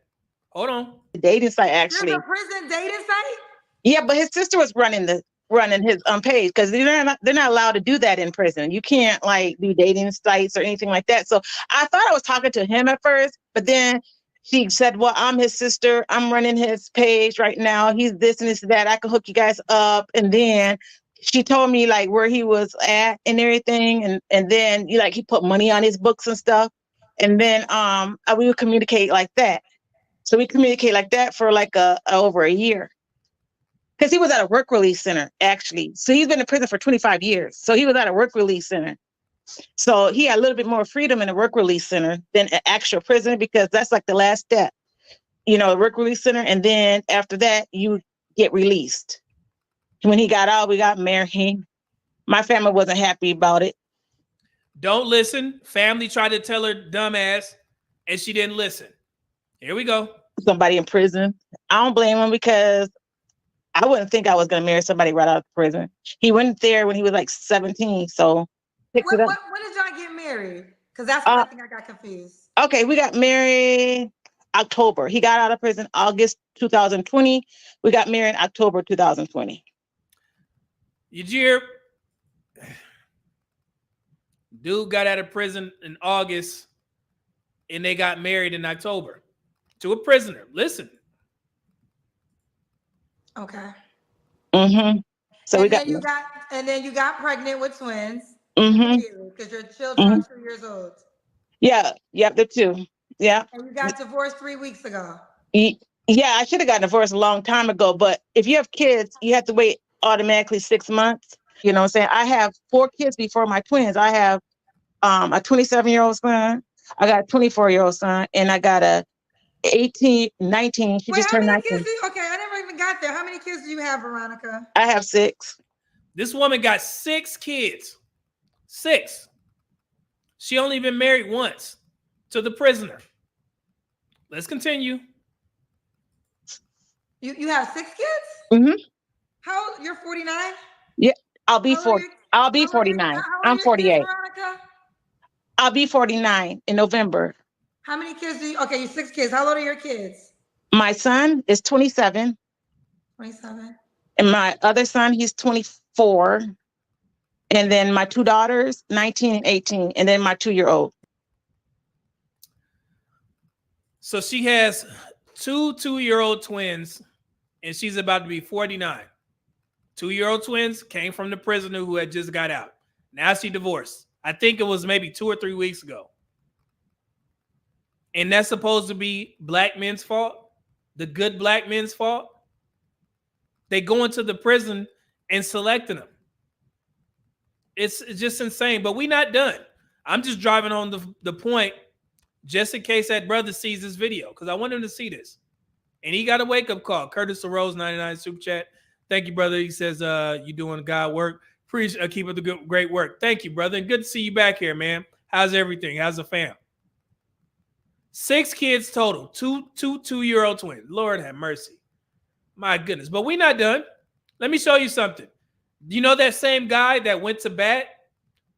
Hold on. Dating site, actually. There's a prison dating site? Yeah, but his sister was running his page, because they're not allowed to do that in prison. You can't like do dating sites or anything like that. So I thought I was talking to him at first, but then she said, well, I'm his sister. I'm running his page right now. He's this and this and that. I can hook you guys up. And then she told me like where he was at and everything. And then he put money on his books and stuff. And then we would communicate like that. So we communicate like that for like over a year. Because he was at a work release center, actually. So he's been in prison for 25 years. So he was at a work release center. So he had a little bit more freedom in a work release center than an actual prison, because that's like the last step, a work release center. And then after that, you get released. When he got out, we got married. My family wasn't happy about it. Don't listen. Family tried to tell her dumbass, and she didn't listen. Here we go. Somebody in prison. I don't blame him, because I wouldn't think I was going to marry somebody right out of prison. He went there when he was like 17. So when did y'all get married? Because that's what I think I got confused. Okay, we got married October. He got out of prison August 2020. We got married October 2020. Did you hear? Dude got out of prison in August, and they got married in October to a prisoner. Listen. Okay. Mm-hmm. So and then you got pregnant with twins. Mm-hmm. Because your children are 2 years old. Yeah. Yep. They're 2. Yeah. And you got divorced 3 weeks ago. Yeah. I should have gotten divorced a long time ago. But if you have kids, you have to wait automatically 6 months. You know what I'm saying? I have 4 kids before my twins. I have a 27-year-old son. I got a 24-year-old son, and I got a 18, 19. She just turned 19. Okay, I never even got there. How many kids do you have, Veronica? I have 6. This woman got 6 kids. 6. She only been married once to the prisoner. Let's continue. You have 6 kids? Mm-hmm. How old? You're 49? Yeah, I'll be 40. I'll be 49. I'm 48. I'll be 49 in November. How many kids do you? Okay, you 6 kids. How old are your kids? My son is 27. 27. And my other son, he's 24. And then my 2 daughters, 19 and 18. And then my 2-year-old. So she has 2 2-year-old twins, and she's about to be 49. 2-year-old twins came from the prisoner who had just got out. Now she divorced. I think it was maybe 2 or 3 weeks ago. And that's supposed to be black men's fault? The good black men's fault? They go into the prison and selecting them. It's just insane. But we're not done. I'm just driving on the point just in case that brother sees this video, because I want him to see this. And he got a wake-up call. Curtis LaRose, 99 Super Chat. Thank you, brother. He says, you doing God work. Keep up the great work. Thank you, brother. And good to see you back here, man. How's everything? How's the fam? 6 kids total. 2 2-year-old twins. Lord have mercy. My goodness. But we're not done. Let me show you something. You know that same guy that went to bat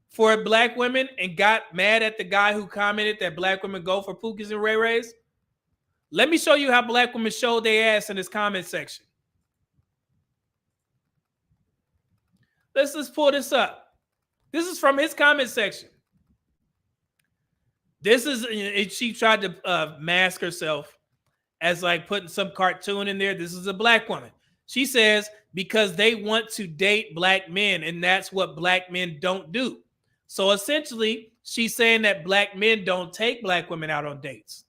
for black women and got mad at the guy who commented that black women go for Pookies and Ray Rays? Let me show you how black women showed their ass in this comment section. Let's pull this up. This is from his comment section. This is, she tried to mask herself as like putting some cartoon in there. This is a black woman. She says, because they want to date black men, and that's what black men don't do. So essentially, she's saying that black men don't take black women out on dates.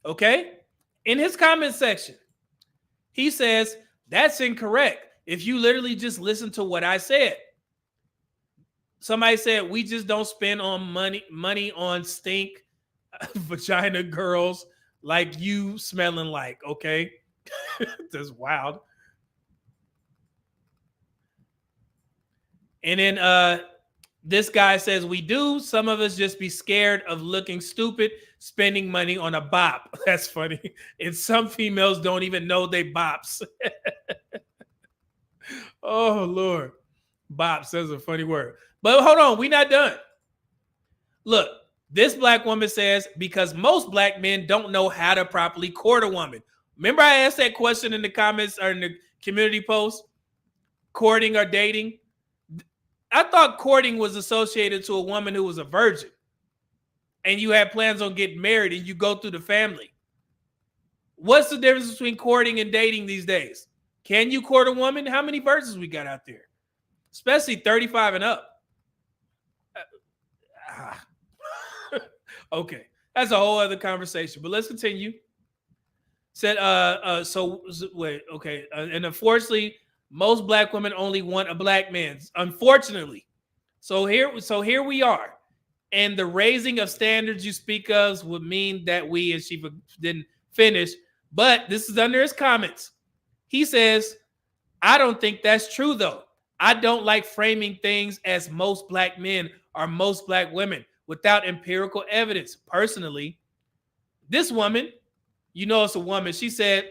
Okay? In his comment section, he says, that's incorrect. If you literally just listen to what I said. Somebody said, we just don't spend on money on stink vagina girls like you smelling like, okay? That's wild. And then this guy says, we do. Some of us just be scared of looking stupid, spending money on a bop. That's funny. And some females don't even know they bops. Oh, Lord. Bops, that's a funny word. But hold on, we're not done. Look, this black woman says, because most black men don't know how to properly court a woman. Remember I asked that question in the comments or in the community post? Courting or dating? I thought courting was associated to a woman who was a virgin and you had plans on getting married and you go through the family. What's the difference between courting and dating these days? Can you court a woman? How many virgins we got out there? Especially 35 and up. Okay, that's a whole other conversation, but let's continue. Said, wait, okay. And unfortunately, most black women only want a black man. Unfortunately. So here we are. And the raising of standards you speak of would mean that we, and she didn't finish, but this is under his comments. He says, I don't think that's true though. I don't like framing things as most black men or most black women without empirical evidence. Personally, this woman, you know it's a woman, she said,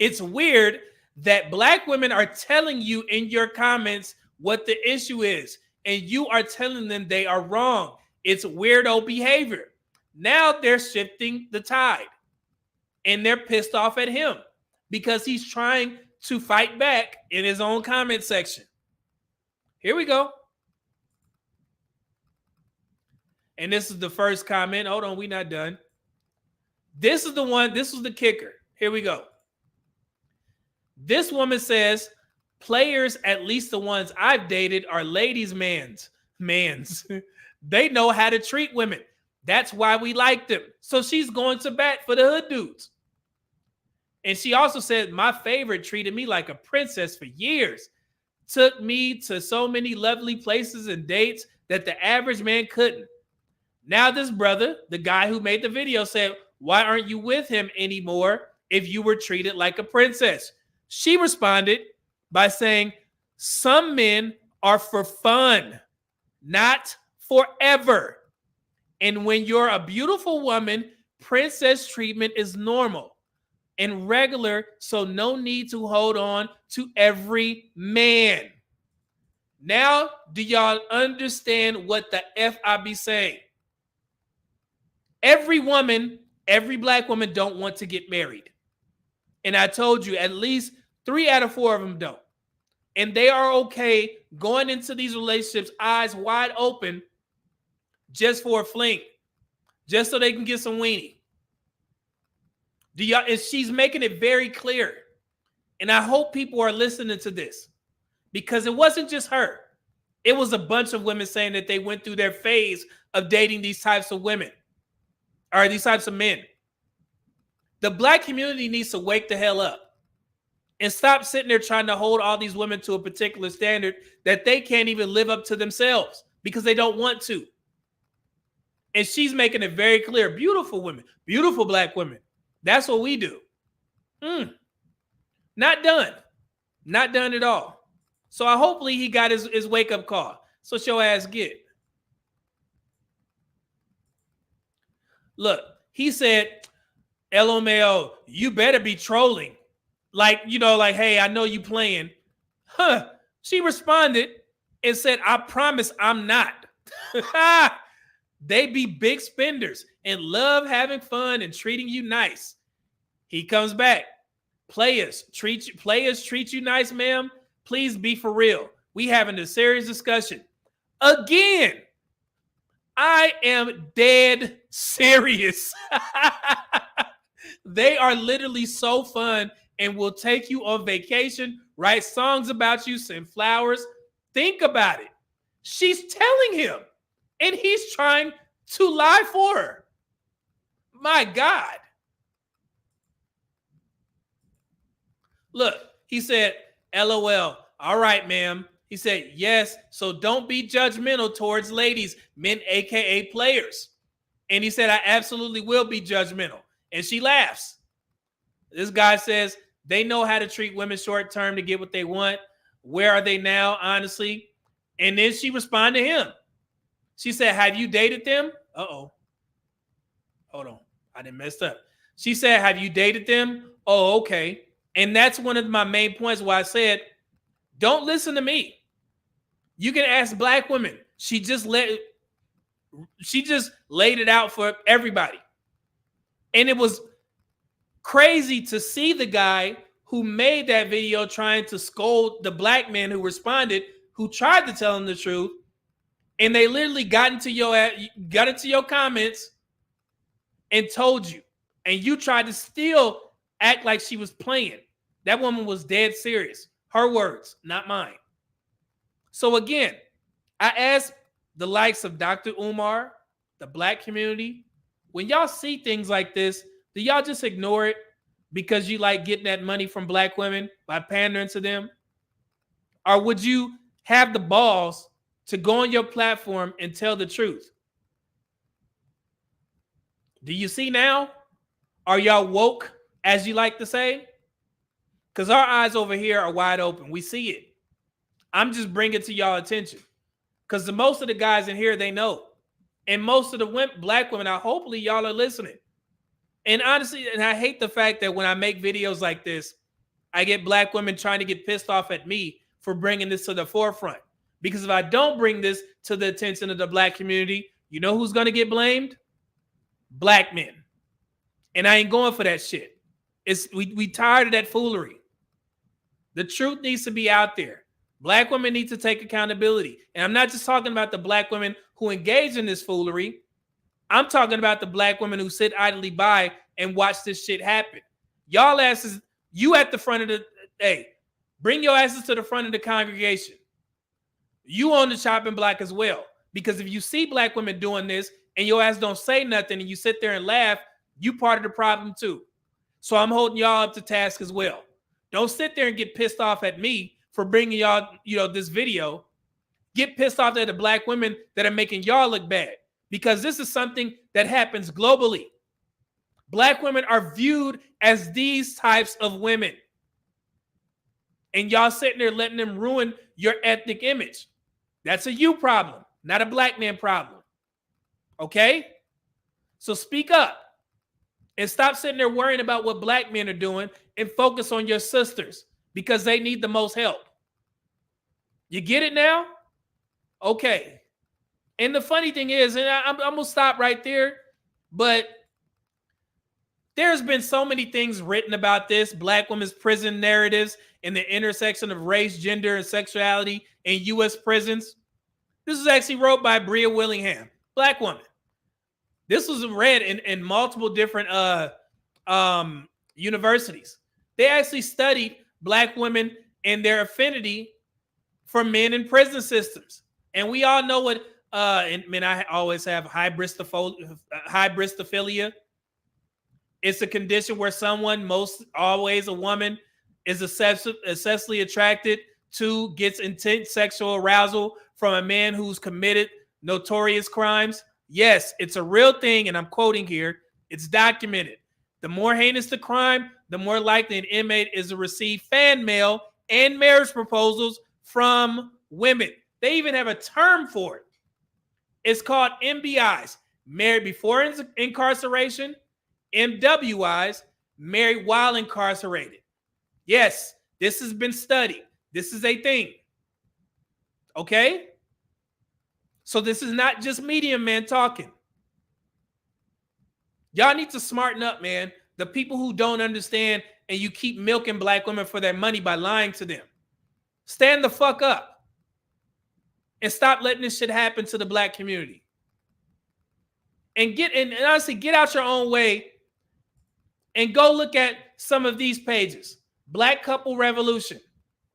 it's weird that black women are telling you in your comments what the issue is, and you are telling them they are wrong. It's weirdo behavior. Now they're shifting the tide, and they're pissed off at him because he's trying to fight back in his own comment section. Here we go. And this is the first comment. Hold on, we're not done. This is the one, this was the kicker. Here we go. This woman says, players, at least the ones I've dated, are ladies' mans. They know how to treat women. That's why we like them. So she's going to bat for the hood dudes. And she also said, my favorite treated me like a princess for years. Took me to so many lovely places and dates that the average man couldn't. Now this brother, the guy who made the video, said, why aren't you with him anymore if you were treated like a princess? She responded by saying, some men are for fun, not forever. And when you're a beautiful woman, princess treatment is normal and regular, so no need to hold on to every man. Now, do y'all understand what the F I be saying? Every woman, every black woman don't want to get married. And I told you, at least 3 out of 4 of them don't. And they are okay going into these relationships eyes wide open just for a fling, just so they can get some weenie. And she's making it very clear. And I hope people are listening to this, because it wasn't just her. It was a bunch of women saying that they went through their phase of dating these types of women or these types of men. The black community needs to wake the hell up and stop sitting there trying to hold all these women to a particular standard that they can't even live up to themselves because they don't want to. And she's making it very clear. Beautiful women, beautiful black women. That's what we do. Not done. Not done at all. So hopefully he got his wake-up call. So your ass get. Look, he said, LMAO, you better be trolling. like, like, hey, I know you playing. Huh. She responded and said, I promise I'm not. They be big spenders and love having fun and treating you nice. He comes back. Players treat you nice, ma'am. Please be for real. We having a serious discussion. Again, I am dead serious. They are literally so fun and will take you on vacation, write songs about you, send flowers. Think about it. She's telling him, and he's trying to lie for her. My God. Look, he said, LOL. All right, ma'am. He said, yes, so don't be judgmental towards ladies, men, AKA players. And he said, I absolutely will be judgmental. And she laughs. This guy says, they know how to treat women short term to get what they want. Where are they now, honestly? And then she responded to him. She said, have you dated them? Uh-oh. Hold on. I didn't mess up. She said, have you dated them? Oh, okay. And that's one of my main points why I said, don't listen to me. You can ask black women. She just laid it out for everybody. And it was crazy to see the guy who made that video trying to scold the black man who responded, who tried to tell him the truth. And they literally got into your comments and told you. And you tried to still act like she was playing. That woman was dead serious. Her words, not mine. So again, I asked the likes of Dr. Umar, the black community, when y'all see things like this, do y'all just ignore it because you like getting that money from black women by pandering to them? Or would you have the balls to go on your platform and tell the truth? Do you see now? Are y'all woke, as you like to say? Because our eyes over here are wide open. We see it. I'm just bringing it to y'all attention. Because most of the guys in here, they know. And most of the black women, hopefully y'all are listening. And honestly, and I hate the fact that when I make videos like this, I get black women trying to get pissed off at me for bringing this to the forefront. Because if I don't bring this to the attention of the black community, you know who's going to get blamed? Black men. And I ain't going for that shit. We tired of that foolery. The truth needs to be out there. Black women need to take accountability. And I'm not just talking about the black women who engage in this foolery. I'm talking about the black women who sit idly by and watch this shit happen. Y'all asses, you at the front of the, hey, bring your asses to the front of the congregation. You on the chopping block as well. Because if you see black women doing this and your ass don't say nothing and you sit there and laugh, you part of the problem too. So I'm holding y'all up to task as well. Don't sit there and get pissed off at me for bringing y'all, this video. Get pissed off at the black women that are making y'all look bad. Because this is something that happens globally. Black women are viewed as these types of women. And y'all sitting there letting them ruin your ethnic image. That's a you problem, not a black man problem. Okay? So speak up. And stop sitting there worrying about what black men are doing and focus on your sisters because they need the most help. You get it now? Okay. And the funny thing is, and I'm going to stop right there, but there's been so many things written about this, black women's prison narratives and the intersection of race, gender, and sexuality in U.S. prisons. This was actually wrote by Bria Willingham, black woman. This was read in multiple different universities. They actually studied black women and their affinity for men in prison systems. And we all know what, I always have hybristophilia. It's a condition where someone, most always a woman, is excessively attracted to, gets intense sexual arousal from a man who's committed notorious crimes. Yes, it's a real thing, and I'm quoting here. It's documented. The more heinous the crime, the more likely an inmate is to receive fan mail and marriage proposals from women. They even have a term for it. It's called MBIs, married before incarceration, MWIs, married while incarcerated. Yes, this has been studied. This is a thing. Okay? So this is not just medium men talking. Y'all need to smarten up, man. The people who don't understand and you keep milking black women for their money by lying to them. Stand the fuck up and stop letting this shit happen to the black community. And honestly, get out your own way and go look at some of these pages. Black Couple Revolution,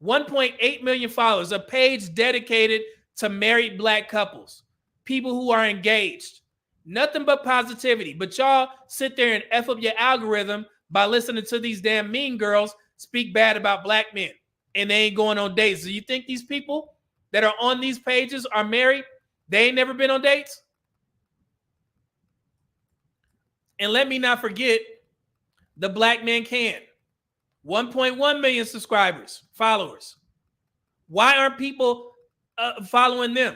1.8 million followers, a page dedicated to married black couples, people who are engaged. Nothing but positivity. But y'all sit there and F up your algorithm by listening to these damn mean girls speak bad about black men. And they ain't going on dates. Do you think these people that are on these pages are married? They ain't never been on dates? And let me not forget the Black Men Can. 1.1 million subscribers, followers. Why aren't people following them?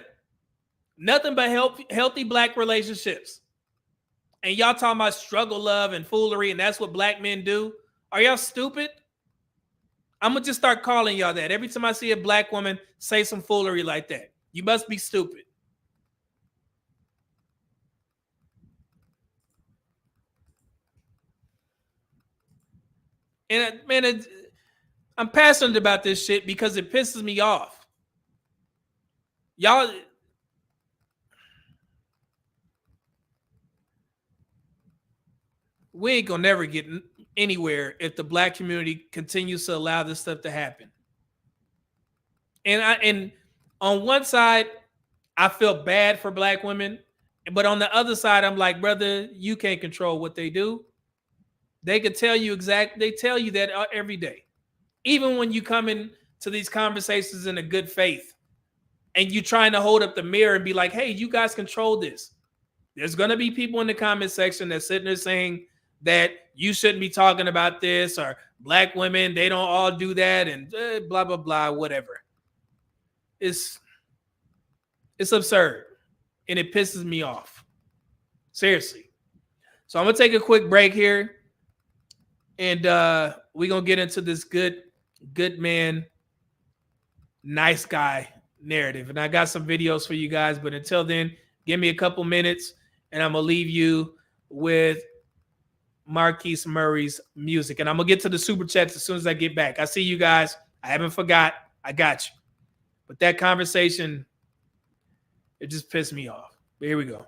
Nothing but healthy black relationships. And y'all talking about struggle, love, and foolery, and that's what black men do? Are y'all stupid? I'm going to just start calling y'all that. Every time I see a black woman say some foolery like that, you must be stupid. And man, I'm passionate about this shit because it pisses me off. Y'all, we ain't gonna never get anywhere if the black community continues to allow this stuff to happen. And on one side, I feel bad for black women, but on the other side, I'm like, brother, you can't control what they do. They could tell you they tell you that every day. Even when you come in to these conversations in a good faith and you trying to hold up the mirror and be like, hey, you guys control this. There's going to be people in the comment section that's sitting there saying that you shouldn't be talking about this, or black women, they don't all do that, and blah, blah, blah, whatever. It's absurd, and it pisses me off. Seriously. So I'm going to take a quick break here, and we're going to get into this good man, nice guy narrative. And I got some videos for you guys, but until then, give me a couple minutes, and I'm going to leave you with Marquise Murray's music. And I'm going to get to the super chats as soon as I get back. I see you guys. I haven't forgot. I got you. But that conversation, it just pissed me off. But here we go.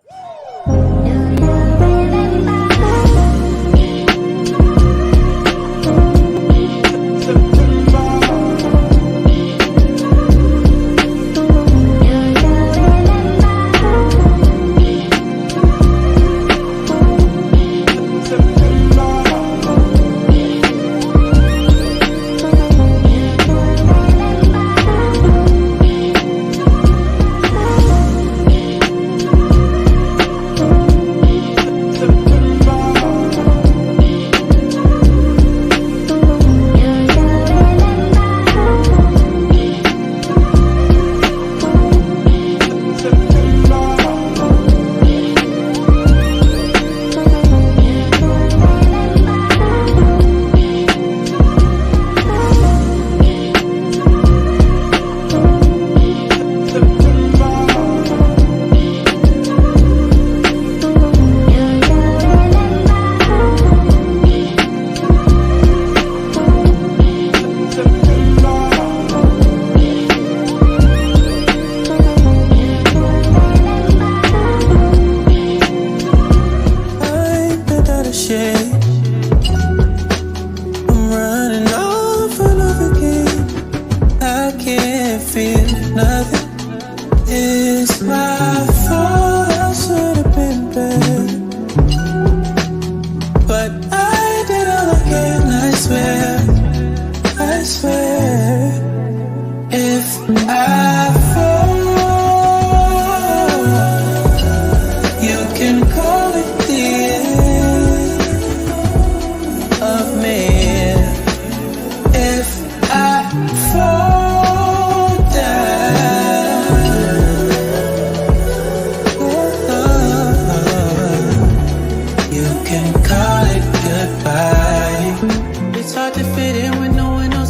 It's hard to fit in when no one else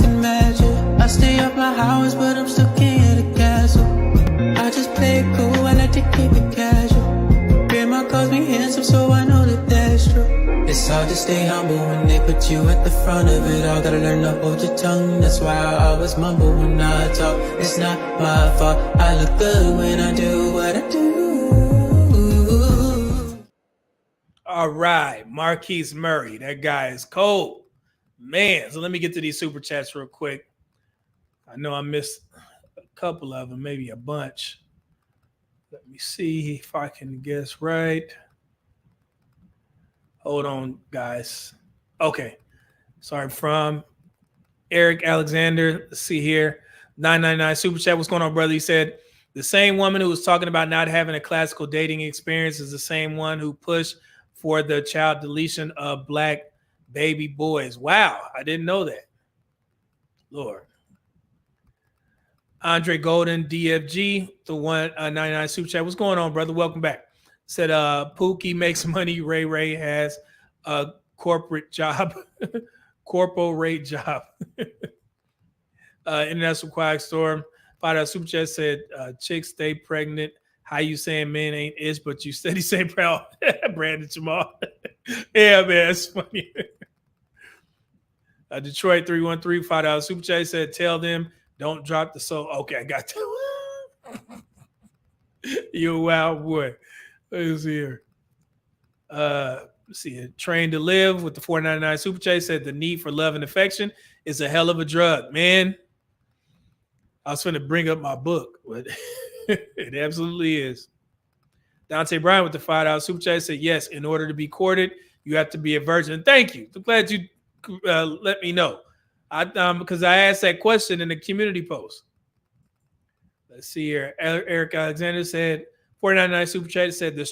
hard to stay humble when they put you at the front of it all. Gotta learn to hold your tongue, that's why I always mumble when I talk. It's not my fault, I look good when I do what I do. All right, Marquise Murray, that guy is cold. Man, so let me get to these super chats real quick. I know I missed a couple of them, maybe a bunch. Let me see if I can guess right. Hold on, guys. Okay. Sorry, from Eric Alexander. Let's see here. 999 super chat. What's going on, brother? He said, the same woman who was talking about not having a classical dating experience is the same one who pushed for the child deletion of black baby boys. Wow, I didn't know that. Lord. Andre Golden, DFG, the 199 super chat. What's going on, brother? Welcome back. Said Pookie makes money. Ray Ray has a corporate job, corporal rate job. International Quiet Storm. $5 super chat said chicks stay pregnant. How you saying men ain't ish, but you steady say proud. Brandon Jamal. Yeah, man, it's funny. Detroit 313, $5 super chat said tell them don't drop the soul. Okay, I got that. You a wild boy. Let's see here. Let's see it. Train to Live with the $4.99 super chat said the need for love and affection is a hell of a drug, man. I was going to bring up my book, but it absolutely is. Dante Bryan with the $5 super chat said yes, in order to be courted, you have to be a virgin. Thank you. I'm glad you let me know. Because I asked that question in the community post. Let's see here. Eric Alexander said, $4.99 super chat said they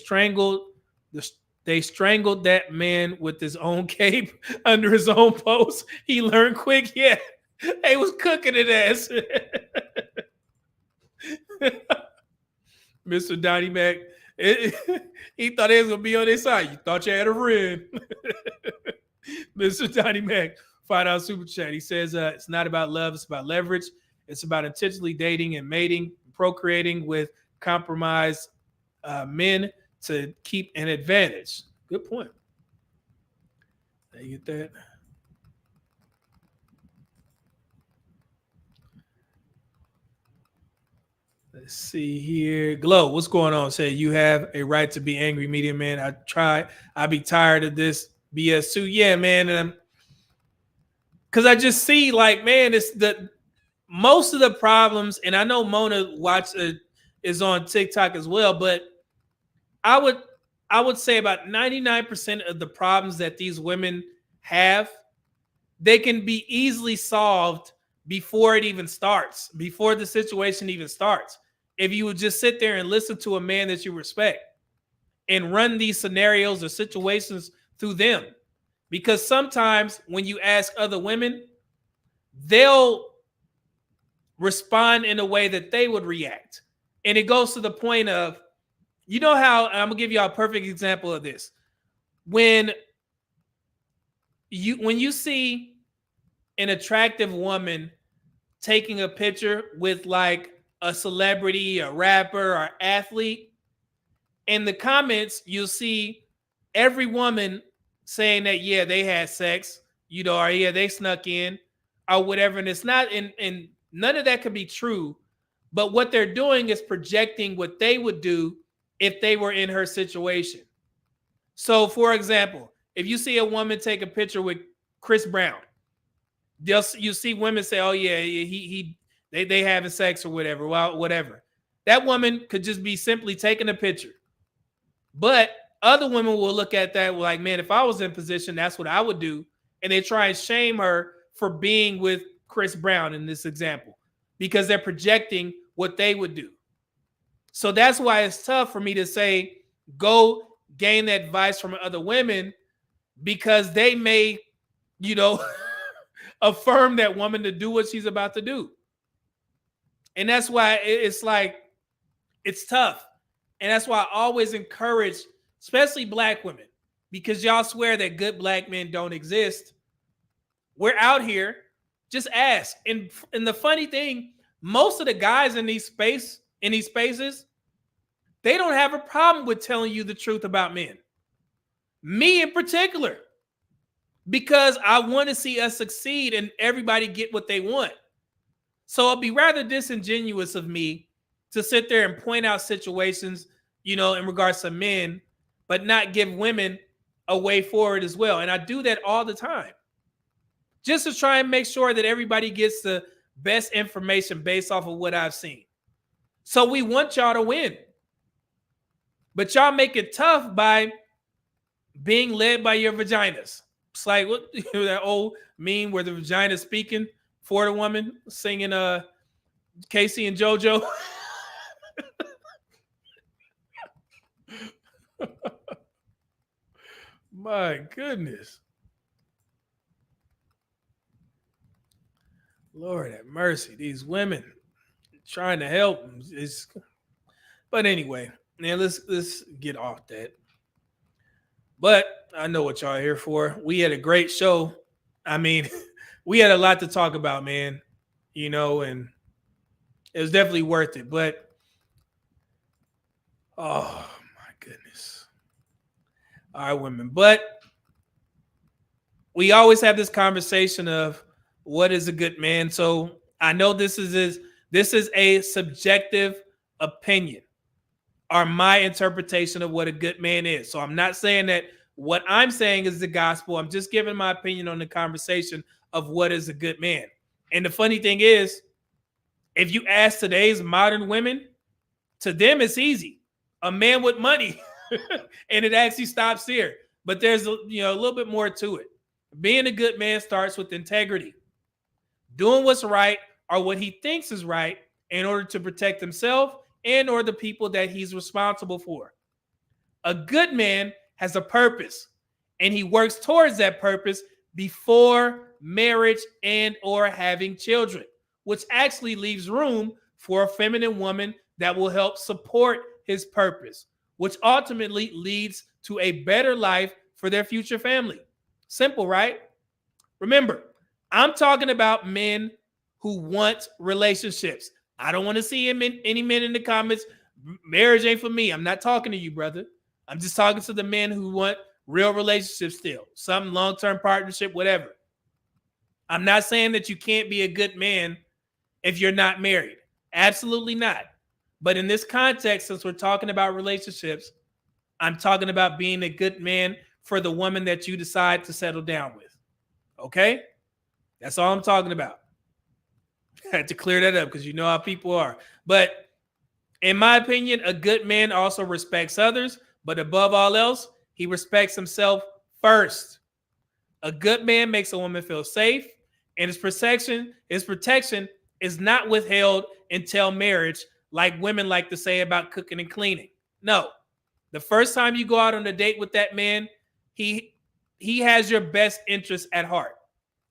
strangled that man with his own cape under his own post. He learned quick. Yeah, they was cooking it ass. Mr. Donnie Mac, he thought he was gonna be on their side. You thought you had a friend. Mr. Donnie Mac, $5 super chat. He says it's not about love, it's about leverage. It's about intentionally dating and mating, procreating with compromised men to keep an advantage. Good point. You get that? Let's see here. Glow, what's going on? Say you have a right to be angry, media man. I be tired of this BS too. Yeah, man. And because I just see like, man, it's the most of the problems, and I know Mona is on TikTok as well, but I would say about 99% of the problems that these women have, they can be easily solved before it even starts, before the situation even starts. If you would just sit there and listen to a man that you respect and run these scenarios or situations through them. Because sometimes when you ask other women, they'll respond in a way that they would react. And it goes to the point of, you know how, I'm gonna give you a perfect example of this. When you see an attractive woman taking a picture with like a celebrity, a rapper, or athlete, in the comments, you'll see every woman saying that, yeah, they had sex, or yeah, they snuck in, or whatever. And it's not, and none of that could be true. But what they're doing is projecting what they would do if they were in her situation. So, for example, if you see a woman take a picture with Chris Brown, you see women say, "Oh yeah, they having sex or whatever." Well, whatever. That woman could just be simply taking a picture, but other women will look at that like, "Man, if I was in position, that's what I would do," and they try and shame her for being with Chris Brown in this example because they're projecting what they would do. So that's why it's tough for me to say, go gain advice from other women, because they may, affirm that woman to do what she's about to do. And that's why it's like, it's tough. And that's why I always encourage, especially black women, because y'all swear that good black men don't exist. We're out here, just ask. And the funny thing, most of the guys in these spaces, they don't have a problem with telling you the truth about men. Me in particular. because I want to see us succeed and everybody get what they want. So it'd be rather disingenuous of me to sit there and point out situations, in regards to men, but not give women a way forward as well. And I do that all the time, just to try and make sure that everybody gets the best information based off of what I've seen. So we want y'all to win, but y'all make it tough by being led by your vaginas. It's like what that old meme where the vagina speaking for the woman, singing Casey and JoJo. My goodness. Lord have mercy. These women trying to help them. But anyway, now let's get off that. But I know what y'all are here for. We had a great show. I mean, we had a lot to talk about, man. And it was definitely worth it. But oh my goodness. All right, women. But we always have this conversation of what is a good man. So I know this is a subjective opinion, or my interpretation of what a good man is. So I'm not saying that what I'm saying is the gospel. I'm just giving my opinion on the conversation of what is a good man. And the funny thing is, if you ask today's modern women, to them it's easy. A man with money. And it actually stops here. But there's a little bit more to it. Being a good man starts with integrity. Doing what's right or what he thinks is right in order to protect himself and or the people that he's responsible for. A good man has a purpose, and he works towards that purpose before marriage and or having children, which actually leaves room for a feminine woman that will help support his purpose, which ultimately leads to a better life for their future family. Simple, right? Remember, I'm talking about men who want relationships. I don't want to see any men in the comments. Marriage ain't for me. I'm not talking to you, brother. I'm just talking to the men who want real relationships still, some long-term partnership, whatever. I'm not saying that you can't be a good man if you're not married. Absolutely not. But in this context, since we're talking about relationships, I'm talking about being a good man for the woman that you decide to settle down with. Okay? That's all I'm talking about. I had to clear that up because you know how people are. But in my opinion, a good man also respects others, but above all else, he respects himself first. A good man makes a woman feel safe, and his protection is not withheld until marriage, like women like to say about cooking and cleaning. No. The first time you go out on a date with that man, he has your best interest at heart.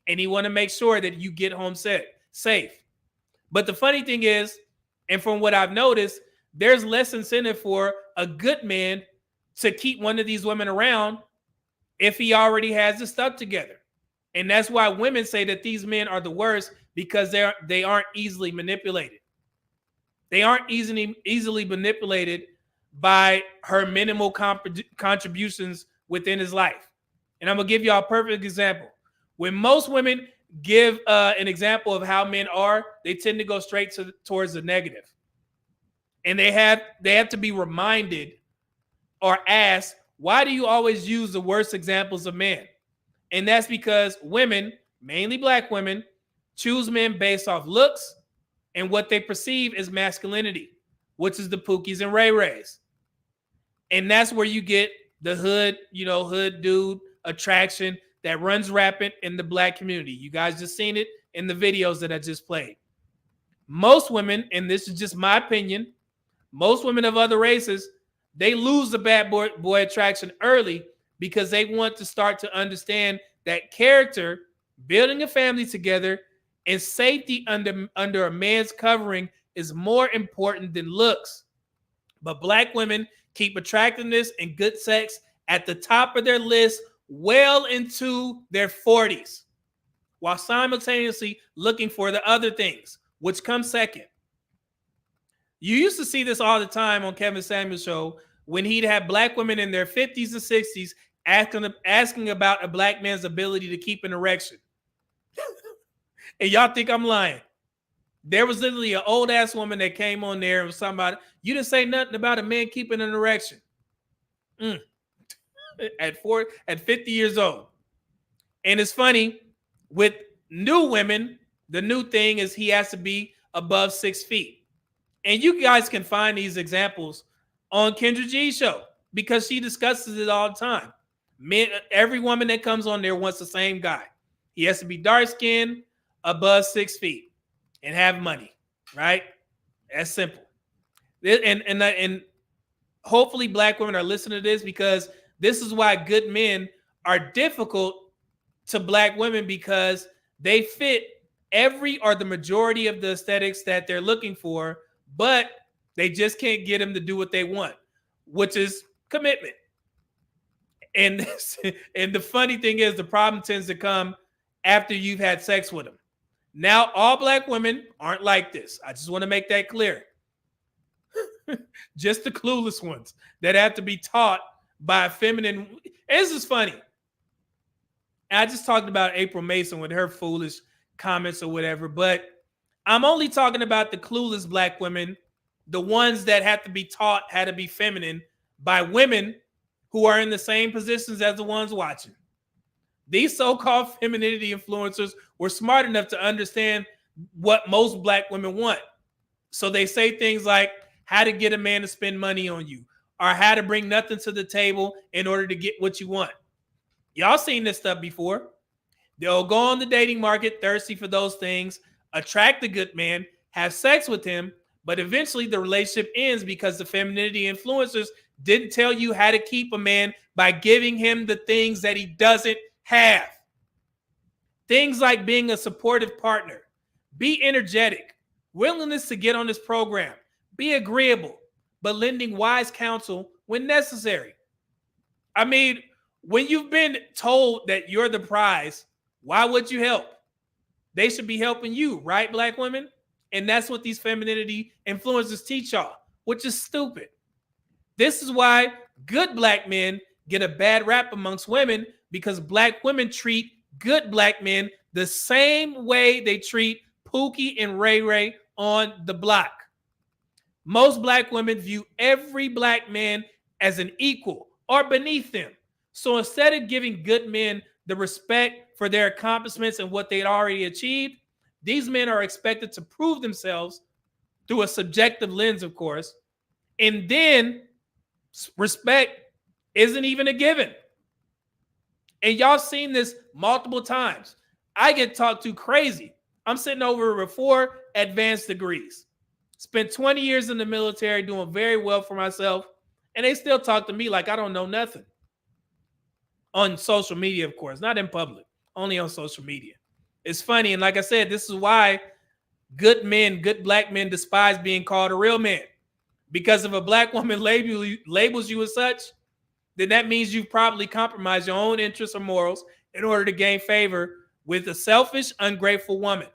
And he want to make sure that you get home safe. But the funny thing is, and from what I've noticed, there's less incentive for a good man to keep one of these women around if he already has his stuff together. And that's why women say that these men are the worst, because they aren't easily manipulated. They aren't easily manipulated by her minimal contributions within his life. And I'm going to give y'all a perfect example. When most women give an example of how men are, they tend to go straight towards the negative. And they have to be reminded or asked, why do you always use the worst examples of men? And that's because women, mainly black women, choose men based off looks and what they perceive as masculinity, which is the Pookies and Ray Rays. And that's where you get the hood dude attraction that runs rampant in the black community. You guys just seen it in the videos that I just played. Most women, and this is just my opinion, most women of other races, they lose the bad boy attraction early because they want to start to understand that character, building a family together, and safety under a man's covering is more important than looks. But black women keep attractiveness and good sex at the top of their list well into their 40s, while simultaneously looking for the other things, which come second. You used to see this all the time on Kevin Samuel's show when he'd have black women in their 50s and 60s asking about a black man's ability to keep an erection. And y'all think I'm lying. There was literally an old ass woman that came on there and was talking about, you didn't say nothing about a man keeping an erection. At 50 years old. And it's funny, with new women, the new thing is he has to be above 6 feet. And you guys can find these examples on Kendra G's show because she discusses it all the time. Men, every woman that comes on there wants the same guy. He has to be dark skinned, above 6 feet, and have money, right? That's simple. And hopefully black women are listening to this, because this is why good men are difficult to black women, because they fit every or the majority of the aesthetics that they're looking for, but they just can't get them to do what they want, which is commitment. And the funny thing is, the problem tends to come after you've had sex with them. Now, all black women aren't like this. I just want to make that clear. Just the clueless ones that have to be taught by a feminine. This is funny. I just talked about April Mason with her foolish comments or whatever, but I'm only talking about the clueless black women, the ones that have to be taught how to be feminine by women who are in the same positions as the ones watching. These so-called femininity influencers were smart enough to understand what most black women want. So they say things like how to get a man to spend money on you, or how to bring nothing to the table in order to get what you want. Y'all seen this stuff before. They'll go on the dating market thirsty for those things, attract a good man, have sex with him, but eventually the relationship ends because the femininity influencers didn't tell you how to keep a man by giving him the things that he doesn't have. Things like being a supportive partner, be energetic, willingness to get on this program, be agreeable, but lending wise counsel when necessary. I mean, when you've been told that you're the prize, why would you help? They should be helping you, right, black women? And that's what these femininity influencers teach y'all, which is stupid. This is why good black men get a bad rap amongst women, because black women treat good black men the same way they treat Pookie and Ray Ray on the block. Most black women view every black man as an equal or beneath them. So instead of giving good men the respect for their accomplishments and what they'd already achieved, these men are expected to prove themselves through a subjective lens, of course. And then respect isn't even a given. And y'all seen this multiple times. I get talked to crazy. I'm sitting over with 4 advanced degrees. Spent 20 years in the military doing very well for myself. And they still talk to me like I don't know nothing. On social media, of course, not in public, only on social media. It's funny. And like I said, this is why good men, good black men despise being called a real man. Because if a black woman labels you as such, then that means you've probably compromised your own interests or morals in order to gain favor with a selfish, ungrateful woman.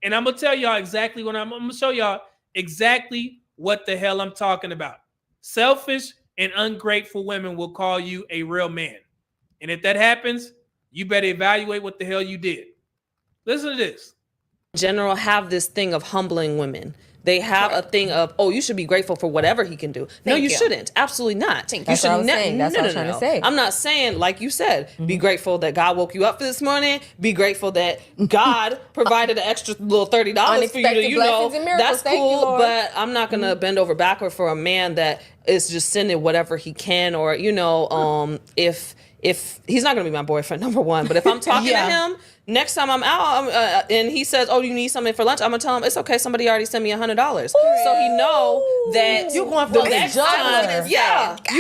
And I'm going to tell y'all exactly what I'm going to show y'all exactly what the hell I'm talking about. Selfish and ungrateful women will call you a real man. And if that happens, you better evaluate what the hell you did. Listen to this. General have this thing of humbling women. They have a thing of, oh, you should be grateful for whatever he can do. No, you shouldn't. Absolutely not. You That's should what I was saying. That's what I was trying to say. I'm not saying, like you said, be grateful that God woke you up for this morning. Be grateful that God provided an extra little $30 for you to, Unexpected blessings and miracles. That's Thank you, cool. Lord. But I'm not going to bend over backward for a man that is just sending whatever he can, or, if he's not going to be my boyfriend, number one, but if I'm talking to him, next time I'm out and he says, oh, you need something for lunch, I'm going to tell him, it's okay, somebody already sent me $100. So he know that you're going for the next time, you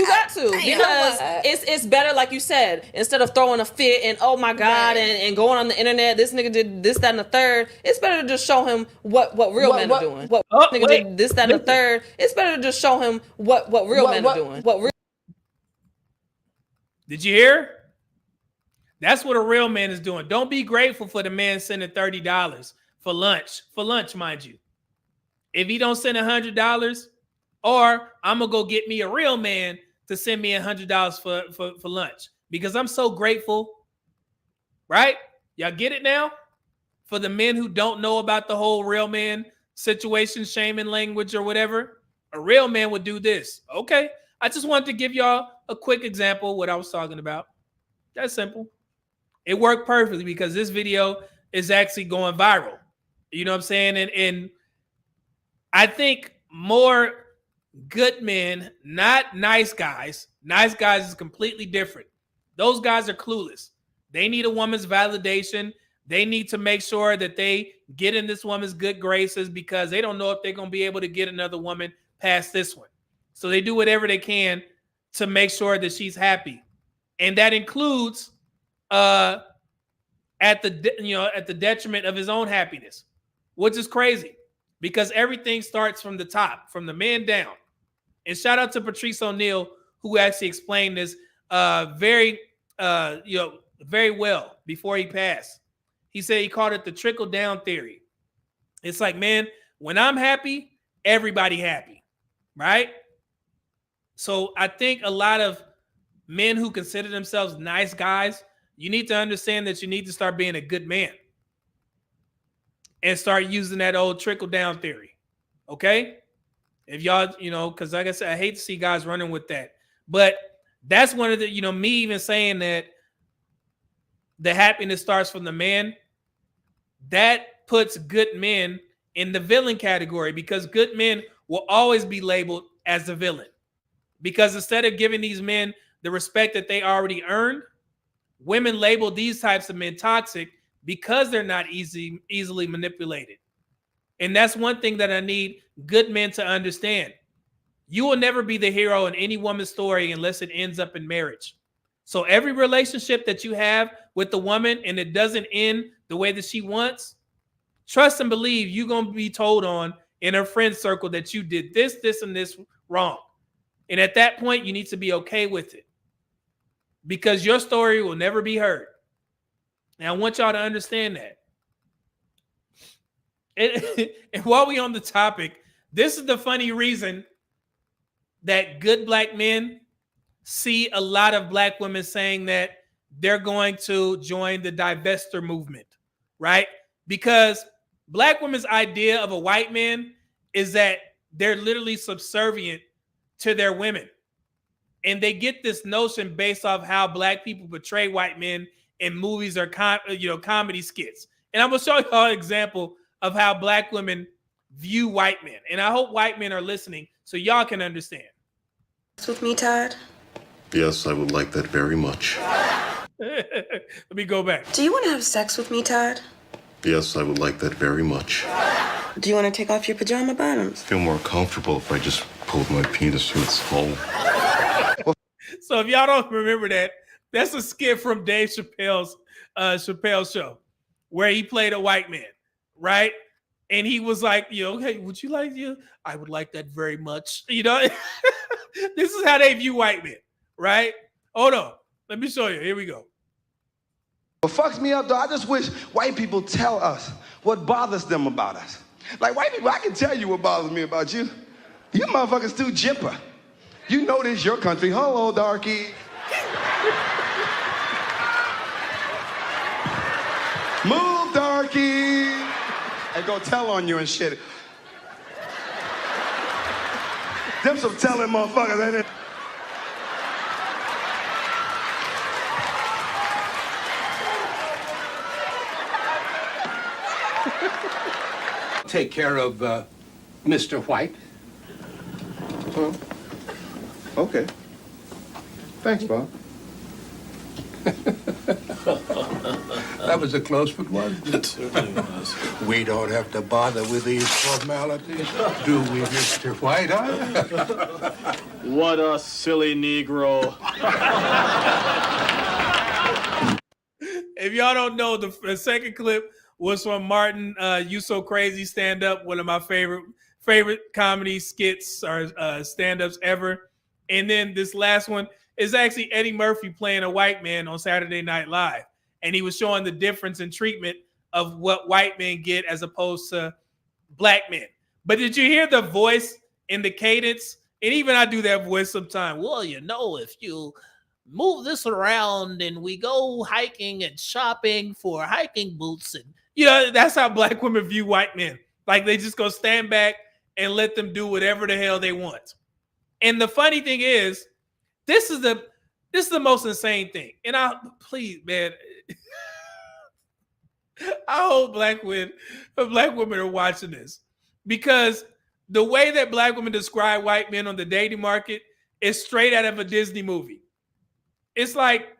got to. Because it's better, like you said, instead of throwing a fit and, oh my God, and going on the internet, this nigga did this, that, and the third, it's better to just show him what real men are doing. Did this, that, and the third, it's better to just show him what real men are doing. Did you hear? That's what a real man is doing. Don't be grateful for the man sending $30 for lunch, mind you. If he don't send $100, or I'm gonna go get me a real man to send me $100 for lunch. because I'm so grateful, right? Y'all get it now? For the men who don't know about the whole real man situation, shaming language or whatever, a real man would do this. Okay. I just wanted to give y'all a quick example of what I was talking about. That's simple. It worked perfectly because this video is actually going viral. You know what I'm saying? And I think more good men, not nice guys. Nice guys is completely different. Those guys are clueless. They need a woman's validation. They need to make sure that they get in this woman's good graces because they don't know if they're going to be able to get another woman past this one. So they do whatever they can to make sure that she's happy. And that includes at the detriment of his own happiness, which is crazy because everything starts from the top, from the man down. And shout out to Patrice O'Neal, who actually explained this very well before he passed. He said he called it the trickle down theory. It's like, man, when I'm happy, everybody happy, right? So I think a lot of men who consider themselves nice guys, you need to understand that you need to start being a good man and start using that old trickle down theory. Okay? If y'all, because like I said, I hate to see guys running with that. But that's one of the, me even saying that the happiness starts from the man, that puts good men in the villain category because good men will always be labeled as the villain. Because instead of giving these men the respect that they already earned, women label these types of men toxic because they're not easily manipulated. And that's one thing that I need good men to understand. You will never be the hero in any woman's story unless it ends up in marriage. So every relationship that you have with the woman and it doesn't end the way that she wants, trust and believe you're going to be told on in her friend circle that you did this, this, and this wrong. And at that point, you need to be okay with it because your story will never be heard. And I want y'all to understand that. And while we're on the topic, this is the funny reason that good black men see a lot of black women saying that they're going to join the divester movement, right? Because black women's idea of a white man is that they're literally subservient to their women. And they get this notion based off how black people portray white men in movies or comedy skits. And I'm going to show y'all an example of how black women view white men. And I hope white men are listening so y'all can understand. With me, Todd? Yes, I would like that very much. Let me go back. Do you want to have sex with me, Todd? Yes, I would like that very much. Do you want to take off your pajama bottoms? I feel more comfortable if I just pulled my penis to its hole. So if y'all don't remember that, that's a skit from Dave Chappelle's show where he played a white man, right? And he was like, hey, would you like you? I would like that very much. This is how they view white men, right? Hold on. Let me show you. Here we go. What fucks me up, though, I just wish white people tell us what bothers them about us. Like, white people, I can tell you what bothers me about you. You motherfuckers too jipper. You know this your country. Hello, darky. Move, darky. And go tell on you and shit. Them some telling motherfuckers, ain't it? Take care of Mr. White. Oh. Okay. Thanks, Bob. That was a close one, wasn't it? It certainly was. We don't have to bother with these formalities, do we, Mr. White, huh? What a silly Negro. If y'all don't know, the second clip was from Martin You So Crazy stand-up, one of my favorite comedy skits or stand-ups ever. And then this last one is actually Eddie Murphy playing a white man on Saturday Night Live. And he was showing the difference in treatment of what white men get as opposed to black men. But did you hear the voice and the cadence? And even I do that voice sometimes. Well, if you move this around and we go hiking and shopping for hiking boots. And, that's how black women view white men. Like they just go stand back and let them do whatever the hell they want. And the funny thing is, this is the most insane thing. And please, man, I hope black women are watching this, because the way that black women describe white men on the dating market is straight out of a Disney movie. It's like,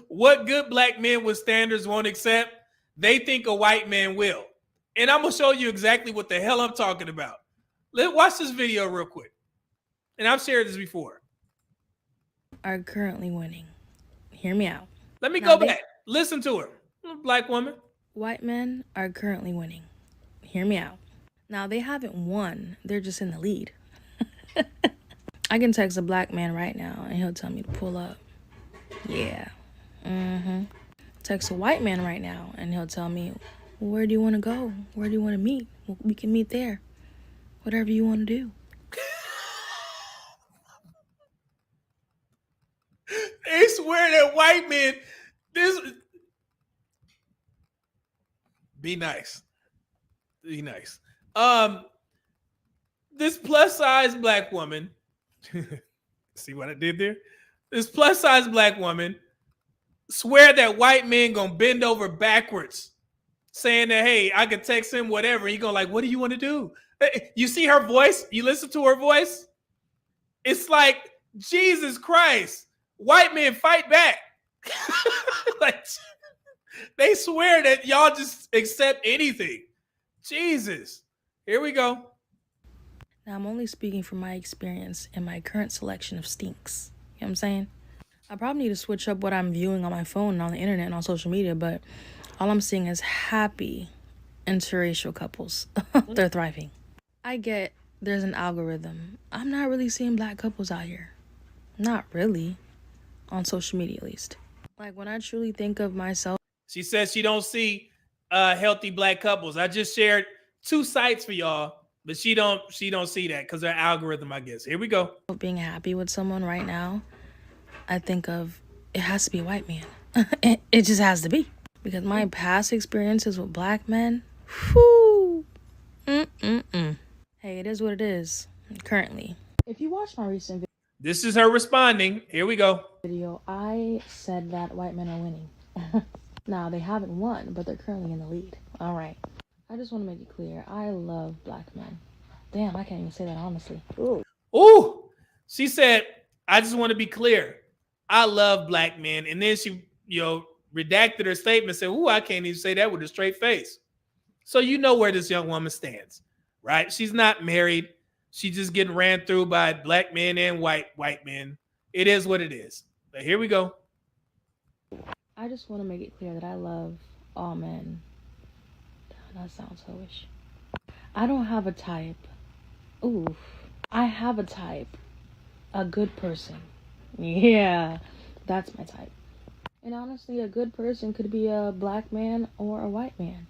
what good black men with standards won't accept, they think a white man will. And I'm going to show you exactly what the hell I'm talking about. Let's watch this video real quick. And I've shared this before. Are currently winning. Hear me out. Let me go back. Listen to her. Black woman. White men are currently winning. Hear me out. Now, they haven't won. They're just in the lead. I can text a black man right now and he'll tell me to pull up. Yeah. Text a white man right now and he'll tell me, where do you want to go? Where do you want to meet? We can meet there. Whatever you want to do. They swear that white men, be nice. Be nice. This plus size black woman, see what I did there? This plus size black woman swear that white men gonna bend over backwards, saying that, hey, I could text him whatever. He gonna like, what do you want to do? You see her voice? You listen to her voice? It's like, Jesus Christ, white men fight back. Like, they swear that y'all just accept anything. Jesus. Here we go. Now, I'm only speaking from my experience and my current selection of stinks. You know what I'm saying? I probably need to switch up what I'm viewing on my phone and on the internet and on social media, but all I'm seeing is happy interracial couples. They're thriving. I get there's an algorithm. I'm not really seeing black couples out here. Not really. On social media, at least. Like, when I truly think of myself. She says she don't see healthy black couples. I just shared 2 sites for y'all, but she don't see that because her algorithm, I guess. Here we go. Being happy with someone right now, I think of, it has to be a white man. It just has to be. Because my past experiences with black men, whoo, Hey, it is what it is, currently. If you watch my recent This is her responding. Here we go. video, I said that white men are winning. Now, they haven't won, but they're currently in the lead. All right. I just want to make it clear, I love black men. Damn, I can't even say that honestly. Ooh. She said, I just want to be clear. I love black men. And then she, redacted her statement and said, ooh, I can't even say that with a straight face. So you know where this young woman stands, right? She's not married. She's just getting ran through by black men and white men. It is what it is. But here we go. I just want to make it clear that I love all men. That sounds hoish. I don't have a type. Oof. I have a type. A good person. Yeah, that's my type. And honestly, a good person could be a black man or a white man.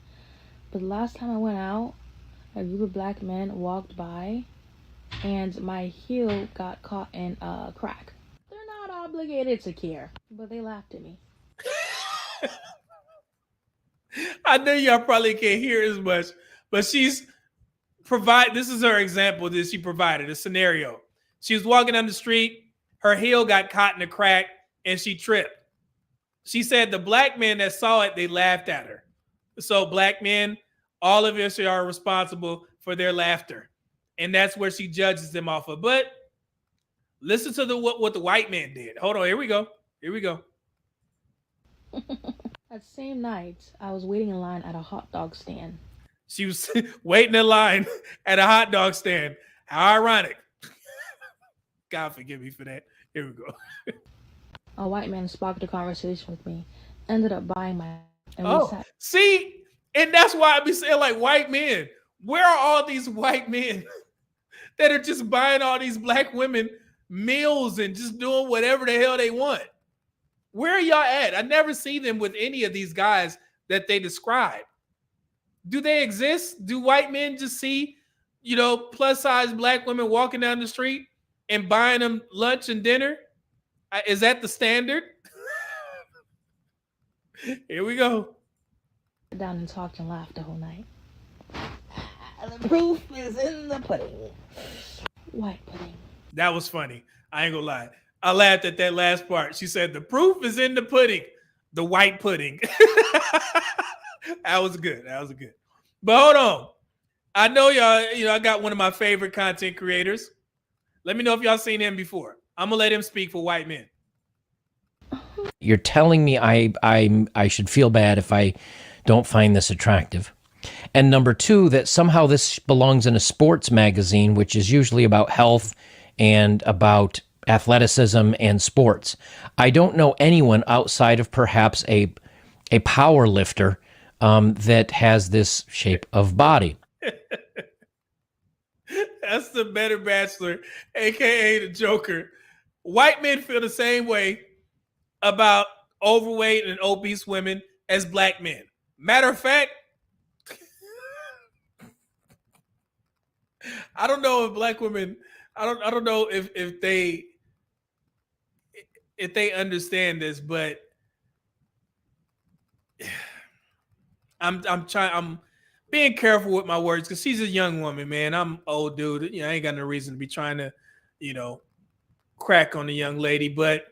But the last time I went out, a group of black men walked by and my heel got caught in a crack. They're not obligated to care, but they laughed at me. I know y'all probably can't hear as much, but this is her example that she provided, a scenario. She was walking down the street, her heel got caught in a crack, and she tripped. She said the black men that saw it, they laughed at her. So black men, all of us are responsible for their laughter. And that's where she judges them off of. But listen to what the white man did. Hold on, here we go. That same night, I was waiting in line at a hot dog stand. She was waiting in line at a hot dog stand. How ironic. God forgive me for that. Here we go. A white man sparked a conversation with me, ended up buying my... See? And that's why I be saying, like, white men. Where are all these white men that are just buying all these black women meals and just doing whatever the hell they want? Where are y'all at? I never see them with any of these guys that they describe. Do they exist? Do white men just see, plus size black women walking down the street and buying them lunch and dinner? Is that the standard? Here we go. Sit down and talked and laughed the whole night. The proof is in the pudding. White pudding. That was funny. I ain't gonna lie. I laughed at that last part. She said, the proof is in the pudding. The white pudding. That was good. That was good. But hold on. I know y'all, I got one of my favorite content creators. Let me know if y'all seen him before. I'm gonna let him speak for white men. You're telling me I should feel bad if I don't find this attractive. And number two, that somehow this belongs in a sports magazine, which is usually about health and about athleticism and sports. I don't know anyone outside of perhaps a power lifter that has this shape of body. That's the Better Bachelor, aka the Joker. White men feel the same way about overweight and obese women as black men. Matter of fact, I don't know if black women, I don't know if they understand this, but I'm being careful with my words because she's a young woman, man. I'm old dude. I ain't got no reason to be trying to, crack on the young lady. But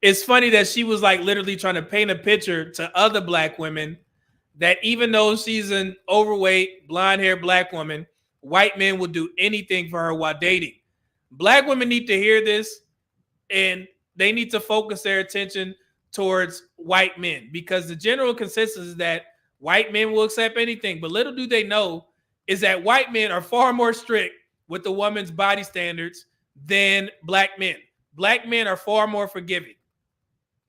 it's funny that she was like literally trying to paint a picture to other black women that even though she's an overweight, blonde-haired black woman, white men will do anything for her while dating. Black women need to hear this, and they need to focus their attention towards white men because the general consensus is that white men will accept anything. But little do they know is that white men are far more strict with the woman's body standards than black men. Black men are far more forgiving.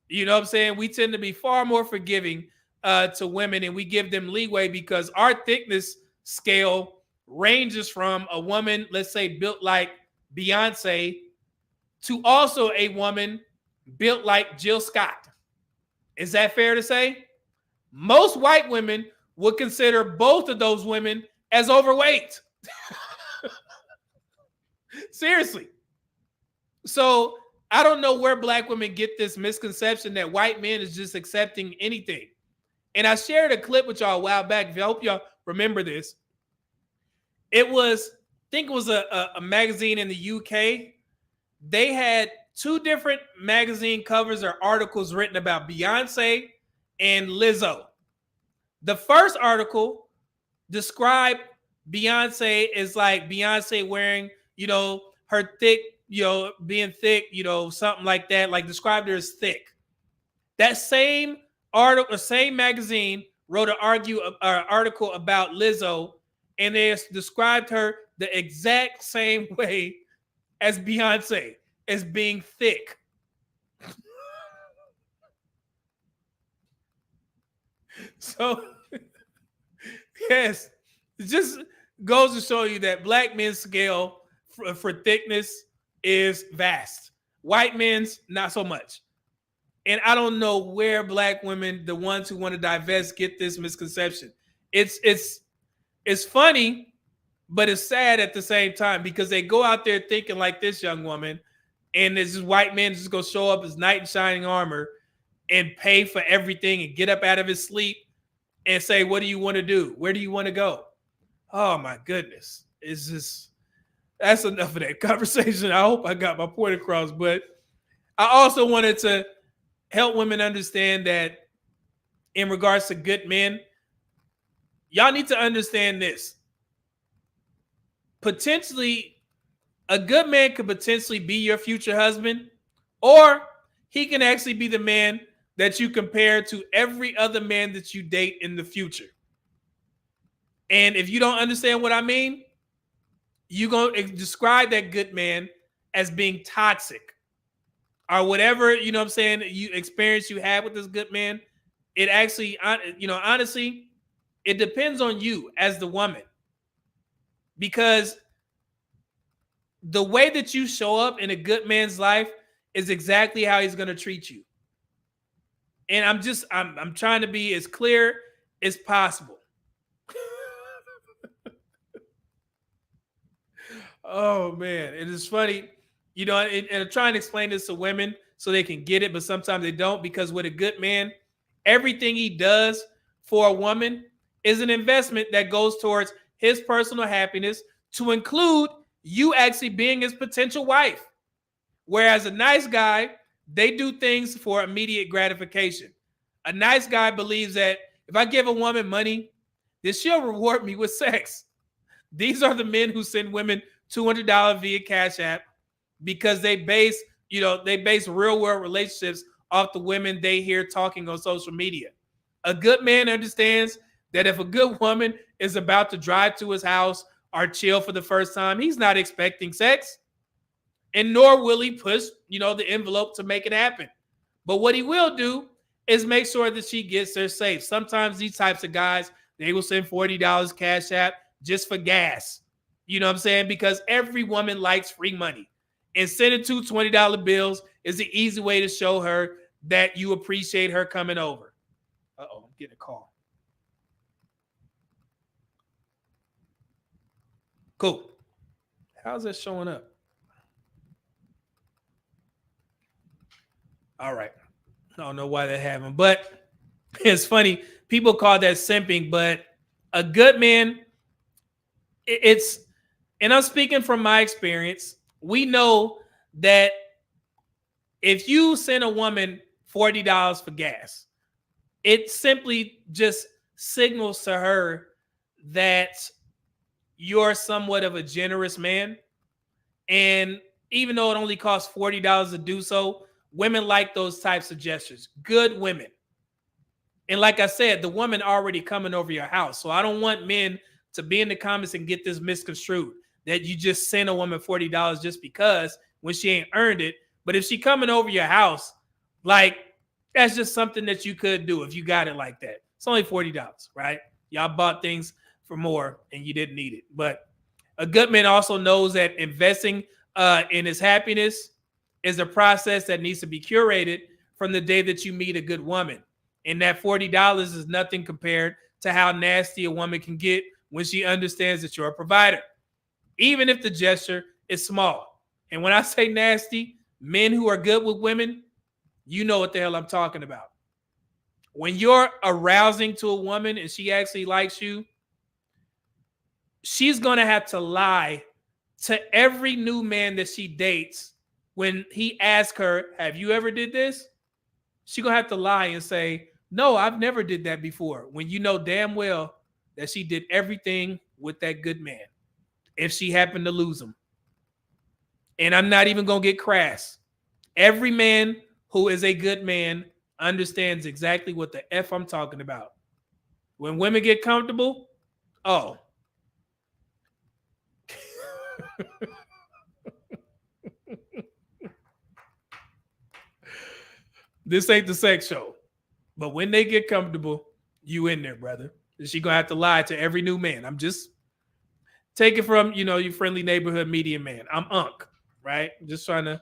You know what I'm saying? We tend to be far more forgiving to women, and we give them leeway because our thickness scale ranges from a woman, let's say, built like Beyonce, to also a woman built like Jill Scott. Is that fair to say? Most white women would consider both of those women as overweight. Seriously. So I don't know where black women get this misconception that white men is just accepting anything. And I shared a clip with y'all a while back. I hope y'all remember this. It was, I think it was a magazine in the UK. They had two different magazine covers or articles written about Beyonce and Lizzo. The first article described Beyonce as like Beyonce wearing, her thick, being thick, something like that, like described her as thick. That same article, same magazine wrote an article about Lizzo, and they described her the exact same way as Beyonce, as being thick. So, yes, it just goes to show you that black men's scale for thickness is vast. White men's, not so much. And I don't know where black women, the ones who want to divest, get this misconception. It's funny, but it's sad at the same time because they go out there thinking like this young woman, and this white man just gonna show up as knight in shining armor and pay for everything and get up out of his sleep and say, what do you want to do? Where do you want to go? Oh my goodness. It's just, that's enough of that conversation. I hope I got my point across, but I also wanted to help women understand that in regards to good men, y'all need to understand this. Potentially, a good man could potentially be your future husband, or he can actually be the man that you compare to every other man that you date in the future. And if you don't understand what I mean, you're going to describe that good man as being toxic or whatever, what I'm saying, experience you had with this good man. It actually, honestly, it depends on you as the woman, because the way that you show up in a good man's life is exactly how he's going to treat you. And I'm trying to be as clear as possible. Oh man, it is funny, and I'm trying to explain this to women so they can get it, but sometimes they don't, because with a good man, everything he does for a woman is an investment that goes towards his personal happiness, to include you actually being his potential wife. Whereas a nice guy, they do things for immediate gratification. A nice guy believes that if I give a woman money, then she'll reward me with sex. These are the men who send women $200 via Cash App, because they base real world relationships off the women they hear talking on social media. A good man understands that if a good woman is about to drive to his house or chill for the first time, he's not expecting sex, and nor will he push, the envelope to make it happen. But what he will do is make sure that she gets there safe. Sometimes these types of guys, they will send $40 Cash App just for gas. You know what I'm saying? Because every woman likes free money. And sending two $20 bills is the easy way to show her that you appreciate her coming over. Uh-oh, I'm getting a call. Cool. How's that showing up? All right. I don't know why that happened, but it's funny. People call that simping, but a good man, and I'm speaking from my experience, we know that if you send a woman $40 for gas, it simply just signals to her that you're somewhat of a generous man. And even though it only costs $40 to do so, women like those types of gestures. Good women. And like I said, the woman already coming over your house. So I don't want men to be in the comments and get this misconstrued that you just send a woman $40 just because, when she ain't earned it. But if she coming over your house, like, that's just something that you could do if you got it like that. It's only $40, right? Y'all bought things for more and you didn't need it. But a good man also knows that investing in his happiness is a process that needs to be curated from the day that you meet a good woman. And that $40 is nothing compared to how nasty a woman can get when she understands that you're a provider, even if the gesture is small. And when I say nasty, men who are good with women, you know what the hell I'm talking about. When you're arousing to a woman and she actually likes you, she's going to have to lie to every new man that she dates. When he asks her, have you ever did this? She's going to have to lie and say, no, I've never did that before. When you know damn well that she did everything with that good man, if she happened to lose him. And I'm not even going to get crass. Every man who is a good man understands exactly what the F I'm talking about. When women get comfortable, oh. This ain't the sex show. But when they get comfortable, you in there, brother. She gonna have to lie to every new man. I'm just taking from, your friendly neighborhood media man. I'm Unc, right? Just trying to,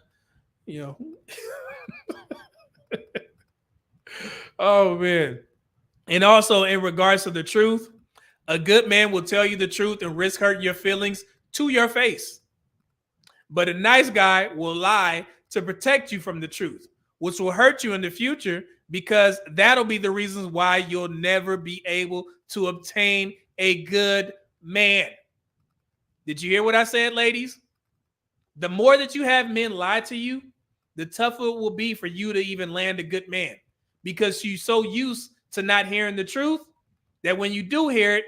Oh, man. And also, in regards to the truth, a good man will tell you the truth and risk hurting your feelings to your face. But a nice guy will lie to protect you from the truth, which will hurt you in the future, because that'll be the reasons why you'll never be able to obtain a good man. Did you hear what I said, ladies? The more that you have men lie to you, the tougher it will be for you to even land a good man, because you're so used to not hearing the truth that when you do hear it,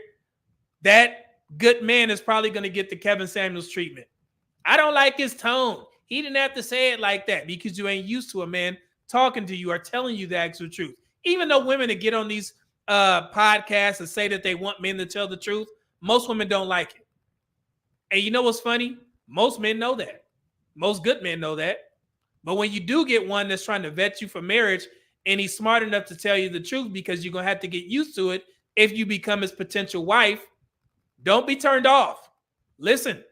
that good man is probably going to get the Kevin Samuels treatment. I don't like his tone. He didn't have to say it like that, because you ain't used to a man talking to you or telling you the actual truth. Even though women that get on these podcasts and say that they want men to tell the truth, most women don't like it. And you know what's funny? Most men know that. Most good men know that. But when you do get one that's trying to vet you for marriage and he's smart enough to tell you the truth, because you're going to have to get used to it if you become his potential wife, don't be turned off. Listen,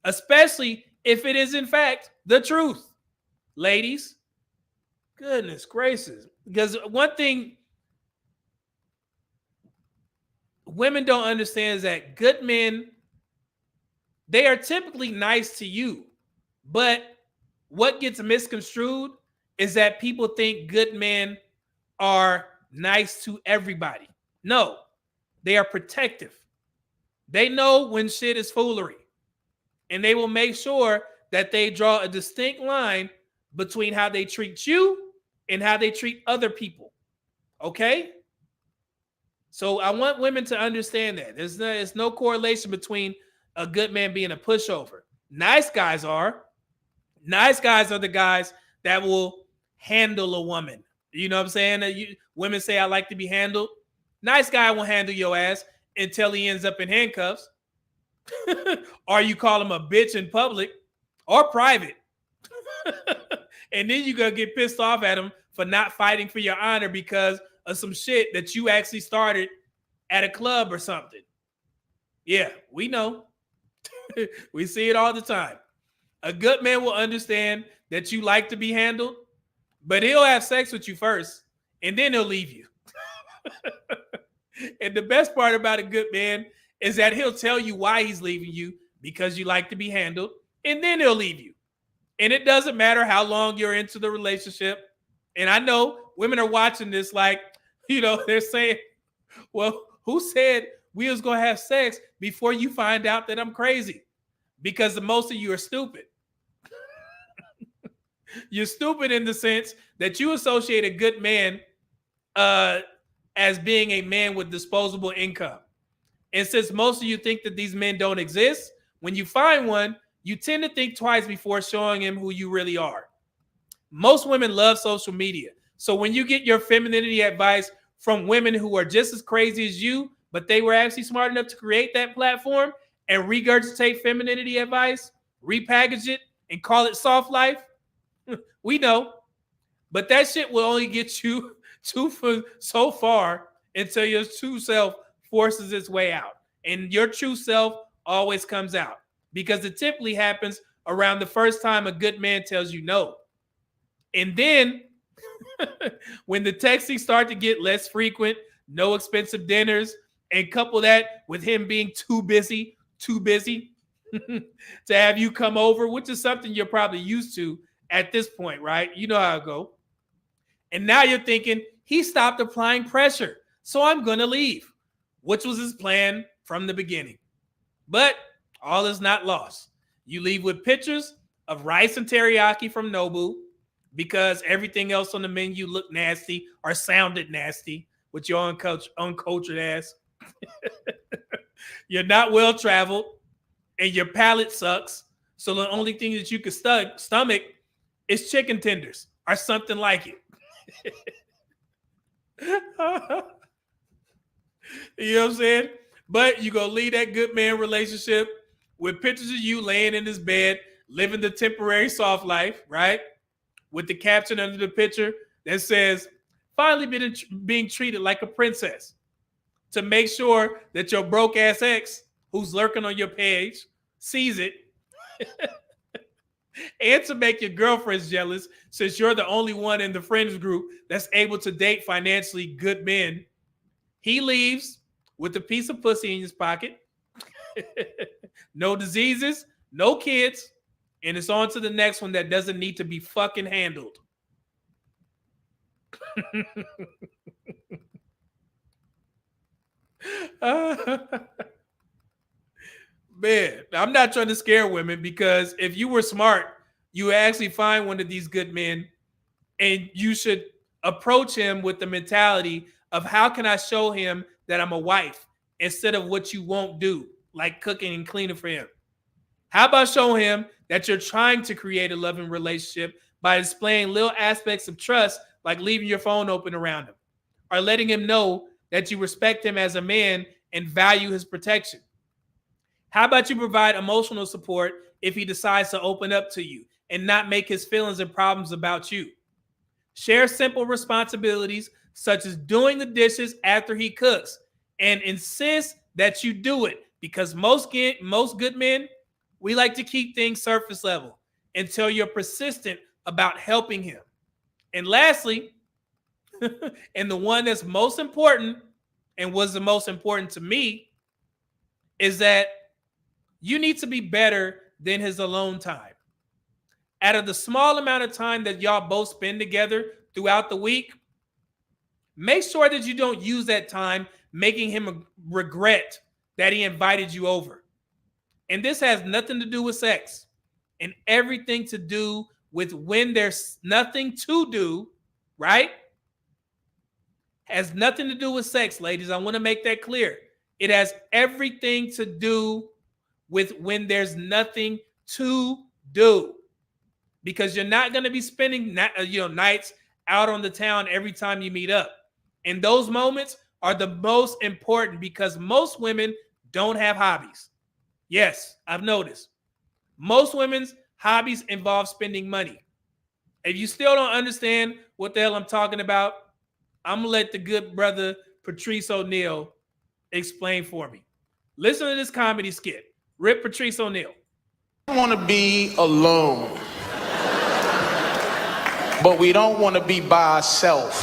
especially if it is in fact the truth. Ladies, goodness gracious. Because one thing women don't understand is that good men, they are typically nice to you. But what gets misconstrued is that people think good men are nice to everybody. No, they are protective. They know when shit is foolery, and they will make sure that they draw a distinct line between how they treat you and how they treat other people. Okay? So I want women to understand that. There's no correlation between a good man being a pushover. Nice guys are. Nice guys are the guys that will handle a woman. You know what I'm saying? Women say, I like to be handled. Nice guy will handle your ass until he ends up in handcuffs. Or you call him a bitch in public or private. And then you're going to get pissed off at him for not fighting for your honor because of some shit that you actually started at a club or something. Yeah, we know. We see it all the time. A good man will understand that you like to be handled, but he'll have sex with you first, and then he'll leave you. And the best part about a good man is that he'll tell you why he's leaving you, because you like to be handled, and then he'll leave you. And it doesn't matter how long you're into the relationship. And I know women are watching this like, they're saying, well, who said we was going to have sex before you find out that I'm crazy? Because the most of you are stupid. You're stupid in the sense that you associate a good man as being a man with disposable income. And since most of you think that these men don't exist, when you find one, you tend to think twice before showing him who you really are. Most women love social media. So when you get your femininity advice from women who are just as crazy as you, but they were actually smart enough to create that platform and regurgitate femininity advice, repackage it, and call it soft life, we know. But that shit will only get you so far until your true self forces its way out. And your true self always comes out because it typically happens around the first time a good man tells you no. And then when the texting start to get less frequent, no expensive dinners, and couple that with him being too busy to have you come over, which is something you're probably used to at this point, right? You know how it go. And now you're thinking, he stopped applying pressure, so I'm going to leave, which was his plan from the beginning. But all is not lost. You leave with pictures of rice and teriyaki from Nobu because everything else on the menu looked nasty or sounded nasty with your uncultured ass. You're not well traveled and your palate sucks. So the only thing that you can stomach is chicken tenders or something like it. You know what I'm saying? But you gonna leave that good man relationship with pictures of you laying in his bed, living the temporary soft life, right? With the caption under the picture that says, finally being treated like a princess, to make sure that your broke ass ex who's lurking on your page sees it. And to make your girlfriends jealous, since you're the only one in the friends group that's able to date financially good men. He leaves with a piece of pussy in his pocket, no diseases, no kids, and it's on to the next one that doesn't need to be fucking handled. Man, I'm not trying to scare women, because if you were smart, you would actually find one of these good men and you should approach him with the mentality of, how can I show him that I'm a wife, instead of what you won't do, like cooking and cleaning for him. How about showing him that you're trying to create a loving relationship by displaying little aspects of trust, like leaving your phone open around him, or letting him know that you respect him as a man and value his protection. How about you provide emotional support if he decides to open up to you and not make his feelings and problems about you? Share simple responsibilities such as doing the dishes after he cooks, and insist that you do it, because most good men, we like to keep things surface level until you're persistent about helping him. And lastly, and the one that's most important and was the most important to me, is that you need to be better than his alone time. out of the small amount of time that y'all both spend together throughout the week, make sure that you don't use that time making him regret that he invited you over. And this has nothing to do with sex and everything to do with when there's nothing to do, right? Has nothing to do with sex, ladies. I want to make that clear. It has everything to do with when there's nothing to do. Because you're not going to be spending nights out on the town every time you meet up. And those moments are the most important because most women don't have hobbies. Yes, I've noticed. Most women's hobbies involve spending money. If you still don't understand what the hell I'm talking about, I'm going to let the good brother Patrice O'Neal explain for me. Listen to this comedy skit. Rip Patrice O'Neal. We want to be alone, but we don't want to be by ourselves.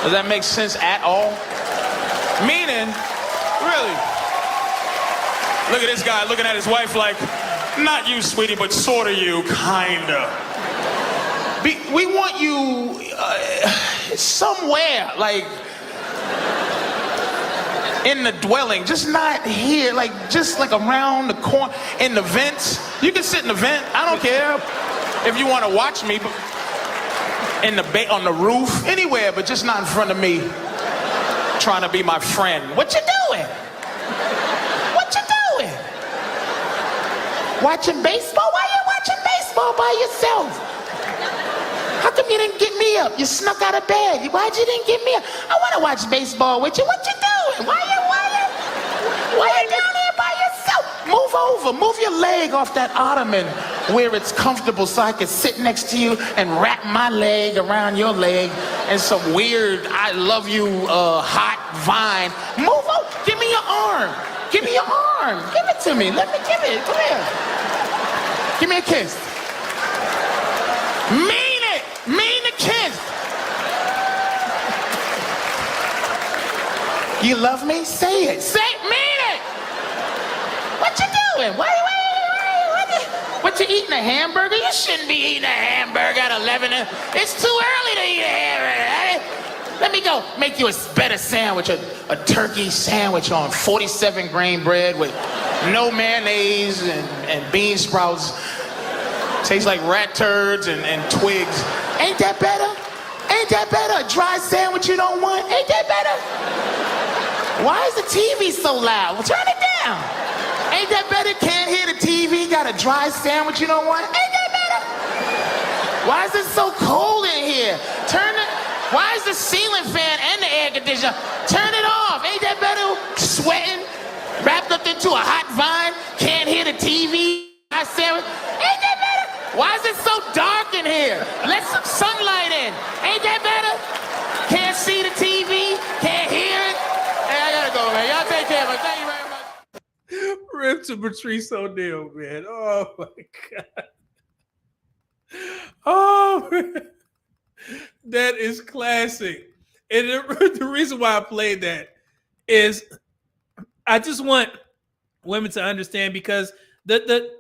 Does that make sense at all? Meaning, really, look at this guy looking at his wife like, not you, sweetie, but sort of you, kinda. We want you somewhere, like in the dwelling, just not here, just around the corner, in the vents. You can sit in the vent, I don't care if you want to watch me, but on the roof, anywhere, but just not in front of me, trying to be my friend. What you doing? What you doing? Watching baseball? Why you watching baseball by yourself? How come you didn't get me up? You snuck out of bed. Why'd you didn't get me up? I want to watch baseball with you. What you doing? Why you down here by yourself? Move over. Move your leg off that ottoman where it's comfortable so I can sit next to you and wrap my leg around your leg and some weird I love you hot vine. Move over. Give me your arm. Give me your arm. Give it to me. Let me give it. Come here. Give me a kiss. Mean it. Mean the kiss. You love me? Say it. Say it. Mean it. What you doing? What you eating, a hamburger? You shouldn't be eating a hamburger at 11. It's too early to eat a hamburger. Let me go make you a better sandwich, a turkey sandwich on 47 grain bread with no mayonnaise and bean sprouts. Tastes like rat turds and twigs. Ain't that better? Ain't that better? A dry sandwich you don't want? Ain't that better? Why is the TV so loud? Well, turn it down. Ain't that better? Can't hear the TV, got a dry sandwich you don't want? Ain't that better? Why is it so cold in here? Why is the ceiling fan and the air conditioner? Turn it off. Ain't that better? Sweating, wrapped up into a hot vine, can't hear the TV, dry sandwich. Ain't that better? Why is it so dark in here? Let some sunlight in. Ain't that better? Can't see the TV, can't hear it. Hey, I gotta go, man. Y'all take care of it. Thank you very much. Rip to Patrice O'Neal, man. Oh my God. Oh, man. That is classic. And the reason why I played that is I just want women to understand, because the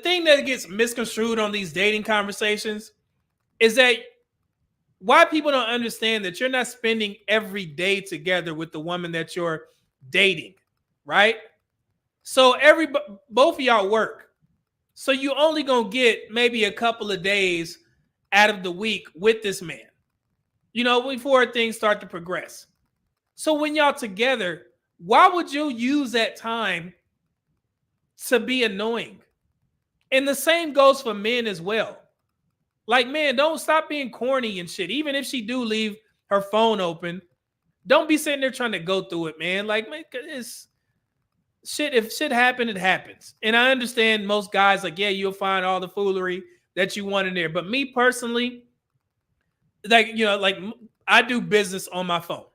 thing that gets misconstrued on these dating conversations is that why people don't understand that you're not spending every day together with the woman that you're dating, right? So both of y'all work. So you only gonna get maybe a couple of days out of the week with this man, before things start to progress. So when y'all together, why would you use that time to be annoying? And the same goes for men as well. Like, man, don't stop being corny and shit. Even if she do leave her phone open, don't be sitting there trying to go through it, man. Like, man, it's shit. If shit happened, it happens. And I understand most guys, like, yeah, you'll find all the foolery that you want in there. But me personally, like I do business on my phone.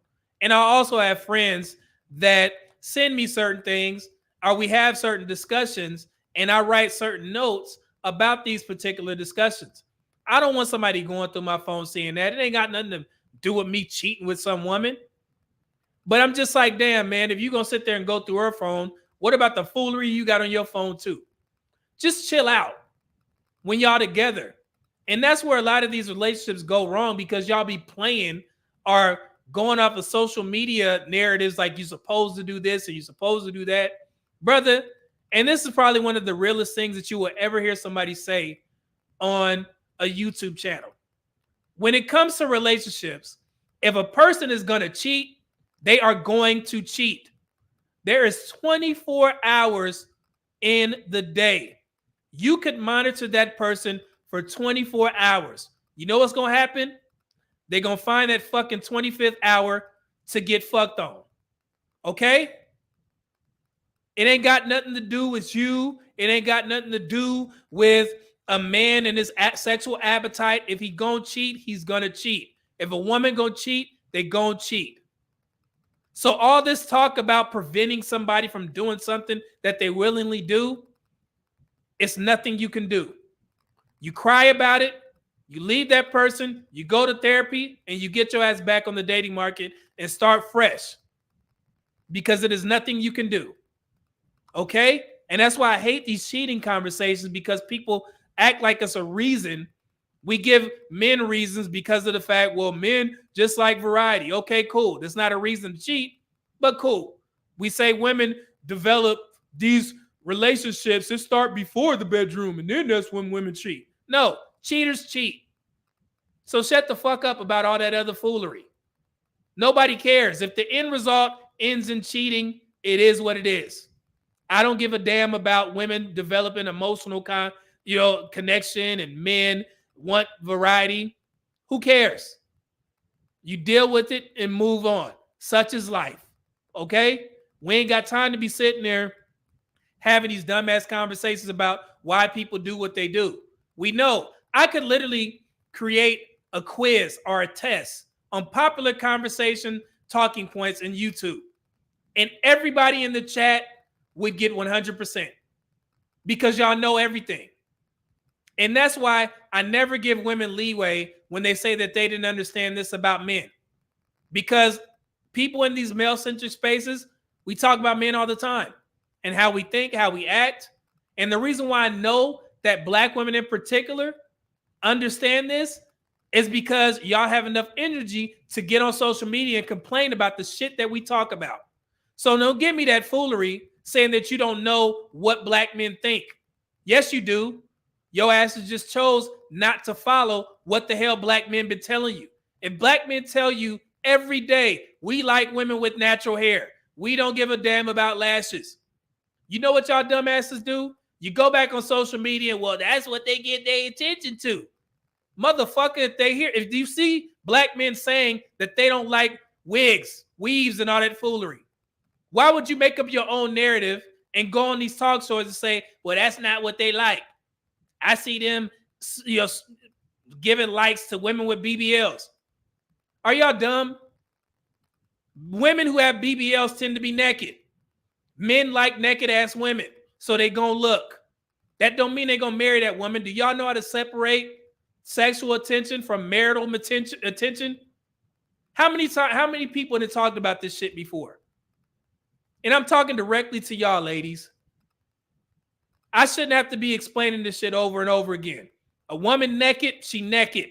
And I also have friends that send me certain things, or we have certain discussions, and I write certain notes about these particular discussions. I don't want somebody going through my phone seeing that. It ain't got nothing to do with me cheating with some woman. But I'm just like, damn, man, if you're going to sit there and go through her phone, what about the foolery you got on your phone too? Just chill out when y'all together. And that's where a lot of these relationships go wrong, because y'all be playing or going off of social media narratives like you're supposed to do this and you're supposed to do that. Brother, and this is probably one of the realest things that you will ever hear somebody say on a YouTube channel. When it comes to relationships, if a person is going to cheat, they are going to cheat. There is 24 hours in the day. You could monitor that person for 24 hours. You know what's going to happen? They're going to find that fucking 25th hour to get fucked on. Okay? It ain't got nothing to do with you. It ain't got nothing to do with a man and his sexual appetite. If he gonna cheat, he's gonna cheat. If a woman gonna cheat, they gonna cheat. So all this talk about preventing somebody from doing something that they willingly do, it's nothing you can do. You cry about it, you leave that person, you go to therapy, and you get your ass back on the dating market and start fresh. Because it is nothing you can do. Okay? And that's why I hate these cheating conversations, because people act like it's a reason. We give men reasons because of the fact, well, men just like variety. Okay, cool. That's not a reason to cheat, but cool. We say women develop these relationships that start before the bedroom, and then that's when women cheat. No, cheaters cheat. So shut the fuck up about all that other foolery. Nobody cares. If the end result ends in cheating, it is what it is. I don't give a damn about women developing emotional connection and men want variety. Who cares? You deal with it and move on. Such is life. Okay? We ain't got time to be sitting there having these dumbass conversations about why people do what they do. We know. I could literally create a quiz or a test on popular conversation talking points in YouTube, and everybody in the chat would get 100% because y'all know everything. And that's why I never give women leeway when they say that they didn't understand this about men. Because people in these male-centric spaces, we talk about men all the time and how we think, how we act. And the reason why I know that black women in particular understand this is because y'all have enough energy to get on social media and complain about the shit that we talk about. So don't give me that foolery saying that you don't know what black men think. Yes, you do. Your asses just chose not to follow what the hell black men been telling you. If black men tell you every day, we like women with natural hair, we don't give a damn about lashes. You know what y'all dumbasses do? You go back on social media and, well, that's what they get their attention to. Motherfucker, if you see black men saying that they don't like wigs, weaves, and all that foolery, why would you make up your own narrative and go on these talk shows and say, well, that's not what they like? I see them, giving likes to women with BBLs. Are y'all dumb? Women who have BBLs tend to be naked. Men like naked ass women, so they gonna look. That don't mean they gonna marry that woman. Do y'all know how to separate sexual attention from marital attention? How many people have talked about this shit before? And I'm talking directly to y'all, ladies. I shouldn't have to be explaining this shit over and over again. A woman naked, she naked.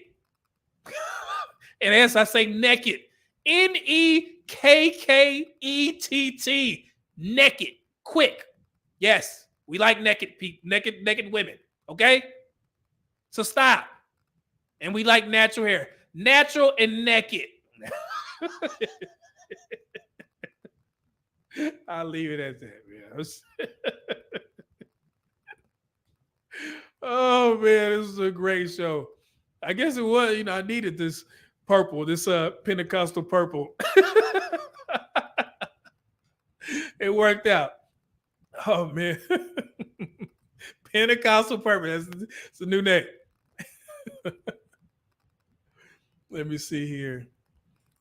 And as I say naked, Nekkett, naked, quick. Yes, we like naked people, naked women, okay? So stop. And we like natural hair. Natural and naked. I'll leave it at that, man. Oh man, this is a great show. I guess it was, I needed this purple, this Pentecostal purple. It worked out. Oh man. Pentecostal purple. That's a new name. Let me see here.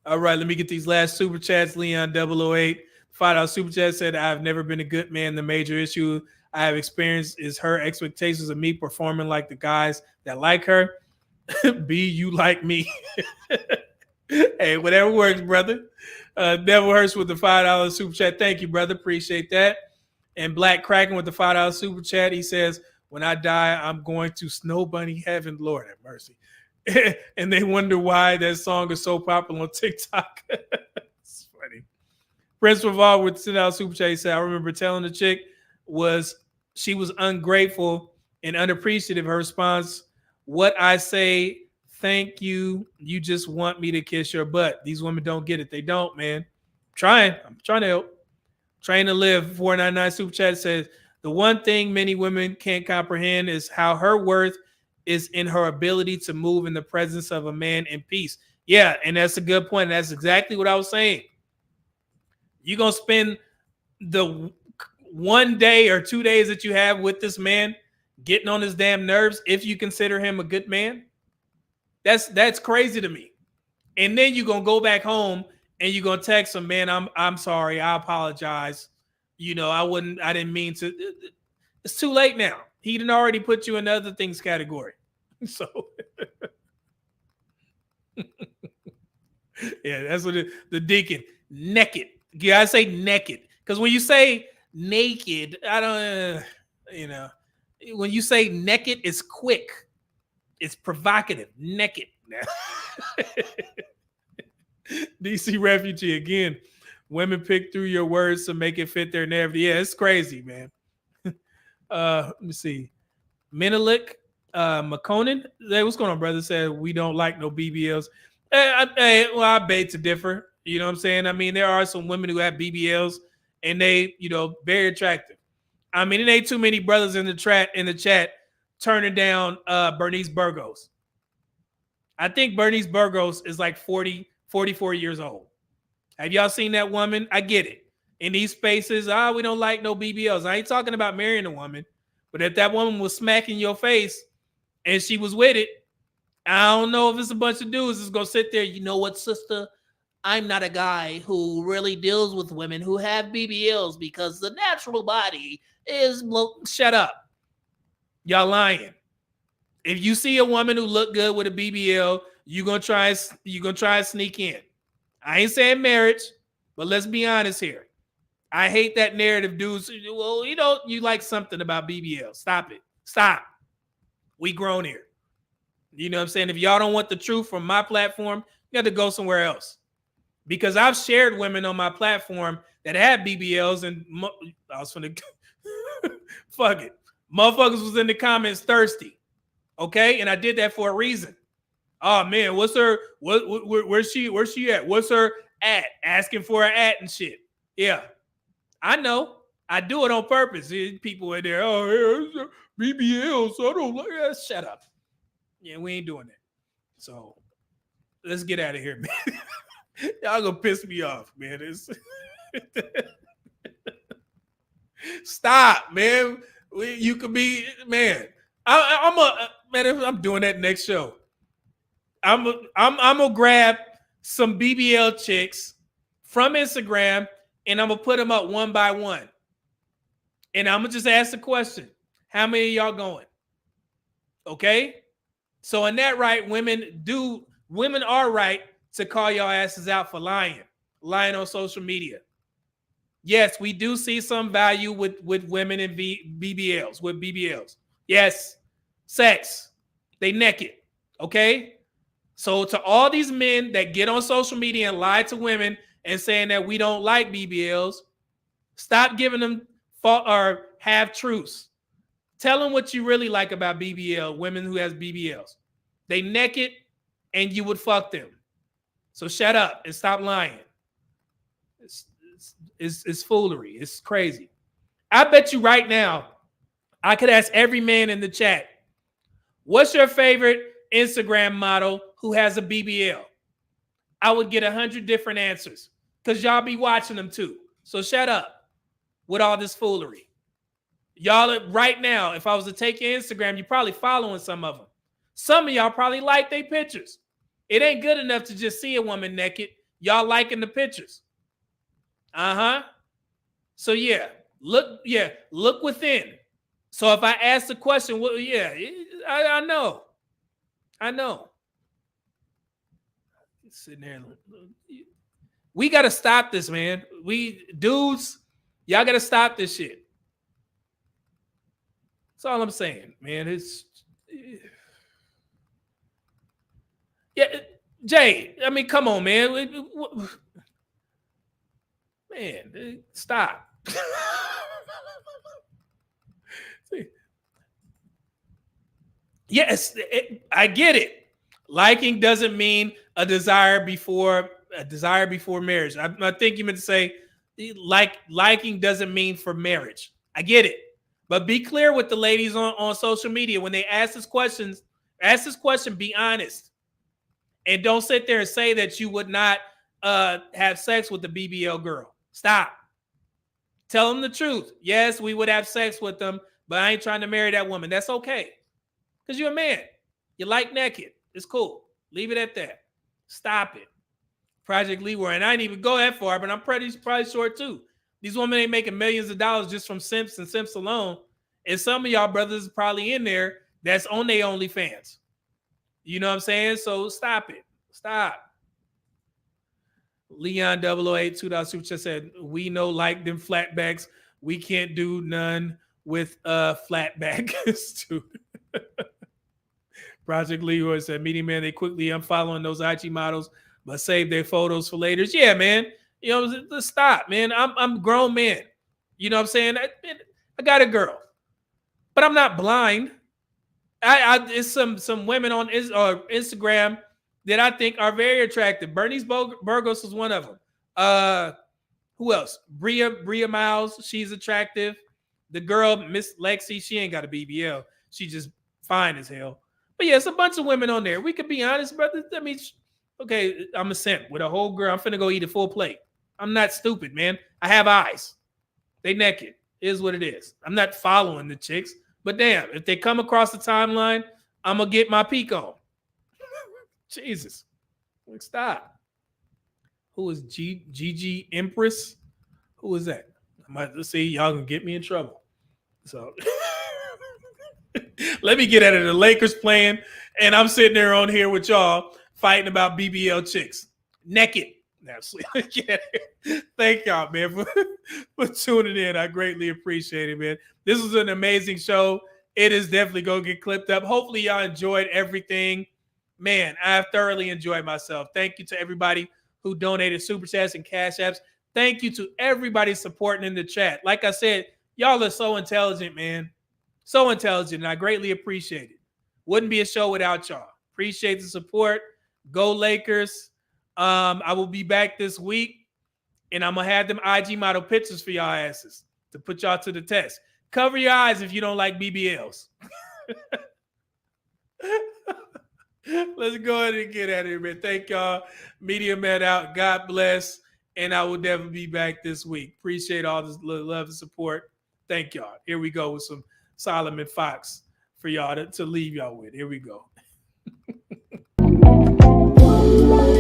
All right, let me get these last super chats. Leon 008, $5 super chat said, I've never been a good man. The major issue I have experienced is her expectations of me performing like the guys that like her. B, you like me. Hey, whatever works, brother. Devil Hurst with the $5 super chat. Thank you, brother. Appreciate that. And Black Kraken with the $5 super chat. He says, When I die, I'm going to Snow Bunny heaven. Lord have mercy. And they wonder why that song is so popular on TikTok. It's funny. Prince Revolve would send out super chat. He said, I remember telling the chick she was ungrateful and unappreciative. Her response, what I say, thank you. You just want me to kiss your butt. These women don't get it. They don't, man. I'm trying to help. Trying to live. 499 super chat says, the one thing many women can't comprehend is how her worth is in her ability to move in the presence of a man in peace. Yeah, and that's a good point. That's exactly what I was saying. You're going to spend the 1 day or 2 days that you have with this man getting on his damn nerves if you consider him a good man. That's crazy to me. And then you're going to go back home and you're going to text him, man, I'm sorry. I apologize. I didn't mean to. It's too late now. He didn't already put you in the other things category. So yeah, that's what the deacon naked. You gotta say naked. Because when you say naked, I don't when you say naked, it's quick. It's provocative. Naked. DC refugee again. Women pick through your words to make it fit their narrative. Yeah, it's crazy, man. Let me see. Menelik McConan. What's going on, brother? Said we don't like no BBLs. I beg to differ. You know what I'm saying? I mean, there are some women who have BBLs and they, very attractive. I mean, it ain't too many brothers in the chat turning down Bernice Burgos. I think Bernice Burgos is like 44 years old. Have y'all seen that woman? I get it. In these spaces, we don't like no BBLs. I ain't talking about marrying a woman, but if that woman was smacking your face and she was with it, I don't know if it's a bunch of dudes that's gonna sit there. You know what, sister? I'm not a guy who really deals with women who have BBLs because the natural body is. Well, shut up. Y'all lying. If you see a woman who look good with a BBL, you're gonna try to sneak in. I ain't saying marriage, but let's be honest here. I hate that narrative, dudes. Well, you like something about BBL. Stop it. Stop. We grown here. You know what I'm saying? If y'all don't want the truth from my platform, you got to go somewhere else. Because I've shared women on my platform that had BBLs, and I was finna fuck it. Motherfuckers was in the comments thirsty. Okay? And I did that for a reason. Oh man, what's her where's she at? What's her at? Asking for an at and shit. Yeah. I know. I do it on purpose. People in there, BBL, so I don't like that. Shut up. Yeah, we ain't doing that. So let's get out of here, man. Y'all gonna piss me off, man. Stop, man. You could be, man. I'm doing that next show. I'm gonna grab some BBL chicks from Instagram and I'm gonna put them up one by one. And I'm gonna just ask the question: how many of y'all going? Okay. So in that right, women are right to call y'all asses out for lying on social media. Yes, we do see some value with women in BBLs. Yes, sex. They naked. Okay. So to all these men that get on social media and lie to women and saying that we don't like BBLs, stop giving them or half truths. Tell them what you really like about BBL, women who has BBLs. They naked and you would fuck them. So shut up and stop lying. It's foolery. It's crazy. I bet you right now, I could ask every man in the chat, what's your favorite Instagram model who has a BBL? I would get 100 different answers because y'all be watching them too. So shut up with all this foolery. Y'all right now, if I was to take your Instagram, you're probably following some of them. Some of y'all probably like their pictures. It ain't good enough to just see a woman naked. Y'all liking the pictures. So look within. So if I ask the question, well, yeah, I know. Sitting there. We got to stop this, man. Dudes, y'all got to stop this shit. That's all I'm saying, man. It's yeah, Jay. I mean, come on, man. Man, stop. Yes, I get it. Liking doesn't mean a desire before marriage. I think you meant to say liking doesn't mean for marriage. I get it. But be clear with the ladies on social media when they ask this question, be honest. And don't sit there and say that you would not have sex with the BBL girl. Stop. Tell them the truth. Yes, we would have sex with them, but I ain't trying to marry that woman. That's okay. Because you're a man. You like naked. It's cool. Leave it at that. Stop it. Project Leroy. And I didn't even go that far, but I'm probably short too. These women ain't making millions of dollars just from simps and simps alone. And some of y'all brothers is probably in there that's on their OnlyFans. You know what I'm saying? So stop it. Stop. Leon 008 $2 super chat said, we know like them flatbacks. We can't do none with flatback. Project Leroy said, meeting man, they quickly unfollowing those IG models, but save their photos for later. Yeah, man. You know, stop, man. I'm a grown man. You know what I'm saying? I got a girl, but I'm not blind. It's some women on Instagram that I think are very attractive. Bernice Burgos is one of them. Who else? Bria Miles, she's attractive. The girl, Miss Lexi, she ain't got a BBL. She just fine as hell. But yeah, it's a bunch of women on there. We could be honest, brother. I mean, okay, I'm a simp with a whole girl. I'm finna go eat a full plate. I'm not stupid, man. I have eyes. They naked. It is what it is. I'm not following the chicks. But damn, if they come across the timeline, I'm going to get my peek on. Jesus. Like, stop. Who is Gigi Empress? Who is that? Let's see. Y'all going to get me in trouble. So... Let me get at it. The Lakers playing, and I'm sitting there on here with y'all fighting about BBL chicks. Naked. Thank y'all, man, for tuning in. I greatly appreciate it, man. This was an amazing show. It is definitely going to get clipped up. Hopefully, y'all enjoyed everything. Man, I have thoroughly enjoyed myself. Thank you to everybody who donated super chats and cash apps. Thank you to everybody supporting in the chat. Like I said, y'all are so intelligent, man. So intelligent, and I greatly appreciate it. Wouldn't be a show without y'all. Appreciate the support. Go Lakers. I will be back this week, and I'm going to have them IG model pictures for y'all asses to put y'all to the test. Cover your eyes if you don't like BBLs. Let's go ahead and get at it, man. Thank y'all. Media Man out. God bless, and I will definitely be back this week. Appreciate all this love and support. Thank y'all. Here we go with some Solomon Fox for y'all to leave y'all with. Here we go. Back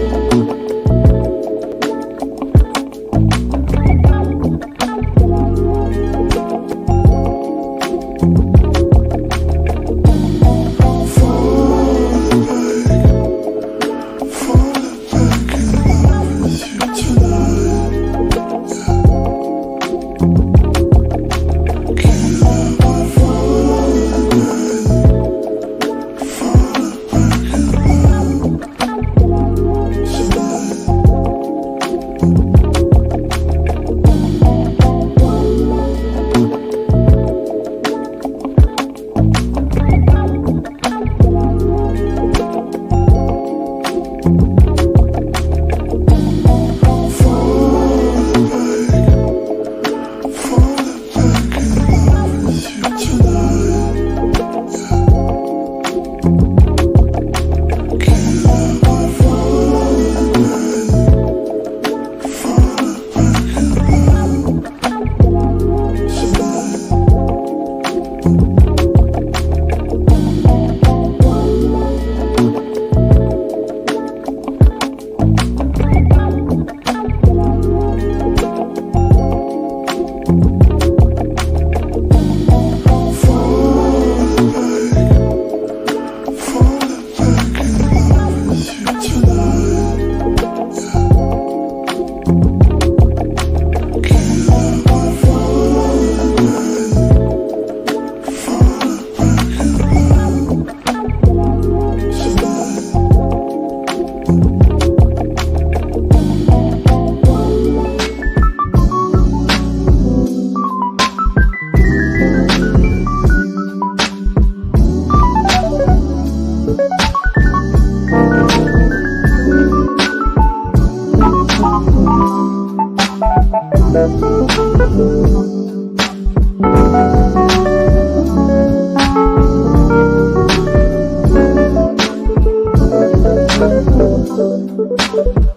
Thank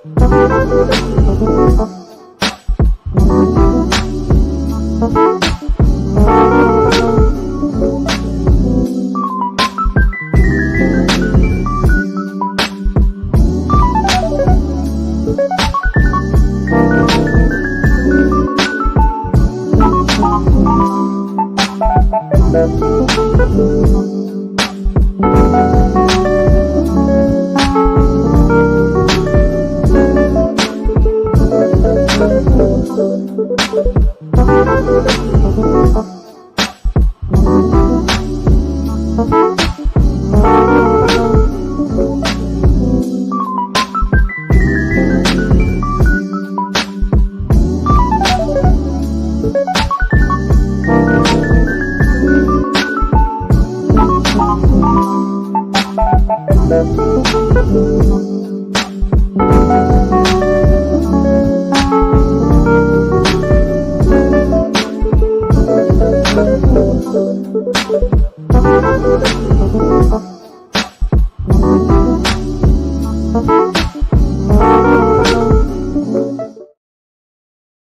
you.